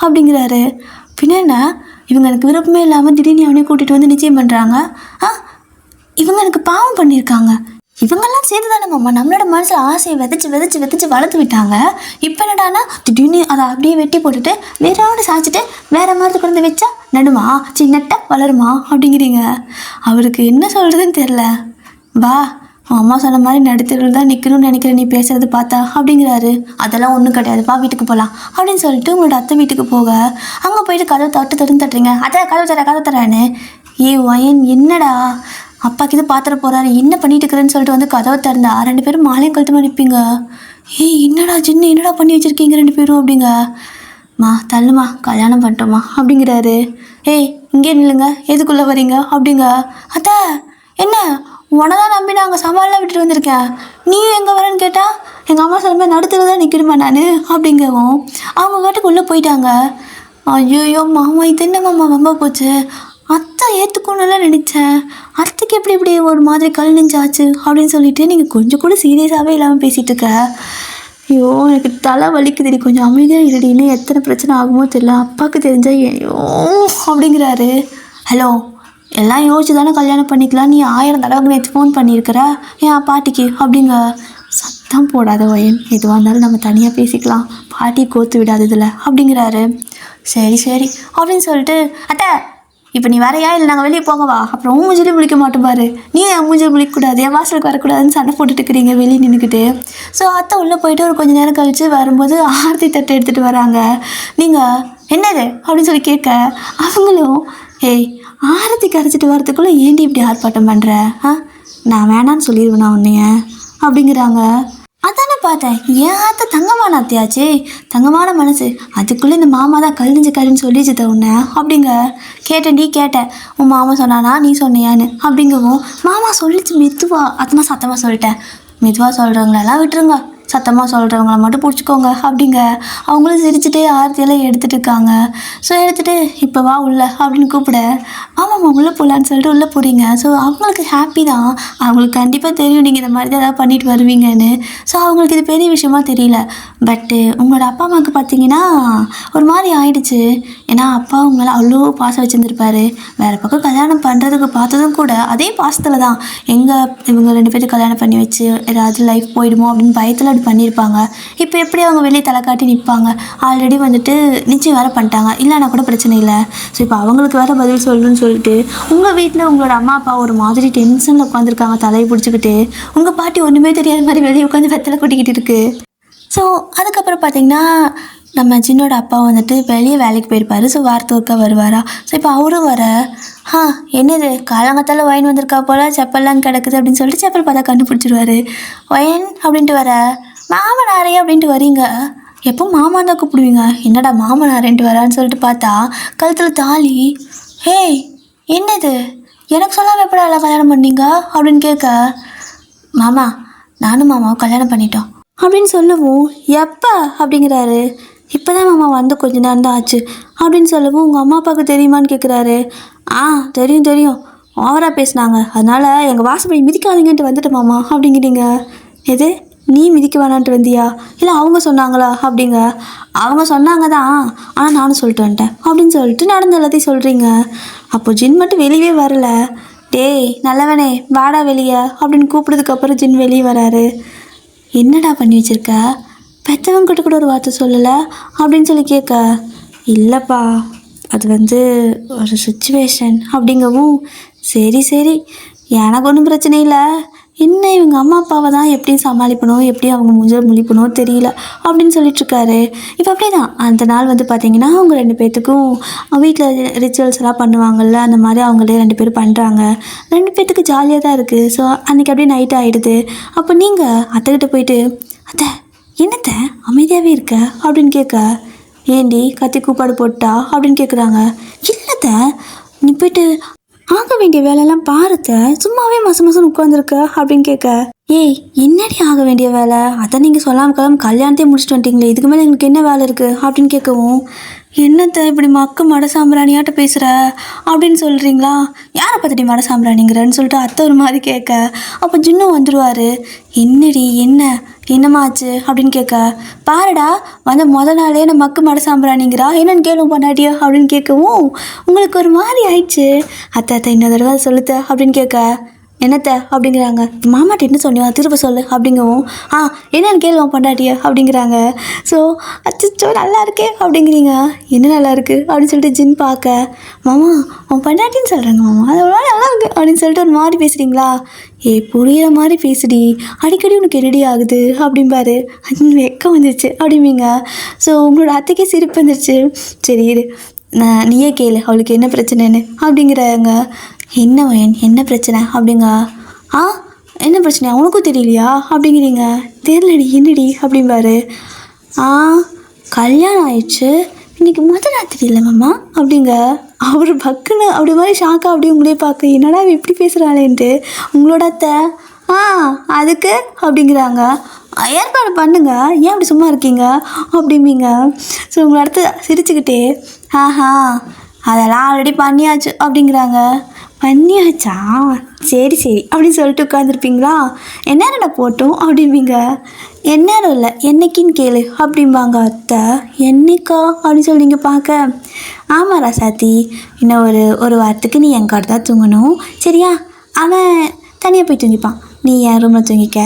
அப்படிங்கிறாரு. பின்ன என்ன, இவங்க எனக்கு விருப்பமே இல்லாமல் திடீர்னு அவனையும் கூட்டிகிட்டு வந்து நிச்சயம் பண்ணுறாங்க. இவங்க எனக்கு பாவம் பண்ணியிருக்காங்க, இவங்கெல்லாம் சேர்ந்து தானே மாமா நம்மளோட மனசில் ஆசையை விதைச்சி வளர்த்து விட்டாங்க. இப்போ என்னடானா திடீர்னு அதை அப்படியே வெட்டி போட்டுட்டு வேறோடு சாய்ச்சிட்டு வேற மாதிரி கொண்டு வச்சா நடுமா சின்னட்டா வளருமா அப்படிங்கிறீங்க. அவருக்கு என்ன சொல்கிறதுன்னு தெரில. வா அம்மா சொன்ன மாதிரி நடுத்தருவில் தான் நிற்கணும்னு நினைக்கிறேன் நீ பேசுகிறது பார்த்தா அப்படிங்கிறாரு. அதெல்லாம் ஒன்றும் கிடையாதுப்பா, வீட்டுக்கு போகலாம் அப்படின்னு சொல்லிட்டு உங்களோட அத்தை வீட்டுக்கு போக, அங்கே போயிட்டு கதவை தட்டுன்னு தட்டுறீங்க. அத்தை கதவை தரேன்னு. வயன் என்னடா அப்பாக்கு இது பாத்திர போகிறாரு, என்ன பண்ணிட்டு இருக்கிறேன்னு சொல்லிட்டு வந்து கதவை திறந்தா 2 பேரும் மாலையும் கழுத்துமா நிற்பீங்க. ஏய் என்னடா சின்ன என்னடா பண்ணி வச்சுருக்கீங்க 2 பேரும் அப்படிங்க. மா தள்ளுமா கல்யாணம் பண்ணிட்டோமா அப்படிங்கிறாரு. ஏய் இங்கே நில்லுங்க, எதுக்குள்ளே வரீங்க அப்படிங்க. அத்தா என்ன உன தான் நம்பி நாங்கள் சமாளிலாம் விட்டுட்டு வந்திருக்கேன், நீயும் எங்கே வரேன்னு கேட்டால் எங்கள் அம்மா சொல்லுமே நடுத்துல தான் நிற்கணுமா நான் அப்படிங்கவும் அவங்க வாட்டுக்கு உள்ளே போயிட்டாங்க. ஐயோயோ மாமா இது என்ன மாமா ரொம்ப போச்சு, அத்தை ஏற்றுக்கணும்லாம் நினச்சேன், அத்தைக்கு எப்படி இப்படி ஒரு மாதிரி கல் நெஞ்சாச்சு அப்படின்னு சொல்லிட்டு நீங்கள் கொஞ்சம் கூட சீரியஸாகவே இல்லாமல் பேசிகிட்டு இருக்க. ஐயோ எனக்கு தலை வலிக்குதுடி, கொஞ்சம் அமைதியாக இருடி, இன்னும் எத்தனை பிரச்சனை ஆகுமோ தெரியல, அப்பாவுக்கு தெரிஞ்சால் ஐயோ அப்படிங்கிறாரு. ஹலோ எல்லாம் யோசிச்சு தானே கல்யாணம் பண்ணிக்கலாம், நீ 1000 தடவை நேற்று ஃபோன் பண்ணியிருக்கிற என் பாட்டிக்கு அப்படிங்க. சத்தம் போடாத வயன், எதுவாக இருந்தாலும் நம்ம தனியாக பேசிக்கலாம், பாட்டியை கோத்து விடாததில்ல அப்படிங்கிறாரு. சரி சரி அப்படின்னு சொல்லிட்டு அத்தை இப்போ நீ வரையா இல்லை நாங்கள் வெளியே போகவா, அப்புறம் மூஞ்சிலையும் முழிக்க மாட்டோம் பாரு, நீ என் மூஞ்சில் முழிக்கக்கூடாது, என் வாசலுக்கு வரக்கூடாதுன்னு சண்டை போட்டுட்டு இருக்கிறீங்க வெளியே நின்றுக்கிட்டு. ஸோ அத்தை உள்ளே போயிட்டு ஒரு கொஞ்சம் நேரம் கழித்து வரும்போது ஆரத்தி தட்டு எடுத்துகிட்டு வராங்க. நீங்கள் என்னது அப்படின்னு சொல்லி கேட்க அவங்களும் ஏய் ஆரத்தி கரைச்சிட்டு வரதுக்குள்ளே ஏண்டி இப்படி ஆர்ப்பாட்டம் பண்ணுற, நான் வேணான்னு சொல்லிடுவேண்ணா உன்னைய அப்படிங்கிறாங்க. அதானே பார்த்தேன், ஏன் ஆத்த தங்கமான அத்தையாச்சு, தங்கமான மனசு, அதுக்குள்ளே இந்த மாமா தான் கல் நெஞ்சுக்காருன்னு சொல்லிச்சுத உன்னை அப்படிங்க. கேட்டேன்டி கேட்டேன், உன் மாமா சொன்னானா நீ சொன்னியான்னு அப்படிங்கவும் மாமா சொல்லிச்சு மெதுவா, அத்தனை சத்தமாக சொல்லிட்டேன், மெதுவாக சொல்கிறவங்களெல்லாம் விட்டுருங்க, சத்தமாக சொல்கிறவங்கள மட்டும் பிடிச்சிக்கோங்க அப்படிங்க. அவங்களும் சிரிச்சுட்டே ஆரத்தியெல்லாம் எடுத்துகிட்டு இருக்காங்க. ஸோ எடுத்துகிட்டு இப்போ வா உள்ள அப்படின்னு கூப்பிட ஆமாம்மா உள்ளே போகலான்னு சொல்லிட்டு உள்ளே போகிறீங்க. ஸோ அவங்களுக்கு ஹாப்பி தான், அவங்களுக்கு கண்டிப்பாக தெரியும் நீங்கள் இந்த மாதிரி தான் ஏதாவது பண்ணிட்டு வருவீங்கன்னு. ஸோ அவங்களுக்கு இது பெரிய விஷயமா தெரியல. பட்டு உங்களோட அப்பா அம்மாவுக்கு பார்த்தீங்கன்னா ஒரு மாதிரி ஆயிடுச்சு. ஏன்னா அப்பா உங்களை அவ்வளோ பாசம் வச்சுருந்துருப்பாரு, வேறு பக்கம் கல்யாணம் பண்ணுறதுக்கு பார்த்ததும் கூட அதே பாசத்தில் தான், எங்கே இவங்க 2 பேரும் கல்யாணம் பண்ணி வச்சு ஏதாவது லைஃப் போயிடுமோ அப்படின்னு பயத்தில் அப்படி பண்ணியிருப்பாங்க. இப்போ எப்படி அவங்க வெளியே தலை காட்டி நிற்பாங்க, ஆல்ரெடி வந்துட்டு நிச்சயம் வேறு பண்ணிட்டாங்க, இல்லைன்னா கூட பிரச்சனை இல்லை. ஸோ இப்போ அவங்களுக்கு வேறு பதில் சொல்லணும்னு சொல்லிட்டு உங்கள் வீட்டில் உங்களோட அம்மா அப்பா ஒரு மாதிரி டென்ஷனில் உட்காந்துருக்காங்க தலையை பிடிச்சிக்கிட்டு, உங்கள் பாட்டி ஒன்றுமே தெரியாத மாதிரி வெளியே உட்காந்து வெத்தலை கொட்டிக்கிட்டு இருக்குது. ஸோ அதுக்கப்புறம் பார்த்திங்கன்னா நம்ம ஜின்னோட அப்பா வந்துட்டு வெளியே வேலைக்கு போயிருப்பார். ஸோ வாரத்து ஒருக்கா வருவாரா. ஸோ இப்போ அவரும் வர என்னது காலங்கத்தால் ஒயின் வந்திருக்கா போல், செப்பல்லாம் கிடக்குது அப்படின்னு சொல்லிட்டு செப்பல் பார்த்தா கண்டுபிடிச்சிடுவார். ஒயன் அப்படின்ட்டு வர மாமனாரே அப்படின்ட்டு வரீங்க, எப்போ மாமா தான் கூப்பிடுவீங்க, என்னடா மாமனாரேன்ட்டு வரான்னு சொல்லிட்டு பார்த்தா கழுத்தில் தாலி. ஹேய் என்னது எனக்கு சொல்லாமல் எப்படா எல்லாம் கல்யாணம் பண்ணீங்க அப்படின்னு கேட்க, மாமா நானும் மாமாவும் கல்யாணம் பண்ணிட்டோம் அப்படின்னு சொல்லவும் எப்போ அப்படிங்கிறாரு. இப்போ தான் மாமா வந்து கொஞ்ச நேரம் தான் ஆச்சு அப்படின்னு சொல்லவும் உங்கள் அம்மா அப்பாவுக்கு தெரியுமான்னு கேட்குறாரு. தெரியும் தெரியும், ஓவராக பேசினாங்க, அதனால் எங்கள் வாசப்படி மிதிக்காதீங்கன்ட்டு வந்துட்டேன் மாமா அப்படிங்கிறீங்க. எது நீ மிதிக்க வேணான்ட்டு வந்தியா, இல்லை அவங்க சொன்னாங்களா அப்படிங்க. அவங்க சொன்னாங்க தான், ஆனால் நானும் சொல்லிட்டு வந்துட்டேன் அப்படின்னு சொல்லிட்டு நடந்த எல்லாத்தையும் சொல்கிறீங்க. அப்போ ஜின் மட்டும் வெளியே வரல. டேய் நல்லவனே வாடா வெளியே அப்படின்னு கூப்பிடுறதுக்கப்புறம் ஜின் வெளியே வராரு. என்னடா பண்ணி வச்சுருக்க, பெற்றவங்கிட்ட கூட ஒரு வார்த்தை சொல்லலை அப்படின்னு சொல்லி கேட்க, இல்லைப்பா அது வந்து ஒரு சுச்சுவேஷன் அப்படிங்கவும், சரி சரி எனக்கு ஒன்றும் பிரச்சனை இல்லை, என்ன இவங்க அம்மா அப்பாவை தான் எப்படி சமாளிக்கணும், எப்படி அவங்க மூஞ்சில் முழிக்கணும் தெரியல அப்படின்னு சொல்லிட்டுருக்காரு. இப்போ அப்படியே தான் அந்த நாள் வந்து பார்த்திங்கன்னா அவங்க 2 பேர்த்துக்கும் வீட்டில் ரிச்சுவல்ஸ் எல்லாம் பண்ணுவாங்கள்ல, அந்த மாதிரி அவங்களே 2 பேரும் பண்ணுறாங்க. 2 பேர்த்துக்கு ஜாலியாக தான் இருக்குது. ஸோ அன்றைக்கி அப்படியே நைட் ஆகிடுது. அப்போ நீங்கள் அத்தைக்கிட்ட போயிட்டு அத்தை என்னத்த அமைதியாகவே இருக்க அப்படின்னு கேட்க, ஏண்டி கத்தி கூப்பாடு போட்டா அப்படின்னு கேட்குறாங்க. இல்லைத்த நீ போயிட்டு ஆக வேண்டிய வேலையெல்லாம் பாருத்த, சும்மாவே மாதம் உட்காந்துருக்க அப்படின்னு கேட்க, ஏய் என்னடி ஆக வேண்டிய வேலை, அதை நீங்கள் சொல்லாமல் கல்யாணத்தையே முடிச்சுட்டு வந்துட்டீங்களே, இதுக்கு மேலே எங்களுக்கு என்ன வேலை இருக்குது அப்படின்னு கேட்கவும், என்னத்த இப்படி மட சாம்பிராணியாட்ட பேசுகிற அப்படின்னு சொல்கிறீங்களா, யாரை பார்த்துட்டி மட சாம்பிராணிங்கிறன்னு சொல்லிட்டு அத்தை ஒரு மாதிரி கேட்க, அப்போ ஜின்னும் வந்துடுவார். என்னடி என்னமாச்சு அப்படின்னு கேட்க, பாருடா வந்து நாளே நான் மட சாம்பிராணிங்கிறா, என்னன்னு கேளும் பண்ணாட்டியோ அப்படின்னு கேட்கவும் உங்களுக்கு ஒரு மாதிரி ஆயிடுச்சு. அத்தை இன்னொரு தடவை சொல்லுத்த அப்படின்னு கேட்க, என்னத்த அப்படிங்கிறாங்க. மாமாட்ட என்ன சொன்னியா திரும்ப சொல்லு அப்படிங்கவும், என்னென்னு கேள்வி பொண்டாட்டிய அப்படிங்கிறாங்க. ஸோ அச்சோ நல்லா இருக்கே அப்படிங்கிறீங்க. என்ன நல்லா இருக்குது அப்படின்னு சொல்லிட்டு ஜின் பார்க்க, மாமா உன் பொண்டாட்டின்னு சொல்கிறாங்க மாமா, அது நல்லா இருக்குது அப்படின்னு சொல்லிட்டு ஒரு மாதிரி பேசுகிறீங்களா, புரிகிற மாதிரி பேசுடி, அடிக்கடி உனக்கு ரெடி ஆகுது அப்படிம்பாரு. வெக்கம் வந்துருச்சு அப்படிம்பீங்க. ஸோ உங்களோட அத்தைக்கே சிரிப்பு வந்துருச்சு. சரி இரு நீயே கேளு அவளுக்கு என்ன பிரச்சனைன்னு அப்படிங்கிறாங்க. என்ன வயன் என்ன பிரச்சனை அப்படிங்க. ஆ என்ன பிரச்சனை உனக்கும் தெரியலையா அப்படிங்கிறீங்க. தெரியலடி என்னடி அப்படிம்பாரு. ஆ கல்யாணம் ஆயிடுச்சு இன்னைக்கு முதல் ராத்திரி இல்லை மாமா அப்படிங்க. அவர் பக்குன்னு அப்படி மாதிரி ஷாக்காக அப்படியே உங்களே பார்க்க என்னடா இப்படி பேசுகிறாளேன்ட்டு. உங்களோட அத்தை ஆ அதுக்கு அப்படிங்கிறாங்க. ஏற்பாடு பண்ணுங்க ஏன் அப்படி சும்மா இருக்கீங்க அப்படிம்பீங்க. ஸோ உங்களை அடுத்து சிரிச்சுக்கிட்டே ஆஹா அதெல்லாம் ஆல்ரெடி பண்ணியாச்சு அப்படிங்கிறாங்க. பண்ணியாச்சா சரி சரி அப்படின்னு சொல்லிட்டு உட்காந்துருப்பீங்களா. என்னடா போட்டோம் அப்படிம்பீங்க. என்னரும் இல்லை என்னைக்கின்னு கேளு அப்படிம்பாங்க அத்தை. என்னைக்கா அப்படின்னு சொல்லி நீங்கள் பார்க்க ஆமாம் ராசாத்தி இன்னும் ஒரு வாரத்துக்கு நீ என் கூட தான் தூங்கணும் சரியா. அவன் தனியாக போய் தூங்கிப்பான் நீ என் ரூமில் தூங்கிக்க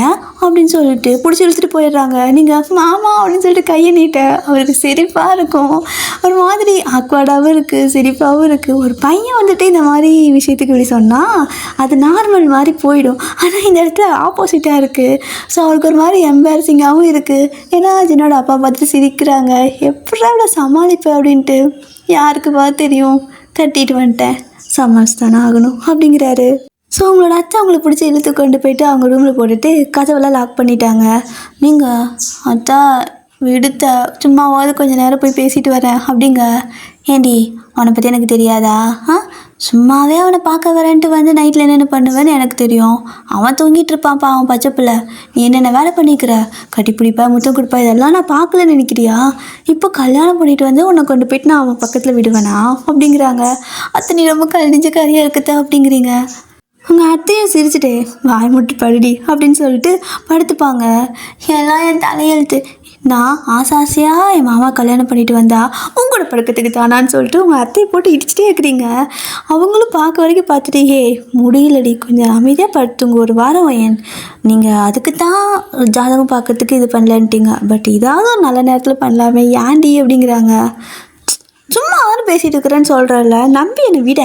அப்படின்னு சொல்லிட்டு பிடிச்சி இழுத்துட்டு போயிடுறாங்க. நீங்கள் மாமா அப்படின்னு சொல்லிட்டு கையை நீட்ட அவருக்கு சிரிப்பாக இருக்கும். ஒரு மாதிரி ஆக்வர்டாகவும் இருக்குது சிரிப்பாகவும் இருக்குது. ஒரு பையன் வந்துட்டு இந்த மாதிரி விஷயத்துக்கு இப்படி சொன்னால் அது நார்மல் மாதிரி போயிடும். ஆனால் இந்த இடத்துல ஆப்போசிட்டாக இருக்குது. ஸோ அவருக்கு ஒரு மாதிரி எம்பாரசிங்காகவும் இருக்குது. ஏன்னா என்னோட அப்பா பார்த்துட்டு சிரிக்கிறாங்க. எப்படி அவ்வளோ சமாளிப்பேன் அப்படின்ட்டு. யாருக்கு பார்த்து தெரியும் கட்டிட்டு வந்துட்டேன் சமாளிச்சு தானே ஆகணும் அப்படிங்கிறாரு. ஸோ உங்களோட அத்தை அவங்களை பிடிச்சி இழுத்து கொண்டு போயிட்டு அவங்க ரூமில் போட்டுட்டு கதவெல்லாம் லாக் பண்ணிட்டாங்க. நீங்கள் அத்தா விடுத்த சும்மாவாவது கொஞ்சம் நேரம் போய் பேசிட்டு வரேன் அப்படிங்க. ஏண்டி அவனை பற்றி எனக்கு தெரியாதா? சும்மாவே அவனை பார்க்க வரேன்ட்டு வந்து நைட்டில் என்னென்ன பண்ணுவேன்னு எனக்கு தெரியும். அவன் தூங்கிட்டு இருப்பான்ப்பா அவன் பச்சை பிள்ளை. நீ என்னென்ன வேலை பண்ணிக்கிற கட்டி பிடிப்பா முத்தம் கொடுப்பா இதெல்லாம் நான் பார்க்கலன்னு நினைக்கிறியா? இப்போ கல்யாணம் பண்ணிட்டு வந்து உன்னை கொண்டு போயிட்டு நான் அவன் பக்கத்தில் விடுவேனா அப்படிங்கிறாங்க. அத்தை நீ ரொம்ப கழிஞ்ச கறியாக இருக்குதா அப்படிங்கிறீங்க. உங்கள் அத்தையை சிரிச்சுட்டு வாய் முட்டு படுடி அப்படின்னு சொல்லிட்டு படுத்துப்பாங்க. எல்லாம் என் தலையெழுத்து. நான் ஆசாசியாக என் மாமா கல்யாணம் பண்ணிட்டு வந்தா உங்களோட படுக்கிறதுக்கு தானான்னு சொல்லிட்டு உங்கள் அத்தையை போட்டு இடிச்சிட்டே இருக்கிறீங்க. அவங்களும் பார்க்க வரைக்கும் பார்த்துட்டு முடியலடி கொஞ்சம் அமைதியாக படுத்துங்க ஒரு வாரம் ஏன் நீங்கள் அதுக்கு தான் ஜாதகம் பார்க்கறதுக்கு இது பண்ணலன்ட்டீங்க. பட் இதாவது ஒரு நல்ல நேரத்தில் பண்ணலாமே ஏன்டி அப்படிங்கிறாங்க. சும்மா பேசிகிட்டு இருக்கிறேன்னு சொல்கிறல்ல நம்பி என்னை விட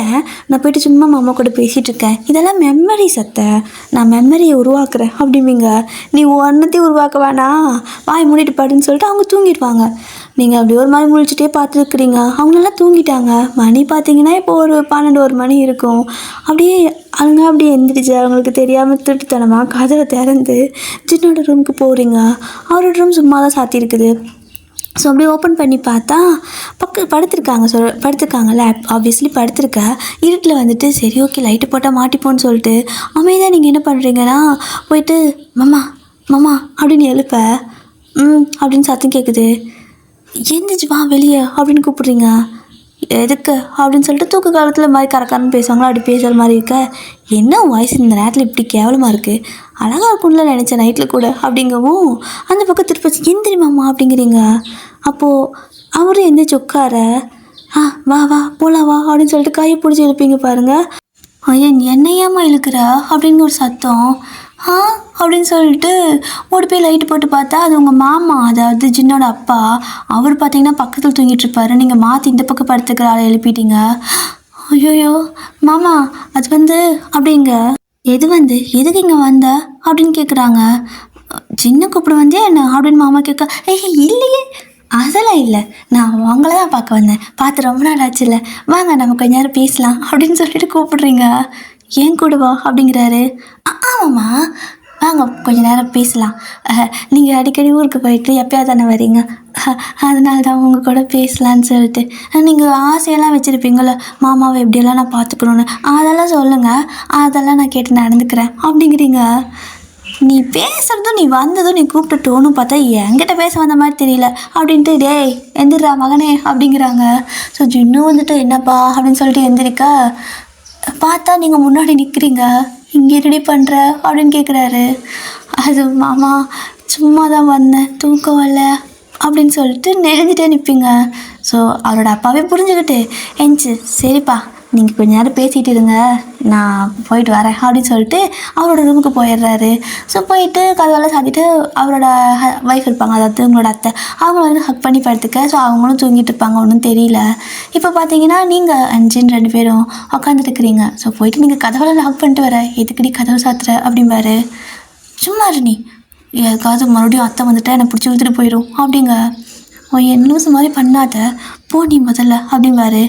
நான் போய்ட்டு சும்மா மாமா கூட பேசிகிட்டு இருக்கேன். இதெல்லாம் மெமரி சத்தை நான் மெமரியை உருவாக்குறேன் அப்படிம்பீங்க. நீ ஒன்றத்தையும் உருவாக்க வேணாம் வாய் மூடிட்டு பாடுன்னு சொல்லிட்டு அவங்க தூங்கிடுவாங்க. நீங்கள் அப்படி ஒரு மாதிரி முழிச்சிட்டே பார்த்துருக்குறீங்க. அவங்க நல்லா தூங்கிட்டாங்க. மணி பார்த்தீங்கன்னா இப்போ ஒரு 12 மணி இருக்கும். அப்படியே அவங்க அப்படியே எந்திரிச்சு அவங்களுக்கு தெரியாமல் திருட்டுத்தனமாக கதவை திறந்து ஜின்னோட ரூமுக்கு போகிறீங்க. அவரோட ரூம் சும்மா தான் சாத்தியிருக்குது. ஸோ அப்படியே ஓப்பன் பண்ணி பார்த்தா படுத்துருக்காங்கல்ல ஆப்வியஸ்லி படுத்துருக்க இருட்டில் வந்துட்டு சரி ஓகே லைட்டு போட்டால் மாட்டிப்போன்னு சொல்லிட்டு அமைதியாக நீங்கள் என்ன பண்ணுறீங்கன்னா போயிட்டு மாமா மாமா அப்படின்னு எழுப்ப அப்படின்னு சத்தம் கேட்குது. எந்திரிச்சு வா வெளியே அப்படின்னு கூப்பிட்றீங்க. எதுக்கு அப்படின்னு சொல்லிட்டு தூக்க காலத்தில் மாதிரி கரக்காரன்னு பேசுவாங்களா அப்படி பேசுகிற மாதிரி இருக்க. என்ன வாய்ஸ் இந்த நேரத்தில் இப்படி கேவலமாக இருக்குது அழகாக இருக்கும்ல நினச்சேன் நைட்டில் கூட அப்படிங்கவும் அந்த பக்கம் திருப்பி எந்திரி மாமா அப்படிங்கிறீங்க. அப்போது அவரும் எந்திரிச்சு உட்கார வா வா போலாம் வா அப்படின்னு சொல்லிட்டு கையை பிடிச்சி இழுப்பீங்க பாருங்கள். ஐயா என்னையாம்மா இழுக்கிற அப்படின்னு ஒரு சத்தம். அப்படின்னு சொல்லிட்டு ஓடி போய் லைட்டு போட்டு பார்த்தா அது உங்கள் மாமா அதாவது ஜின்னோட அப்பா. அவர் பார்த்தீங்கன்னா பக்கத்தில் தூங்கிட்டு இருப்பாரு. நீங்கள் மாற்றி இந்த பக்கம் படுத்துக்கிற ஆளை எழுப்பிட்டீங்க. ஐயோயோ மாமா அது அப்படிங்க. எதுக்கு இங்கே வந்த அப்படின்னு கேட்குறாங்க. சின்ன கூப்பிட வந்தே என்ன அப்படின்னு மாமா கேட்க இல்லையே அதெல்லாம் இல்லை நான் உங்களை தான் பார்க்க வந்தேன் பார்த்து ரொம்ப நாள் ஆச்சுல்ல வாங்க நம்ம கொஞ்ச நேரம் பேசலாம் அப்படின்னு சொல்லிட்டு கூப்பிடுறீங்க. ஏன் கூடவா அப்படிங்கிறாரு. ஆமாம்மா வாங்க கொஞ்ச நேரம் பேசலாம். நீங்கள் அடிக்கடி ஊருக்கு போயிட்டு எப்போயாவது தானே வரீங்க அதனால தான் உங்கள் கூட பேசலான்னு சொல்லிட்டு நீங்கள் ஆசையெல்லாம் வச்சுருப்பீங்கள மாமாவை எப்படியெல்லாம் நான் பார்த்துக்கணுன்னு அதெல்லாம் சொல்லுங்கள் அதெல்லாம் நான் கேட்டு நடந்துக்கிறேன் அப்படிங்கிறீங்க. நீ பேசுகிறதும் நீ வந்ததும் நீ கூப்பிட்டு டோனும் பார்த்தா என்கிட்ட பேச வந்த மாதிரி தெரியல அப்படின்ட்டு டேய் எந்திரா மகனே அப்படிங்கிறாங்க. ஸோ இன்னும் வந்துட்டு என்னப்பா அப்படின்னு சொல்லிட்டு எந்திரிக்கா பார்த்தா நீங்கள் முன்னாடி நிற்கிறீங்க. இங்கே ரெடி பண்ணுற அப்படின்னு கேட்குறாரு. அது மாமா சும்மா தான் வந்தேன் தூக்கம் வரல அப்படின்னு சொல்லிட்டு நெளிஞ்சிட்டே நிற்பீங்க. ஸோ அவரோட அப்பாவே புரிஞ்சுக்கிட்டு சரிப்பா நீங்கள் கொஞ்ச நேரம் பேசிகிட்டு இருங்க நான் போயிட்டு வரேன் அப்படின்னு சொல்லிட்டு அவரோட ரூமுக்கு போயிடுறாரு. ஸோ போயிட்டு கதவெல்லாம் சாத்திட்டு அவரோட ஒய்ஃப் இருப்பாங்க அதாவது உங்களோட அத்தை அவங்க ஹக் பண்ணி படுத்துக்க. ஸோ அவங்களும் தூங்கிட்டு இருப்பாங்க ஒன்றும் தெரியல. இப்போ பார்த்தீங்கன்னா நீங்கள் 2 பேரும் உட்காந்துட்டு இருக்கிறீங்க. ஸோ போயிட்டு நீங்கள் கதவெல்லாம் லாக் பண்ணிட்டு வர எதுக்கடி கதவை சாத்துற அப்படிம்பாரு. சும்மா நீ எதுக்காவது மறுபடியும் அத்தை வந்துட்டா என்னை பிடிச்சி இழுத்துட்டு போயிடும் அப்படிங்க. என்னூஸ் மாதிரி பண்ணாத போ நீ முதல்ல அப்படிம்பாரு.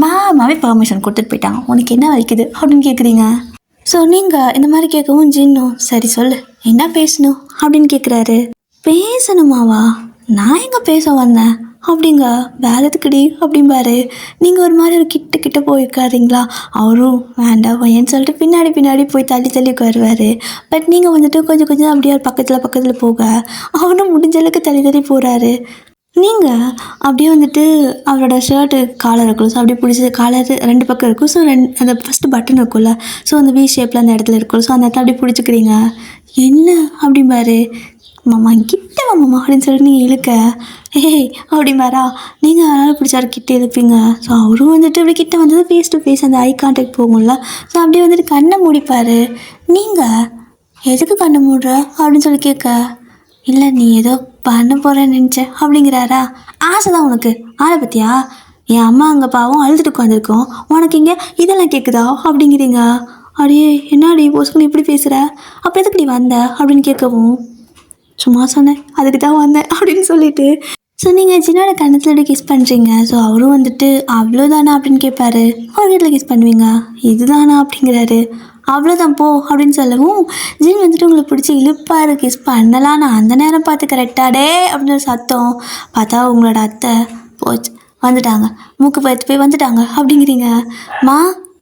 மாமாவே பெர்மிஷன் கொடுத்துட்டு போயிட்டாங்க, உனக்கு என்ன வலிக்குது அப்படின்னு கேட்குறீங்க. ஸோ நீங்கள் இந்த மாதிரி கேட்கவும் ஜின்னும் சரி சொல்லு என்ன பேசணும் அப்படின்னு கேட்குறாரு. பேசணுமாவா, நான் எங்கே பேச வந்தேன் அப்படிங்க, வேற எதுக்குடி அப்படிம்பாரு. நீங்கள் ஒரு மாதிரி ஒரு கிட்ட போய் உட்காருங்களா, அவரும் வேண்டாம் ஏன்னு சொல்லிட்டு பின்னாடி போய் தள்ளி உட்காருவார். பட் நீங்கள் வந்துட்டு கொஞ்சம் அப்படியே பக்கத்தில் போக அவனும் முடிஞ்ச அளவுக்கு தள்ளி போகிறாரு. நீங்கள் அப்படியே வந்துட்டு அவரோட ஷர்ட்டு காலர் இருக்கும், ஸோ அப்படியே பிடிச்சி காலர் 2 பக்கம் இருக்கும். ஸோ அந்த ஃபஸ்ட்டு பட்டன் இருக்கும்ல, ஸோ அந்த வி ஷேப்பில் அந்த இடத்துல இருக்கும். ஸோ அந்த இடத்துல அப்படியே பிடிச்சிக்கிறீங்க. என்ன அப்படிம்பாரு. மாமா கிட்ட மாமா அப்படின்னு சொல்லிட்டு நீங்கள் இழுக்க ஏய் அப்படிம்பாரா. நீங்கள் அதனால் பிடிச்சாரு கிட்ட இழுப்பீங்க. ஸோ அவரும் வந்துட்டு அப்படி கிட்ட வந்தது ஃபேஸ் டு ஃபேஸ் அந்த ஐ கான்டாக்ட் போகும்ல. ஸோ அப்படியே வந்துட்டு கண்ணை மூடிப்பார். நீங்கள் எதுக்கு கண்ணை மூடுற அப்படின்னு சொல்லி கேட்க, இல்லை நீ ஏதோ பண்ண போகிறேன்னு நினச்சேன் அப்படிங்கிறாரா. ஆசை தான் உனக்கு, ஆளை பற்றியா, என் அம்மா அங்கே பாவம் அழுதுட்டு உட்காந்துருக்கோம், உனக்கு இங்கே இதெல்லாம் கேட்குதா அப்படிங்கிறீங்க. அப்படியே என்னடி போஸ்க்கு இப்படி பேசுகிற, அப்போ எதுக்கு நீ வந்த அப்படின்னு கேட்கவும், சும்மா சொன்னேன் அதுக்கு தான் வந்தேன் அப்படின்னு சொல்லிட்டு. ஸோ நீங்கள் சின்னோட கண்ணத்தில் எப்படி கிஸ் பண்ணுறீங்க. ஸோ அவரும் வந்துட்டு அவ்வளோதானா அப்படின்னு கேட்பாரு. ஒரு வீட்டில் கிஸ் பண்ணுவீங்க, இதுதானா அப்படிங்கிறாரு. அவ்வளோதான் போ அப்படின்னு சொல்லவும் ஜின் வந்துட்டு உங்களை பிடிச்சி இழுப்பாரு. கிஸ் பண்ணலாம், நான் அந்த நேரம் பார்த்து கரெக்டாடே அப்படின்னு ஒரு சத்தம். பார்த்தா உங்களோட அத்தை போச்சு வந்துட்டாங்க, மூக்கு பார்த்து போய் வந்துட்டாங்க அப்படிங்கிறீங்க. மா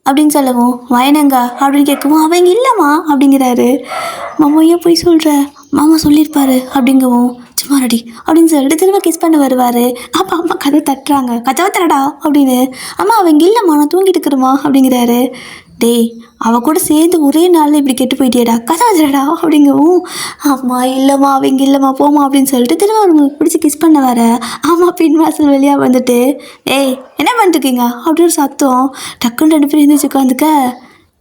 அப்படின்னு சொல்லவும் வயனங்க அப்படின்னு கேட்கவும் அவங்க இல்லைம்மா அப்படிங்கிறாரு. மாமா ஏன் போய் சொல்கிற, மாமா சொல்லியிருப்பாரு அப்படிங்கவும் சும்மா ரெடி அப்படின்னு சொல்லிட்டு திரும்ப கிஸ் பண்ண வருவார். அப்போ அம்மா கதை தட்டுறாங்க, கதவை தரடா அப்படின்னு. அம்மா அவங்க இல்லைம்மா நான் தூங்கிட்டு இருக்கிறோமா அப்படிங்கிறாரு. டேய் அவ கூட சேர்ந்து ஒரே நாளில் இப்படி கெட்டு போயிட்டியடா, கதை வச்சிடா அப்படிங்கவும் அம்மா இல்லைம்மா அவங்க இல்லைம்மா போமா அப்படின்னு சொல்லிட்டு திரும்ப அவங்களுக்கு பிடிச்சி கிஸ் பண்ண வர அம்மா பின் வாசல் வெளியாக வந்துட்டு ஏய் என்ன பண்ணிருக்கீங்க அப்படின்னு ஒரு சத்தம். டக்குன்னு 2 பேரும் எழுந்திரிச்சு உட்காந்துக்க,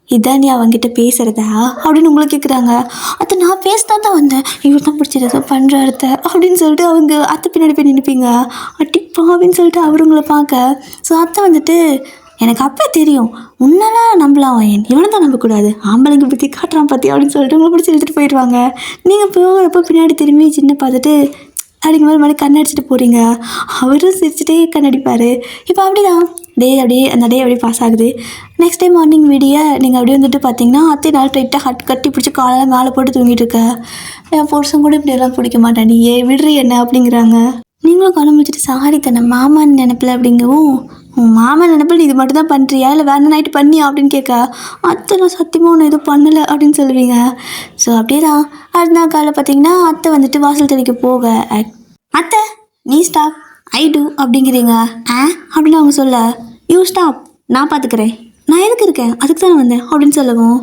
இதான் நீ அவங்ககிட்ட பேசுகிறதா அப்படின்னு உங்களை கேட்குறாங்க. அத்தை நான் பேசினா தான் வந்தேன், இவர் தான் பிடிச்சது ஏதோ பண்ணுற அத்தை அப்படின்னு சொல்லிட்டு அவங்க அத்தை பின்னாடி போய் நினைப்பீங்க. அட்டிப்பா அப்படின்னு சொல்லிட்டு அவர் உங்களை பார்க்க. ஸோ அத்தை வந்துட்டு எனக்கு அப்போ தெரியும் உன்னெல்லாம் நம்பலாம் வயன், இவனை தான் நம்பக்கூடாது, ஆம்பளைங்க பற்றி காட்டுறான் பற்றி அப்படின்னு சொல்லிட்டு உங்களை பிடிச்சி எடுத்துகிட்டு போயிடுவாங்க. நீங்கள் போகிறப்போ பின்னாடி திரும்பி சின்ன பார்த்துட்டு அப்படிங்கிற மாதிரி கண்ணடிச்சிட்டு போகிறீங்க. அவரும் சிரிச்சுட்டே கண்ணடிப்பார். இப்போ அப்படிதான் அப்படியே அந்த டே அப்படியே பாஸ் ஆகுது. நெக்ஸ்ட் டே மார்னிங் வீடியோ நீங்கள் அப்படியே வந்துட்டு பார்த்தீங்கன்னா அத்தை நாள் டைட்டாக கட்டி பிடிச்சி காலையில் மேலே போட்டு தூங்கிட்டு இருக்க. என் புருஷன் கூட இப்படியெல்லாம் பிடிக்க மாட்டேன், நீ விடுறி என்ன அப்படிங்கிறாங்க. நீங்களும் குழம்பு முடிச்சுட்டு சாரி தானே மாமான்னு நினைப்பில் அப்படிங்கவும், உன் மாமா நினைப்பில் நீ இது மட்டும் தான் பண்ணுறியா இல்லை வேறு நைட்டு பண்ணியா அப்படின்னு கேட்க, அத்தை நான் சத்தியமாக ஒன்று எதுவும் பண்ணலை அப்படின்னு சொல்லுவீங்க. ஸோ அப்படியே தான் அடுத்த நாள் காலையில் பார்த்தீங்கன்னா அத்தை வந்துட்டு வாசல் தெளிக்க போக, அத்தை நீ ஸ்டாப் ஐ டூ அப்படிங்கிறீங்க. அப்படின்னு அவங்க சொல்ல, யூ ஸ்டாப் நான் பார்த்துக்கிறேன், நான் எதுக்கு இருக்கேன் அதுக்கு தானே வந்தேன் அப்படின்னு சொல்லவும்,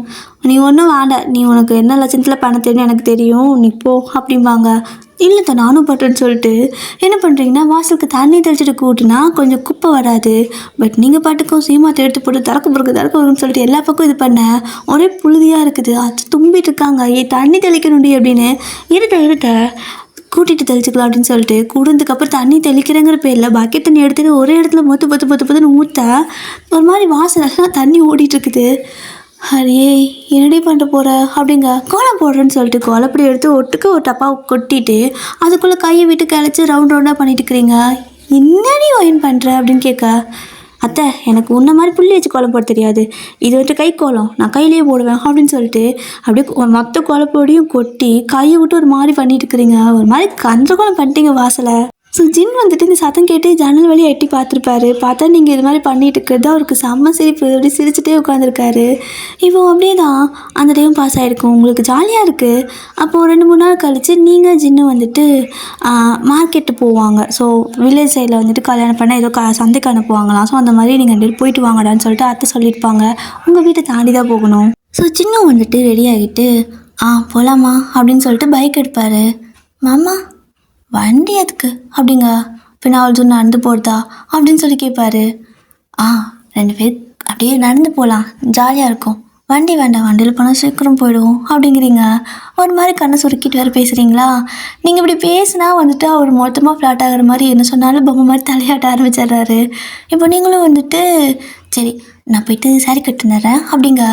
நீ ஒன்றும் வேண்டாம், நீ உனக்கு என்ன லட்சத்தில் பண்ண தெரியும் எனக்கு தெரியும், நீ போ அப்படிம்பாங்க. இல்லைத்த நானும் பட்டுன்னு சொல்லிட்டு என்ன பண்ணுறீங்கன்னா வாசலுக்கு தண்ணி தெளிச்சிட்டு கூட்டினா கொஞ்சம் குப்பை வராது. பட் நீங்கள் பாட்டுக்கும் சீமாத்தை எடுத்து போட்டு திறக்க பொறுக்குன்னு சொல்லிட்டு எல்லா பக்கம் இது பண்ண ஒரே புழுதியாக இருக்குது. அது தும்பிட்டு இருக்காங்க, தண்ணி தெளிக்கணுண்டி அப்படின்னு. இருட்ட கூட்டிகிட்டு தெளிச்சிக்கலாம் அப்படின்னு சொல்லிட்டு கூடுனதுக்கப்புறம் தண்ணி தெளிக்கிறேங்கிற பேரில் பக்கெட் தண்ணி எடுத்துகிட்டு ஒரே இடத்துல பொத்துன்னு ஊற்ற ஒரு மாதிரி வாசலெல்லாம் தண்ணி ஓடிட்டுருக்குது. அரையே என்னடி பண்ணிட்டு போகிற அப்படிங்க, கோலம் போடுறேன்னு சொல்லிட்டு கோலப்படி எடுத்து ஒட்டுக்க ஒரு டப்பாவை கொட்டிட்டு அதுக்குள்ளே கையை விட்டு கிளச்சி ரவுண்டாக பண்ணிட்டு இருக்கிறீங்க. என்னடி ஒயின் பண்ணுற அப்படின்னு கேட்க, அத்தை எனக்கு உன்ன மாதிரி புள்ளி வச்சு கோலம் போட தெரியாது, இது வந்துட்டு கை கோலம் நான் கையிலேயே போடுவேன் அப்படின்னு சொல்லிட்டு அப்படியே மொத்த கோலப்பொடியும் கொட்டி கையை விட்டு ஒரு மாதிரி பண்ணிட்டு இருக்கிறீங்க. ஒரு மாதிரி கந்த கோலம் பண்ணிட்டீங்க வாசலை. ஸோ ஜின் வந்துட்டு இந்த சத்தம் கேட்டு ஜன்னல் வழியாக எட்டி பார்த்துருப்பாரு. பார்த்தா நீங்கள் இது மாதிரி பண்ணிட்டு இருக்கிறது அவருக்கு செம்ம சிரிப்பு, அப்படி சிரிச்சுட்டே உட்காந்துருக்காரு. இப்போ அப்படியே தான் அந்த டைம் பாஸ் ஆகிருக்கும், உங்களுக்கு ஜாலியாக இருக்குது. அப்போது 2-3 நாள் கழித்து நீங்கள் ஜின்னு வந்துட்டு மார்க்கெட்டு போவாங்க. ஸோ வில்லேஜ் சைடில் வந்துட்டு கல்யாணம் பண்ணால் ஏதோ சந்தைக்கு அனுப்புவாங்களாம். ஸோ அந்த மாதிரி நீங்கள் 2 பேர் போயிட்டு வாங்கடான்னு சொல்லிட்டு அத்தை சொல்லியிருப்பாங்க. உங்கள் வீட்டை தாண்டி தான் போகணும். ஸோ சின்ன வந்துட்டு ரெடி ஆகிட்டு போகலாமா அப்படின்னு சொல்லிட்டு பைக் எடுப்பார். மாமா வண்டி எதுக்கு அப்படிங்க, பின்னால் சொன்ன நடந்து போகிறதா அப்படின்னு சொல்லி கேட்பாரு. 2 பேர் அப்படியே நடந்து போகலாம் ஜாலியாக இருக்கும், வண்டி வேண்டாம் வண்டியில் போனால் சீக்கிரம் போயிடுவோம் அப்படிங்கிறீங்க. ஒரு மாதிரி கண்ணை சுருக்கிட்டு வேறு பேசுகிறீங்களா. நீங்கள் இப்படி பேசினா வந்துட்டு அவர் மொத்தமாக ஃப்ளாட் ஆகிற மாதிரி என்ன சொன்னாலும் பொம்மை மாதிரி தலையாட்ட ஆரம்பிச்சிடுறாரு. இப்போ நீங்களும் வந்துட்டு சரி நான் போயிட்டு சாரி கட்டுனறேன் அப்படிங்க.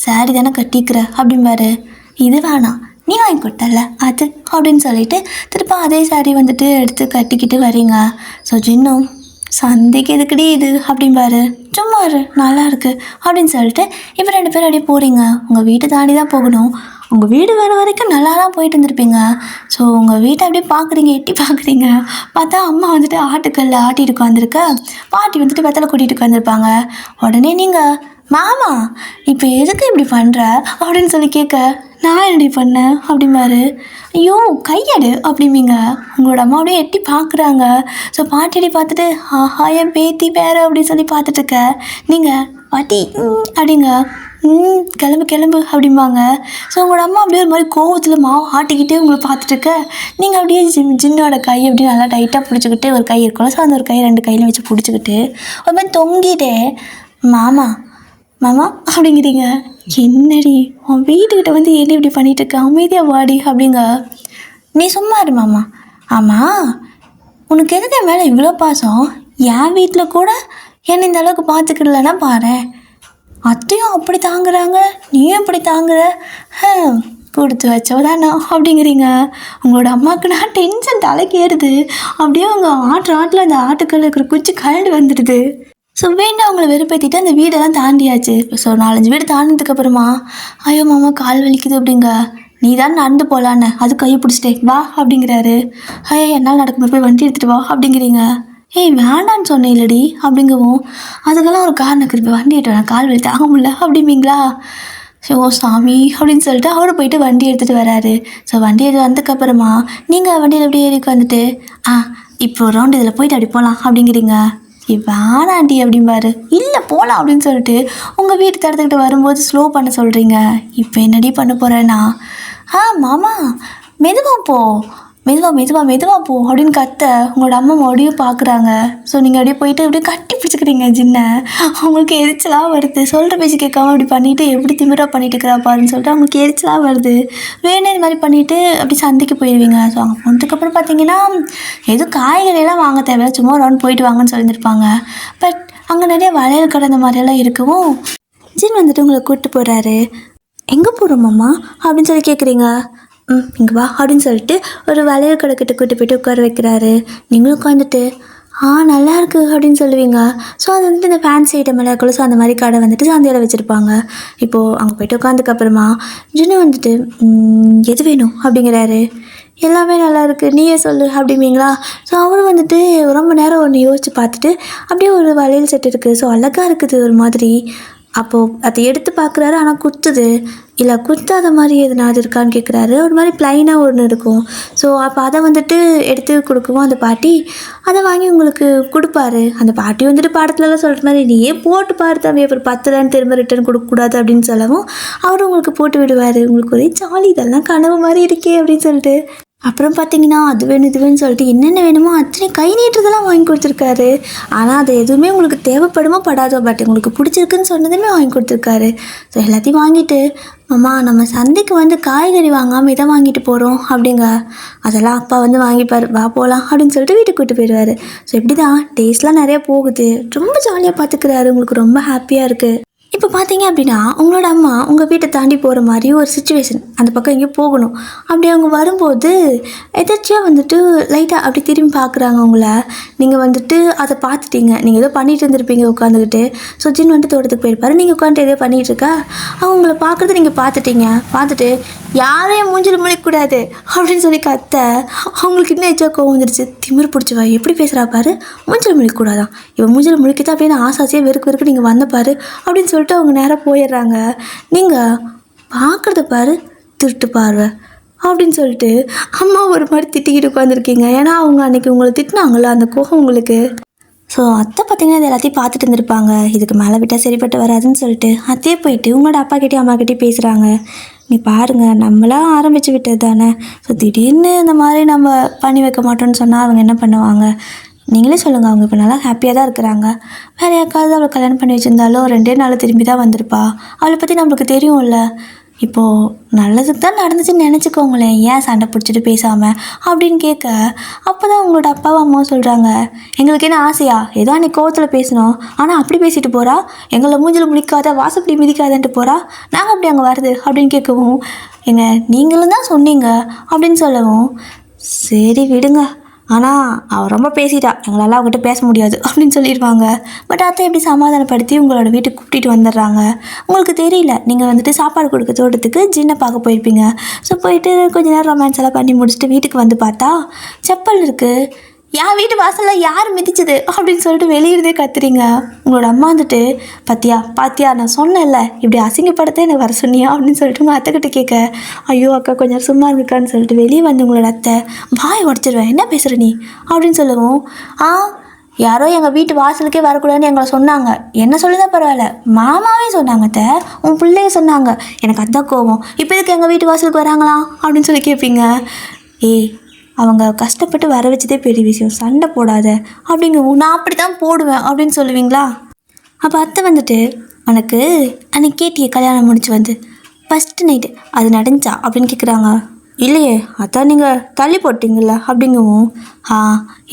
சாரி தானே கட்டிக்கிற அப்படிம்பாரு. இது வேணாம் நீ வாங்கி கொடுத்தல அது அப்படின்னு சொல்லிட்டு திருப்ப அதே சாரி வந்துட்டு எடுத்து கட்டிக்கிட்டு வரீங்க. ஸோ ஜின்னும் சந்தைக்கு எதுக்குடி இது அப்படிம்பாரு. சும்மா இரு நல்லா இருக்கு அப்படின்னு சொல்லிட்டு இப்போ 2 பேரும் அப்படியே போகிறீங்க. உங்கள் வீட்டை தாண்டி தான் போகணும். உங்கள் வீடு வர வரைக்கும் நல்லா தான் போயிட்டு இருந்திருப்பீங்க. ஸோ உங்கள் வீட்டை அப்படியே பார்க்குறீங்க, எட்டி பார்க்குறீங்க. பார்த்தா அம்மா வந்துட்டு ஆட்டுக்கல்ல ஆட்டிட்டு உட்காந்துருக்க, பாட்டி வந்துட்டு வெத்தலை கூட்டிகிட்டு உட்காந்துருப்பாங்க. உடனே நீங்கள் மாமா இப்போ எதுக்கு இப்படி பண்ணுற அப்படின்னு சொல்லி கேட்க, நான் என்னடி பண்ணேன் அப்படிம்பாரு. ஐயோ கையடு அப்படிம்பீங்க. உங்களோட அம்மா அப்படியே எட்டி பார்க்குறாங்க. ஸோ பாட்டியடி பார்த்துட்டு ஆஹா என் பேத்தி பேர அப்படின்னு சொல்லி பார்த்துட்டு இருக்க நீங்கள் பாட்டி அப்படிங்க கிளம்பு கிளம்பு அப்படிம்பாங்க. ஸோ உங்களோட அம்மா அப்படியே ஒரு மாதிரி கோவத்தில் மாவு ஆட்டிக்கிட்டே உங்களை பார்த்துட்டு இருக்க, நீங்கள் அப்படியே ஜின்னோட கை அப்படியே நல்லா டைட்டாக பிடிச்சிக்கிட்டு, ஒரு கை இருக்கும்ல, ஸோ அந்த ஒரு கை 2 கையிலையும் வச்சு பிடிச்சிக்கிட்டு ஒரு மாதிரி தொங்கிட்டே மாமா மாமா அப்படிங்கிறீங்க. என்னடி உன் வீட்டுக்கிட்ட வந்து என்ன இப்படி பண்ணிட்டு இருக்க, அமைதியாக வாடி அப்படிங்க. நீ சும்மா இரு மாமா. ஆமாம் உனக்கு எதுக்கு என் மேலே இவ்வளோ பாசம்? என் வீட்டில் கூட என்னை இந்த அளவுக்கு பார்த்துக்கிடலன்னா பாரு, அத்தையும் அப்படி தாங்குறாங்க, நீயும் இப்படி தாங்குற, கொடுத்து வச்சவதானா அப்படிங்கிறீங்க. உங்களோட அம்மாவுக்கு நான் டென்ஷன் தலைக்கு ஏறுது. அப்படியே அவங்க ஆட்டில் அந்த ஆட்டுக்கல்ல இருக்கிற குச்சி கலண்டு வந்துடுது. ஸோ வேண்டாம் அவங்கள வெறுப்பேற்றிட்டு அந்த வீடெல்லாம் தாண்டியாச்சு. ஸோ 4-5 வீடு தாண்டினதுக்கப்புறமா ஐயோ மாமா கால் வலிக்குது அப்படிங்க. நீ தான் நடந்து போகலான்னு அது கையை பிடிச்சிட்டே வா அப்படிங்கிறாரு. ஐயோ என்னால் நடக்கும்போது போய் வண்டி எடுத்துகிட்டு வா அப்படிங்கிறீங்க. ஏய் வேண்டான்னு சொன்னேன் இல்லடி அப்படிங்கவும், அதுக்கெல்லாம் ஒரு காரணம் இருக்குது, வண்டி எடுத்து கால் வலி தாங்க முடியல அப்படிம்பீங்களா. ஸோ சாமி அப்படின்னு சொல்லிட்டு அவரு போயிட்டு வண்டி எடுத்துகிட்டு வராரு. ஸோ வண்டி எடுத்து வந்ததுக்கப்புறமா நீங்கள் வண்டியில் அப்படியே ஏறி உட்காந்துட்டு இப்போ ரவுண்டு இதில் போயிட்டு அப்படி போகலாம் அப்படிங்கிறீங்க. வேணாண்டி அப்படிம்பாரு. இல்லை போகலாம் அப்படின்னு சொல்லிட்டு உங்கள் வீட்டு தடுத்துக்கிட்டு வரும்போது ஸ்லோ பண்ண சொல்கிறீங்க. இப்போ என்னடி பண்ண போகிறேன்னா, மாமா மெதுவாக போ, மெதுவாக போ அப்படின்னு கத்த உங்களோட அம்மா மறுபடியும் பார்க்குறாங்க. ஸோ நீங்கள் அப்படியே போயிட்டு அப்படியே கட்டி பிடிச்சிக்கிறீங்க ஜின்னை. அவங்களுக்கு எரிச்சலாக வருது. சொல்கிற பேச்சு கேட்காம அப்படி பண்ணிவிட்டு எப்படி திமிராக பண்ணிட்டு இருக்கிறா பாருன்னு சொல்லிட்டு அவங்களுக்கு எரிச்சலாக வருது. வேணே இது மாதிரி பண்ணிவிட்டு அப்படி சந்தைக்கு போயிடுவீங்க. ஸோ அங்கே போனதுக்கப்புறம் பார்த்தீங்கன்னா எதுவும் காய்கறியெல்லாம் வாங்க தேவையில்ல, சும்மா ரவுண்ட் போயிட்டு வாங்கன்னு சொல்லியிருப்பாங்க. பட் அங்கே நிறைய வளையல் கடை இந்த மாதிரியெல்லாம் இருக்கவும் ஜின் வந்துட்டு உங்களை கூப்பிட்டு போகிறாரு. எங்கே போகிறோமாம்மா அப்படின்னு சொல்லி கேட்குறீங்க. இங்கே வா அப்படின்னு சொல்லிட்டு ஒரு வளையல் கடைக்கிட்ட கூட்டு போய்ட்டு உட்கார வைக்கிறாரு. நீங்களும் உட்காந்துட்டு நல்லா இருக்குது அப்படின்னு சொல்லுவீங்க. ஸோ அது வந்துட்டு இந்த ஃபேன்சி ஐட்டம் எல்லாம் கொலுசு அந்த மாதிரி கடை வந்துட்டு சந்தையில் வச்சுருப்பாங்க. இப்போது அங்கே போய்ட்டு உட்காந்துக்கப்புறமா ஜின்னு வந்துட்டு எது வேணும் அப்படிங்கிறாரு. எல்லாமே நல்லா இருக்குது நீயே சொல்லு அப்படிம்பீங்களா. ஸோ அவரும் வந்துட்டு ரொம்ப நேரம் ஒன்று யோசித்து பார்த்துட்டு அப்படியே ஒரு வளையல் செட் இருக்குது. ஸோ அழகாக இருக்குது ஒரு மாதிரி. அப்போது அதை எடுத்து பார்க்குறாரு. ஆனால் குத்துது. இல்லை குத்தாத மாதிரி எதுனாவது இருக்கான்னு கேட்குறாரு. ஒரு மாதிரி ப்ளைனாக ஒன்று இருக்கும். ஸோ அப்போ அதை வந்துட்டு எடுத்து கொடுக்கவும் அந்த பாட்டி அதை வாங்கி உங்களுக்கு கொடுப்பாரு. அந்த பாட்டி வந்துட்டு படத்துலலாம் சொல்கிற மாதிரி நீயே போட்டு பாரு தம்பி, அப்புறம் 10 திரும்ப ரிட்டர்ன் கொடுக்கக்கூடாது அப்படின்னு சொல்லவும் அவரும் உங்களுக்கு போட்டு விடுவார். உங்களுக்கு ஒரே ஜாலி, இதெல்லாம் கனவு மாதிரி இருக்கே அப்படின்னு சொல்லிட்டு. அப்புறம் பார்த்தீங்கன்னா அது வேணும் இது வேணும்னு சொல்லிட்டு என்னென்ன வேணுமோ அத்தனை கை நீட்டுறதெல்லாம் வாங்கி கொடுத்துருக்காரு. ஆனால் அது எதுவுமே உங்களுக்கு தேவைப்படுமோ படாதோ, பட் உங்களுக்கு பிடிச்சிருக்குன்னு சொன்னதுமே வாங்கி கொடுத்துருக்காரு. ஸோ எல்லாத்தையும் வாங்கிட்டு அம்மா நம்ம சந்தைக்கு வந்து காய்கறி வாங்காமல் இதை வாங்கிட்டு போகிறோம் அப்படிங்க. அதெல்லாம் அப்பா வந்து வாங்கிப்பார், வா போகலாம் அப்படின்னு சொல்லிட்டு வீட்டுக்கு கூப்பிட்டு போயிடுவார். ஸோ இப்படி தான் டேஸ்ட்லாம் நிறையா போகுது. ரொம்ப ஜாலியாக பார்த்துக்கிறாரு. உங்களுக்கு ரொம்ப ஹாப்பியாக இருக்குது. இப்போ பார்த்தீங்க அப்படின்னா உங்களோட அம்மா உங்கள் வீட்டை தாண்டி போகிற மாதிரி ஒரு சுச்சுவேஷன், அந்த பக்கம் எங்கேயும் போகணும். அப்படி அவங்க வரும்போது எதாச்சியாக வந்துட்டு லைட்டாக அப்படி திரும்பி பார்க்குறாங்க உங்களை. நீங்கள் வந்துட்டு அதை பார்த்துட்டீங்க. நீங்கள் ஏதோ பண்ணிகிட்டு இருந்திருப்பீங்க உட்காந்துக்கிட்டு. ஸோ ஜின் வந்துட்டு தோட்டத்துக்கு போயிருப்பாரு. நீங்கள் உட்காந்துட்டு எதோ பண்ணிகிட்டு இருக்கா, அவங்கள பார்க்குறது நீங்கள் பார்த்துட்டீங்க. பார்த்துட்டு யாரையும் மூஞ்சில் முழிக்கக்கூடாது அப்படின்னு சொல்லி கத்த அவங்களுக்கு இன்னும் எச்சா கோவம் வந்துடுச்சு. திமிர் பிடிச்சவா எப்படி பேசுகிறா பாரு, மூஞ்சில் முழிக்கக்கூடாதான், இவன் மூஞ்சில் முழிக்கதான் அப்படின்னு ஆசாசியாக வெறுக்கு நீங்கள் வந்த பாரு அப்படின்னு சொல்லிட்டு அவங்க நேராக போயிடுறாங்க. நீங்கள் பார்க்குறத பாரு திருட்டு பார்வை அப்படின்னு சொல்லிட்டு அம்மா ஒரு மாதிரி திட்டிக்கிட்டு உட்காந்துருக்கீங்க. ஏன்னா அவங்க அன்றைக்கி உங்களை திட்டினாங்களோ அந்த கோபம் உங்களுக்கு. ஸோ அத்தை பார்த்திங்கன்னா இது எல்லாத்தையும் பார்த்துட்டு இருந்திருப்பாங்க. இதுக்கு மேலே விட்டால் சரிப்பட்டு வராதுன்னு சொல்லிட்டு அத்தையே போயிட்டு உங்களோட அப்பாக்கிட்டே அம்மாக்கிட்டே பேசுகிறாங்க. நீ பாருங்கள் நம்மளாம் ஆரம்பித்து விட்டது தானே. ஸோ திடீர்னு இந்த மாதிரி நம்ம பண்ணி வைக்க மாட்டோம்னு சொன்னால் அவங்க என்ன பண்ணுவாங்க, நீங்களே சொல்லுங்கள். அவங்க இப்போ நல்லா ஹாப்பியாக தான் இருக்கிறாங்க. வேறு யாருக்காவது அவளை கல்யாணம் பண்ணி வச்சுருந்தாலும் 2 நாள் திரும்பி தான் வந்திருப்பா. அவளை பற்றி நம்மளுக்கு தெரியும்ல. இப்போது நல்லதுக்கு தான் நடந்துச்சுன்னு நினச்சிக்கோங்களேன், ஏன் சண்டை பிடிச்சிட்டு பேசாமல் அப்படின்னு கேட்க, அப்போ தான் உங்களோட அப்பாவும் அம்மாவும் சொல்கிறாங்க, எங்களுக்கு என்ன ஆசையா, ஏதோ அன்றைக்கி கோவத்தில் பேசினோம், ஆனால் அப்படி பேசிட்டு போகிறா, எங்களை மூஞ்சில் முடிக்காத வாசப்படி மிதிக்காதன்ட்டு போகிறா, நாங்கள் அப்படி அங்கே வருது அப்படின்னு கேட்கவும், நீங்களும் தான் சொன்னீங்க அப்படின்னு சொல்லவும், சரி விடுங்க ஆனால் அவள் ரொம்ப பேசிட்டா, எங்களால் அவங்ககிட்ட பேச முடியாது அப்படின்னு சொல்லிடுவாங்க. பட் அத்தை எப்படி சமாதானப்படுத்தி உங்களோட வீட்டுக்கு கூட்டிகிட்டு வந்துடுறாங்க. உங்களுக்கு தெரியல, நீங்கள் வந்துட்டு சாப்பாடு கொடுக்க தோட்டத்துக்கு ஜின்னை பார்க்க போயிருப்பீங்க. ஸோ போயிட்டு கொஞ்ச நேரம் ரொமான்ஸ் எல்லாம் பண்ணி முடிச்சுட்டு வீட்டுக்கு வந்து பார்த்தா செப்பல் இருக்குது. என் வீட்டு வாசலில் யார் மிதிச்சது அப்படின்னு சொல்லிட்டு வெளியிறதே கத்துறீங்க. உங்களோட அம்மா வந்துட்டு பாத்தியா நான் சொன்னேன்ல இப்படி அசிங்கப்படுத்த எனக்கு வர சொன்னியா அப்படின்னு சொல்லிட்டு உங்கள் அத்தைக்கிட்ட கேட்க, ஐயோ அக்கா கொஞ்சம் சும்மா இருக்கான்னு சொல்லிட்டு வெளியே வந்து உங்களோட அத்தை, வாய் உடச்சிடுவேன் என்ன பேசுகிற நீ அப்படின்னு சொல்லவும், யாரோ எங்கள் வீட்டு வாசலுக்கே வரக்கூடாதுன்னு எங்களை சொன்னாங்க. என்ன சொல்லிதான் பரவாயில்ல, மாமாவே சொன்னாங்க அத்தை, உன் பிள்ளைய சொன்னாங்க. எனக்கு அதுதான் கோவம். இப்போ எதுக்கு எங்கள் வீட்டு வாசலுக்கு வராங்களா அப்படின்னு சொல்லி கேட்பீங்க. ஏய் அவங்க கஷ்டப்பட்டு வர வச்சதே பெரிய விஷயம், சண்டை போடாத அப்படிங்க. நான் அப்படி தான் போடுவேன் அப்படின்னு சொல்லுவீங்களா? அப்போ அத்தை வந்துட்டு, உனக்கு அன்னைக்கு கேட்டியே கல்யாணம் முடிச்சு வந்து ஃபஸ்ட்டு நைட்டு அது நடந்துச்சா அப்படின்னு கேட்குறாங்க. இல்லையே அதான் நீங்கள் தள்ளி போட்டிங்கள்ல அப்படிங்கவும்,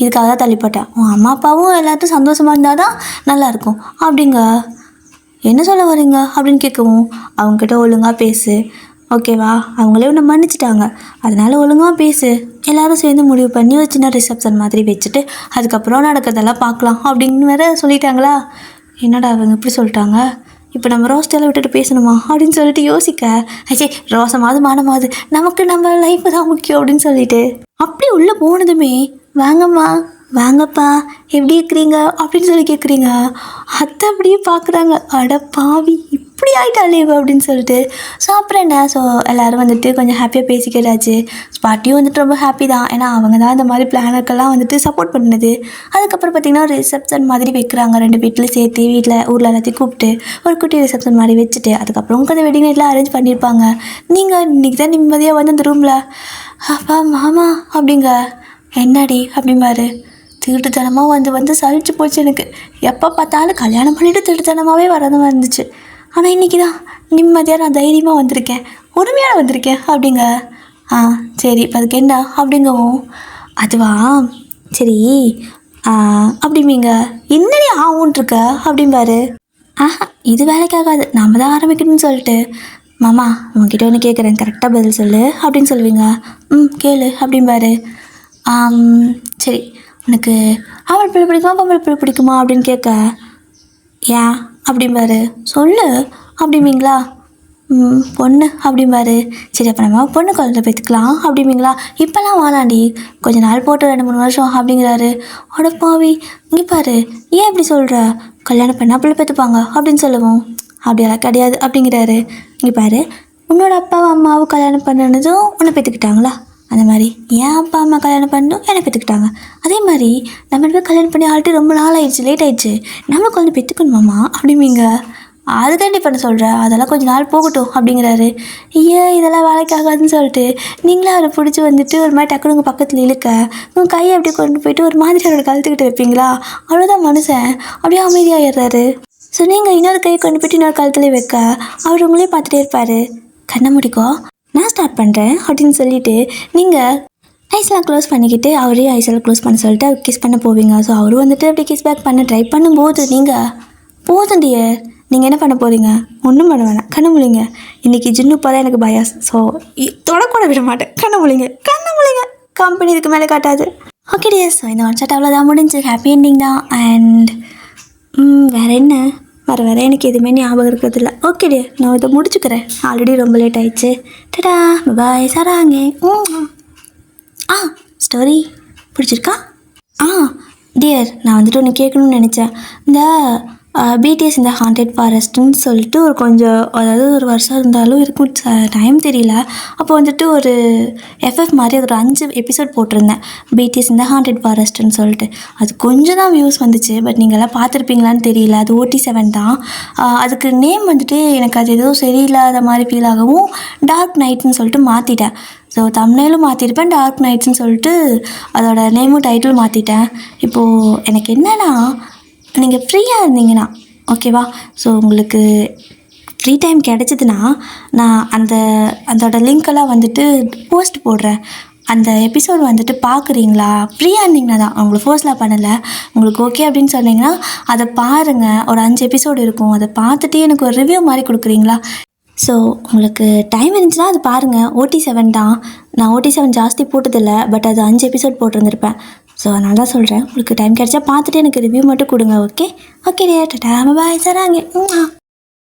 இதுக்காக தான் தள்ளி போட்டேன், உன் அம்மா அப்பாவும் எல்லாத்தையும் சந்தோஷமாக இருந்தால் தான் நல்லாயிருக்கும் அப்படிங்க. என்ன சொல்ல வரீங்க அப்படின்னு கேட்கவும், அவங்ககிட்ட ஒழுங்காக பேசு ஓகேவா, அவங்களே உன்னை மன்னிச்சிட்டாங்க, அதனால் ஒழுங்காக பேசு, எல்லோரும் சேர்ந்து முடிவு பண்ணி ஒரு சின்ன ரிசப்ஷன் மாதிரி வச்சுட்டு அதுக்கப்புறம் நடக்கிறதெல்லாம் பார்க்கலாம் அப்படின்னு வேற சொல்லிட்டாங்களா. என்னடா அவங்க இப்படி சொல்லிட்டாங்க, இப்போ நம்ம ரோஸ்டெல்லாம் விட்டுட்டு பேசணுமா அப்படின்னு சொல்லிட்டு யோசிக்க, ஐயே ரோசமாவது மானமாவது நமக்கு நம்ம லைஃப் தான் முக்கியம் அப்படின்னு சொல்லிட்டு அப்படி உள்ளே போனதுமே, வாங்கம்மா வாங்கப்பா எப்படி இருக்கிறீங்க அப்படின்னு சொல்லி கேட்குறீங்க. அத்தை அப்படியே பார்க்குறாங்க, அட பாவி இப்படி ஆகிட்டாலே அப்படின்னு சொல்லிட்டு. ஸோ அப்புறம் என்ன, ஸோ எல்லோரும் வந்துட்டு கொஞ்சம் ஹாப்பியாக பேசிக்கிறாச்சு. பாட்டியும் வந்துட்டு ரொம்ப ஹாப்பி தான், ஏன்னா அவங்க தான் இந்த மாதிரி பிளானுக்கெல்லாம் வந்துட்டு சப்போர்ட் பண்ணுது. அதுக்கப்புறம் பார்த்திங்கன்னா ரிசப்ஷன் மாதிரி வைக்கிறாங்க, 2 வீட்டில் சேர்த்து ஊரில் எல்லாத்தையும் கூப்பிட்டு ஒரு குட்டி ரிசப்ஷன் மாதிரி வச்சுட்டு அதுக்கப்புறம் கொஞ்சம் வெட்டிங் நைட்லாம் அரேஞ்ச் பண்ணியிருப்பாங்க. நீங்கள் இன்றைக்கி தான் நிம்மதியாக வந்து அந்த ரூமில் அப்பா மாமா அப்படிங்க. என்னடி அப்படிம்பாரு. திருட்டுத்தனமாக வந்து சலிச்சு போச்சு எனக்கு, எப்போ பார்த்தாலும் கல்யாணம் பண்ணிவிட்டு திருட்டுத்தனமாகவே வரதான் இருந்துச்சு. ஆனால் இன்றைக்கி தான் நிம்மதியாக நான் தைரியமாக வந்திருக்கேன், உரிமையாக வந்திருக்கேன் அப்படிங்க. சரி இப்போ அதுக்கு என்ன அப்படிங்கவும், அதுவா சரி அப்படிம்பீங்க. என்னடி ஆகும்ன்ட்ருக்க அப்படிம்பாரு. இது வேலைக்காகாது, நாம் தான் ஆரம்பிக்கணும்னு சொல்லிட்டு, மாமா உங்ககிட்ட ஒன்று கேட்குறேன் கரெக்டாக பதில் சொல்லு அப்படின்னு சொல்லுவீங்க. கேளு அப்படிம்பாரு. சரி உனக்கு ஆம்பளை பிள்ளை பிடிக்குமா பொம்பளை பிள்ளை பிடிக்குமா அப்படின்னு கேட்க, ஏன் அப்படிம்பாரு. சொல்லு அப்படிம்பீங்களா. பொண்ணு அப்படிம்பாரு. சரி அப்போ நம்ம பொண்ணு குழந்தை பெற்றுக்கலாம் அப்படிம்பீங்களா. இப்போல்லாம் வாழாண்டி கொஞ்ச நாள் போட்டு 2-3 வருஷம் அப்படிங்கிறாரு. அடப்பாவி இங்கே பாரு, ஏன் இப்படி சொல்கிற, கல்யாணம் பண்ணால் பிள்ளை பெற்றுப்பாங்க அப்படின்னு சொல்லுவோம். அப்படியெல்லாம் கிடையாது அப்படிங்கிறாரு. இங்கே பாரு, உன்னோட அப்பாவும் அம்மாவும் கல்யாணம் பண்ணனதும் உன்னை பெற்றுக்கிட்டாங்களா, அந்த மாதிரி என் அப்பா அம்மா கல்யாணம் பண்ணணும் என்னை பெற்றுக்கிட்டாங்க. அதே மாதிரி நம்ம போய் கல்யாணம் பண்ணி ஆள்ட்டு ரொம்ப நாள் ஆயிடுச்சு, லேட் ஆயிடுச்சு, நம்மளுக்கு வந்து பெற்றுக்கணுமாம்மா அப்படிம்பீங்க. அதுக்காண்டி பண்ண சொல்கிறேன், அதெல்லாம் கொஞ்சம் நாள் போகட்டும் அப்படிங்கிறாரு. ஏன் இதெல்லாம் வேலைக்காகாதுன்னு சொல்லிட்டு நீங்களே அவரை பிடிச்சி வந்துட்டு ஒரு மாதிரி டக்குனு உங்கள் பக்கத்தில் இழுக்க உங்கள் கையை அப்படியே கொண்டு போயிட்டு ஒரு மாதிரி அவரோட கழுத்துக்கிட்டு வைப்பீங்களா. அவ்வளோதான் மனுஷன் அப்படியே அமைதியாகிடுறாரு. ஸோ நீங்கள் இன்னொரு கையை கொண்டு போய்ட்டு இன்னொரு கழுத்துலேயே வைக்க அவர் உங்களே பார்த்துட்டே இருப்பார். கண்ணை முடிக்கோ நான் ஸ்டார்ட் பண்ணுறேன் அப்படின்னு சொல்லிவிட்டு நீங்கள் ஐஸ்லாம் க்ளோஸ் பண்ணிக்கிட்டு அவரே ஐஸெல்லாம் க்ளோஸ் பண்ண சொல்லிட்டு அவர் கிஸ் பண்ண போவீங்க. ஸோ அவரும் வந்துட்டு அப்படி கிஸ் பேக் பண்ண ட்ரை பண்ணும்போது நீங்கள் போதும் டியர், நீங்கள் என்ன பண்ண போகிறீங்க, ஒன்றும் பண்ண வேணாம், கண்ணை முழிங்க, இன்றைக்கி ஜின்னு போதான் எனக்கு பயாஸ், ஸோ தொடக்கூட விட மாட்டேன், கண்ணை முழிங்க கம்பெனி இதுக்கு மேலே காட்டாது. ஓகே டியர், ஸோ இந்த ஒன் ஷாட் அவ்வளோதான் முடிஞ்சு, ஹாப்பி எண்டிங் தான். அண்ட் வேறு என்ன, வர எனக்கு எதுவுமே ஞாபகம் இருக்கிறதில்ல. ஓகே டியர், நான் இதை முடிச்சுக்கிறேன், ஆல்ரெடி ரொம்ப லேட் ஆயிடுச்சு. டடா பாய் சராங்க. ஸ்டோரி பிடிச்சிருக்கா? டியர், நான் வந்துட்டு ஒன்று கேட்கணும்னு நினச்சேன். இந்த பிடிஎஸ் இந்த ஹாண்டட் ஃபாரஸ்ட்டுன்னு சொல்லிட்டு ஒரு கொஞ்சம், அதாவது ஒரு வருஷம் இருந்தாலும் இருக்கும் டைம் தெரியல. அப்போ வந்துட்டு ஒரு எஃப்எஃப் மாதிரி அது ஒரு 5 எபிசோட் போட்டிருந்தேன், பிடிஎஸ் இந்த ஹாண்டட் ஃபாரஸ்ட்டுன்னு சொல்லிட்டு. அது கொஞ்சம் தான் வியூஸ் வந்துச்சு, பட் நீங்கள்லாம் பார்த்துருப்பீங்களான்னு தெரியல. அது OT7 தான். அதுக்கு நேம் வந்துட்டு எனக்கு அது எதுவும் சரியில்லாத மாதிரி ஃபீல் ஆகவும் டார்க் நைட்னு சொல்லிட்டு மாற்றிட்டேன். ஸோ தம்ப்நெயிலும் மாற்றிருப்பேன், டார்க் நைட்ஸ்ன்னு சொல்லிட்டு அதோட நேமும் டைட்டில் மாற்றிட்டேன். இப்போது எனக்கு என்னென்னா, நீங்கள் ஃப்ரீயாக இருந்தீங்கன்னா ஓகேவா, ஸோ உங்களுக்கு ஃப்ரீ டைம் கிடச்சிதுன்னா நான் அதோட லிங்க்கெல்லாம் வந்துட்டு போஸ்ட் போடுறேன். அந்த எபிசோடு வந்துட்டு பார்க்குறீங்களா, ஃப்ரீயாக இருந்தீங்கன்னா தான், உங்களுக்கு ஃபோர்ஸ்லாம் பண்ணலை, உங்களுக்கு ஓகே அப்படின்னு சொன்னீங்கன்னா அதை பாருங்கள். ஒரு 5 எபிசோடு இருக்கும், அதை பார்த்துட்டு எனக்கு ஒரு ரிவ்யூ மாதிரி கொடுக்குறீங்களா. ஸோ உங்களுக்கு டைம் இருந்துச்சுன்னா அது பாருங்கள். OT7 தான். நான் OT7 ஜாஸ்தி போட்டதில்லை, பட் அது 5 எபிசோட் போட்டிருந்துருப்பேன். ஸோ அதனால தான் சொல்கிறேன், உங்களுக்கு டைம் கிடச்சா பார்த்துட்டு எனக்கு ரிவ்யூ மட்டும் கொடுங்க. ஓகே ஓகே டே டாடா பாய் தராங்க.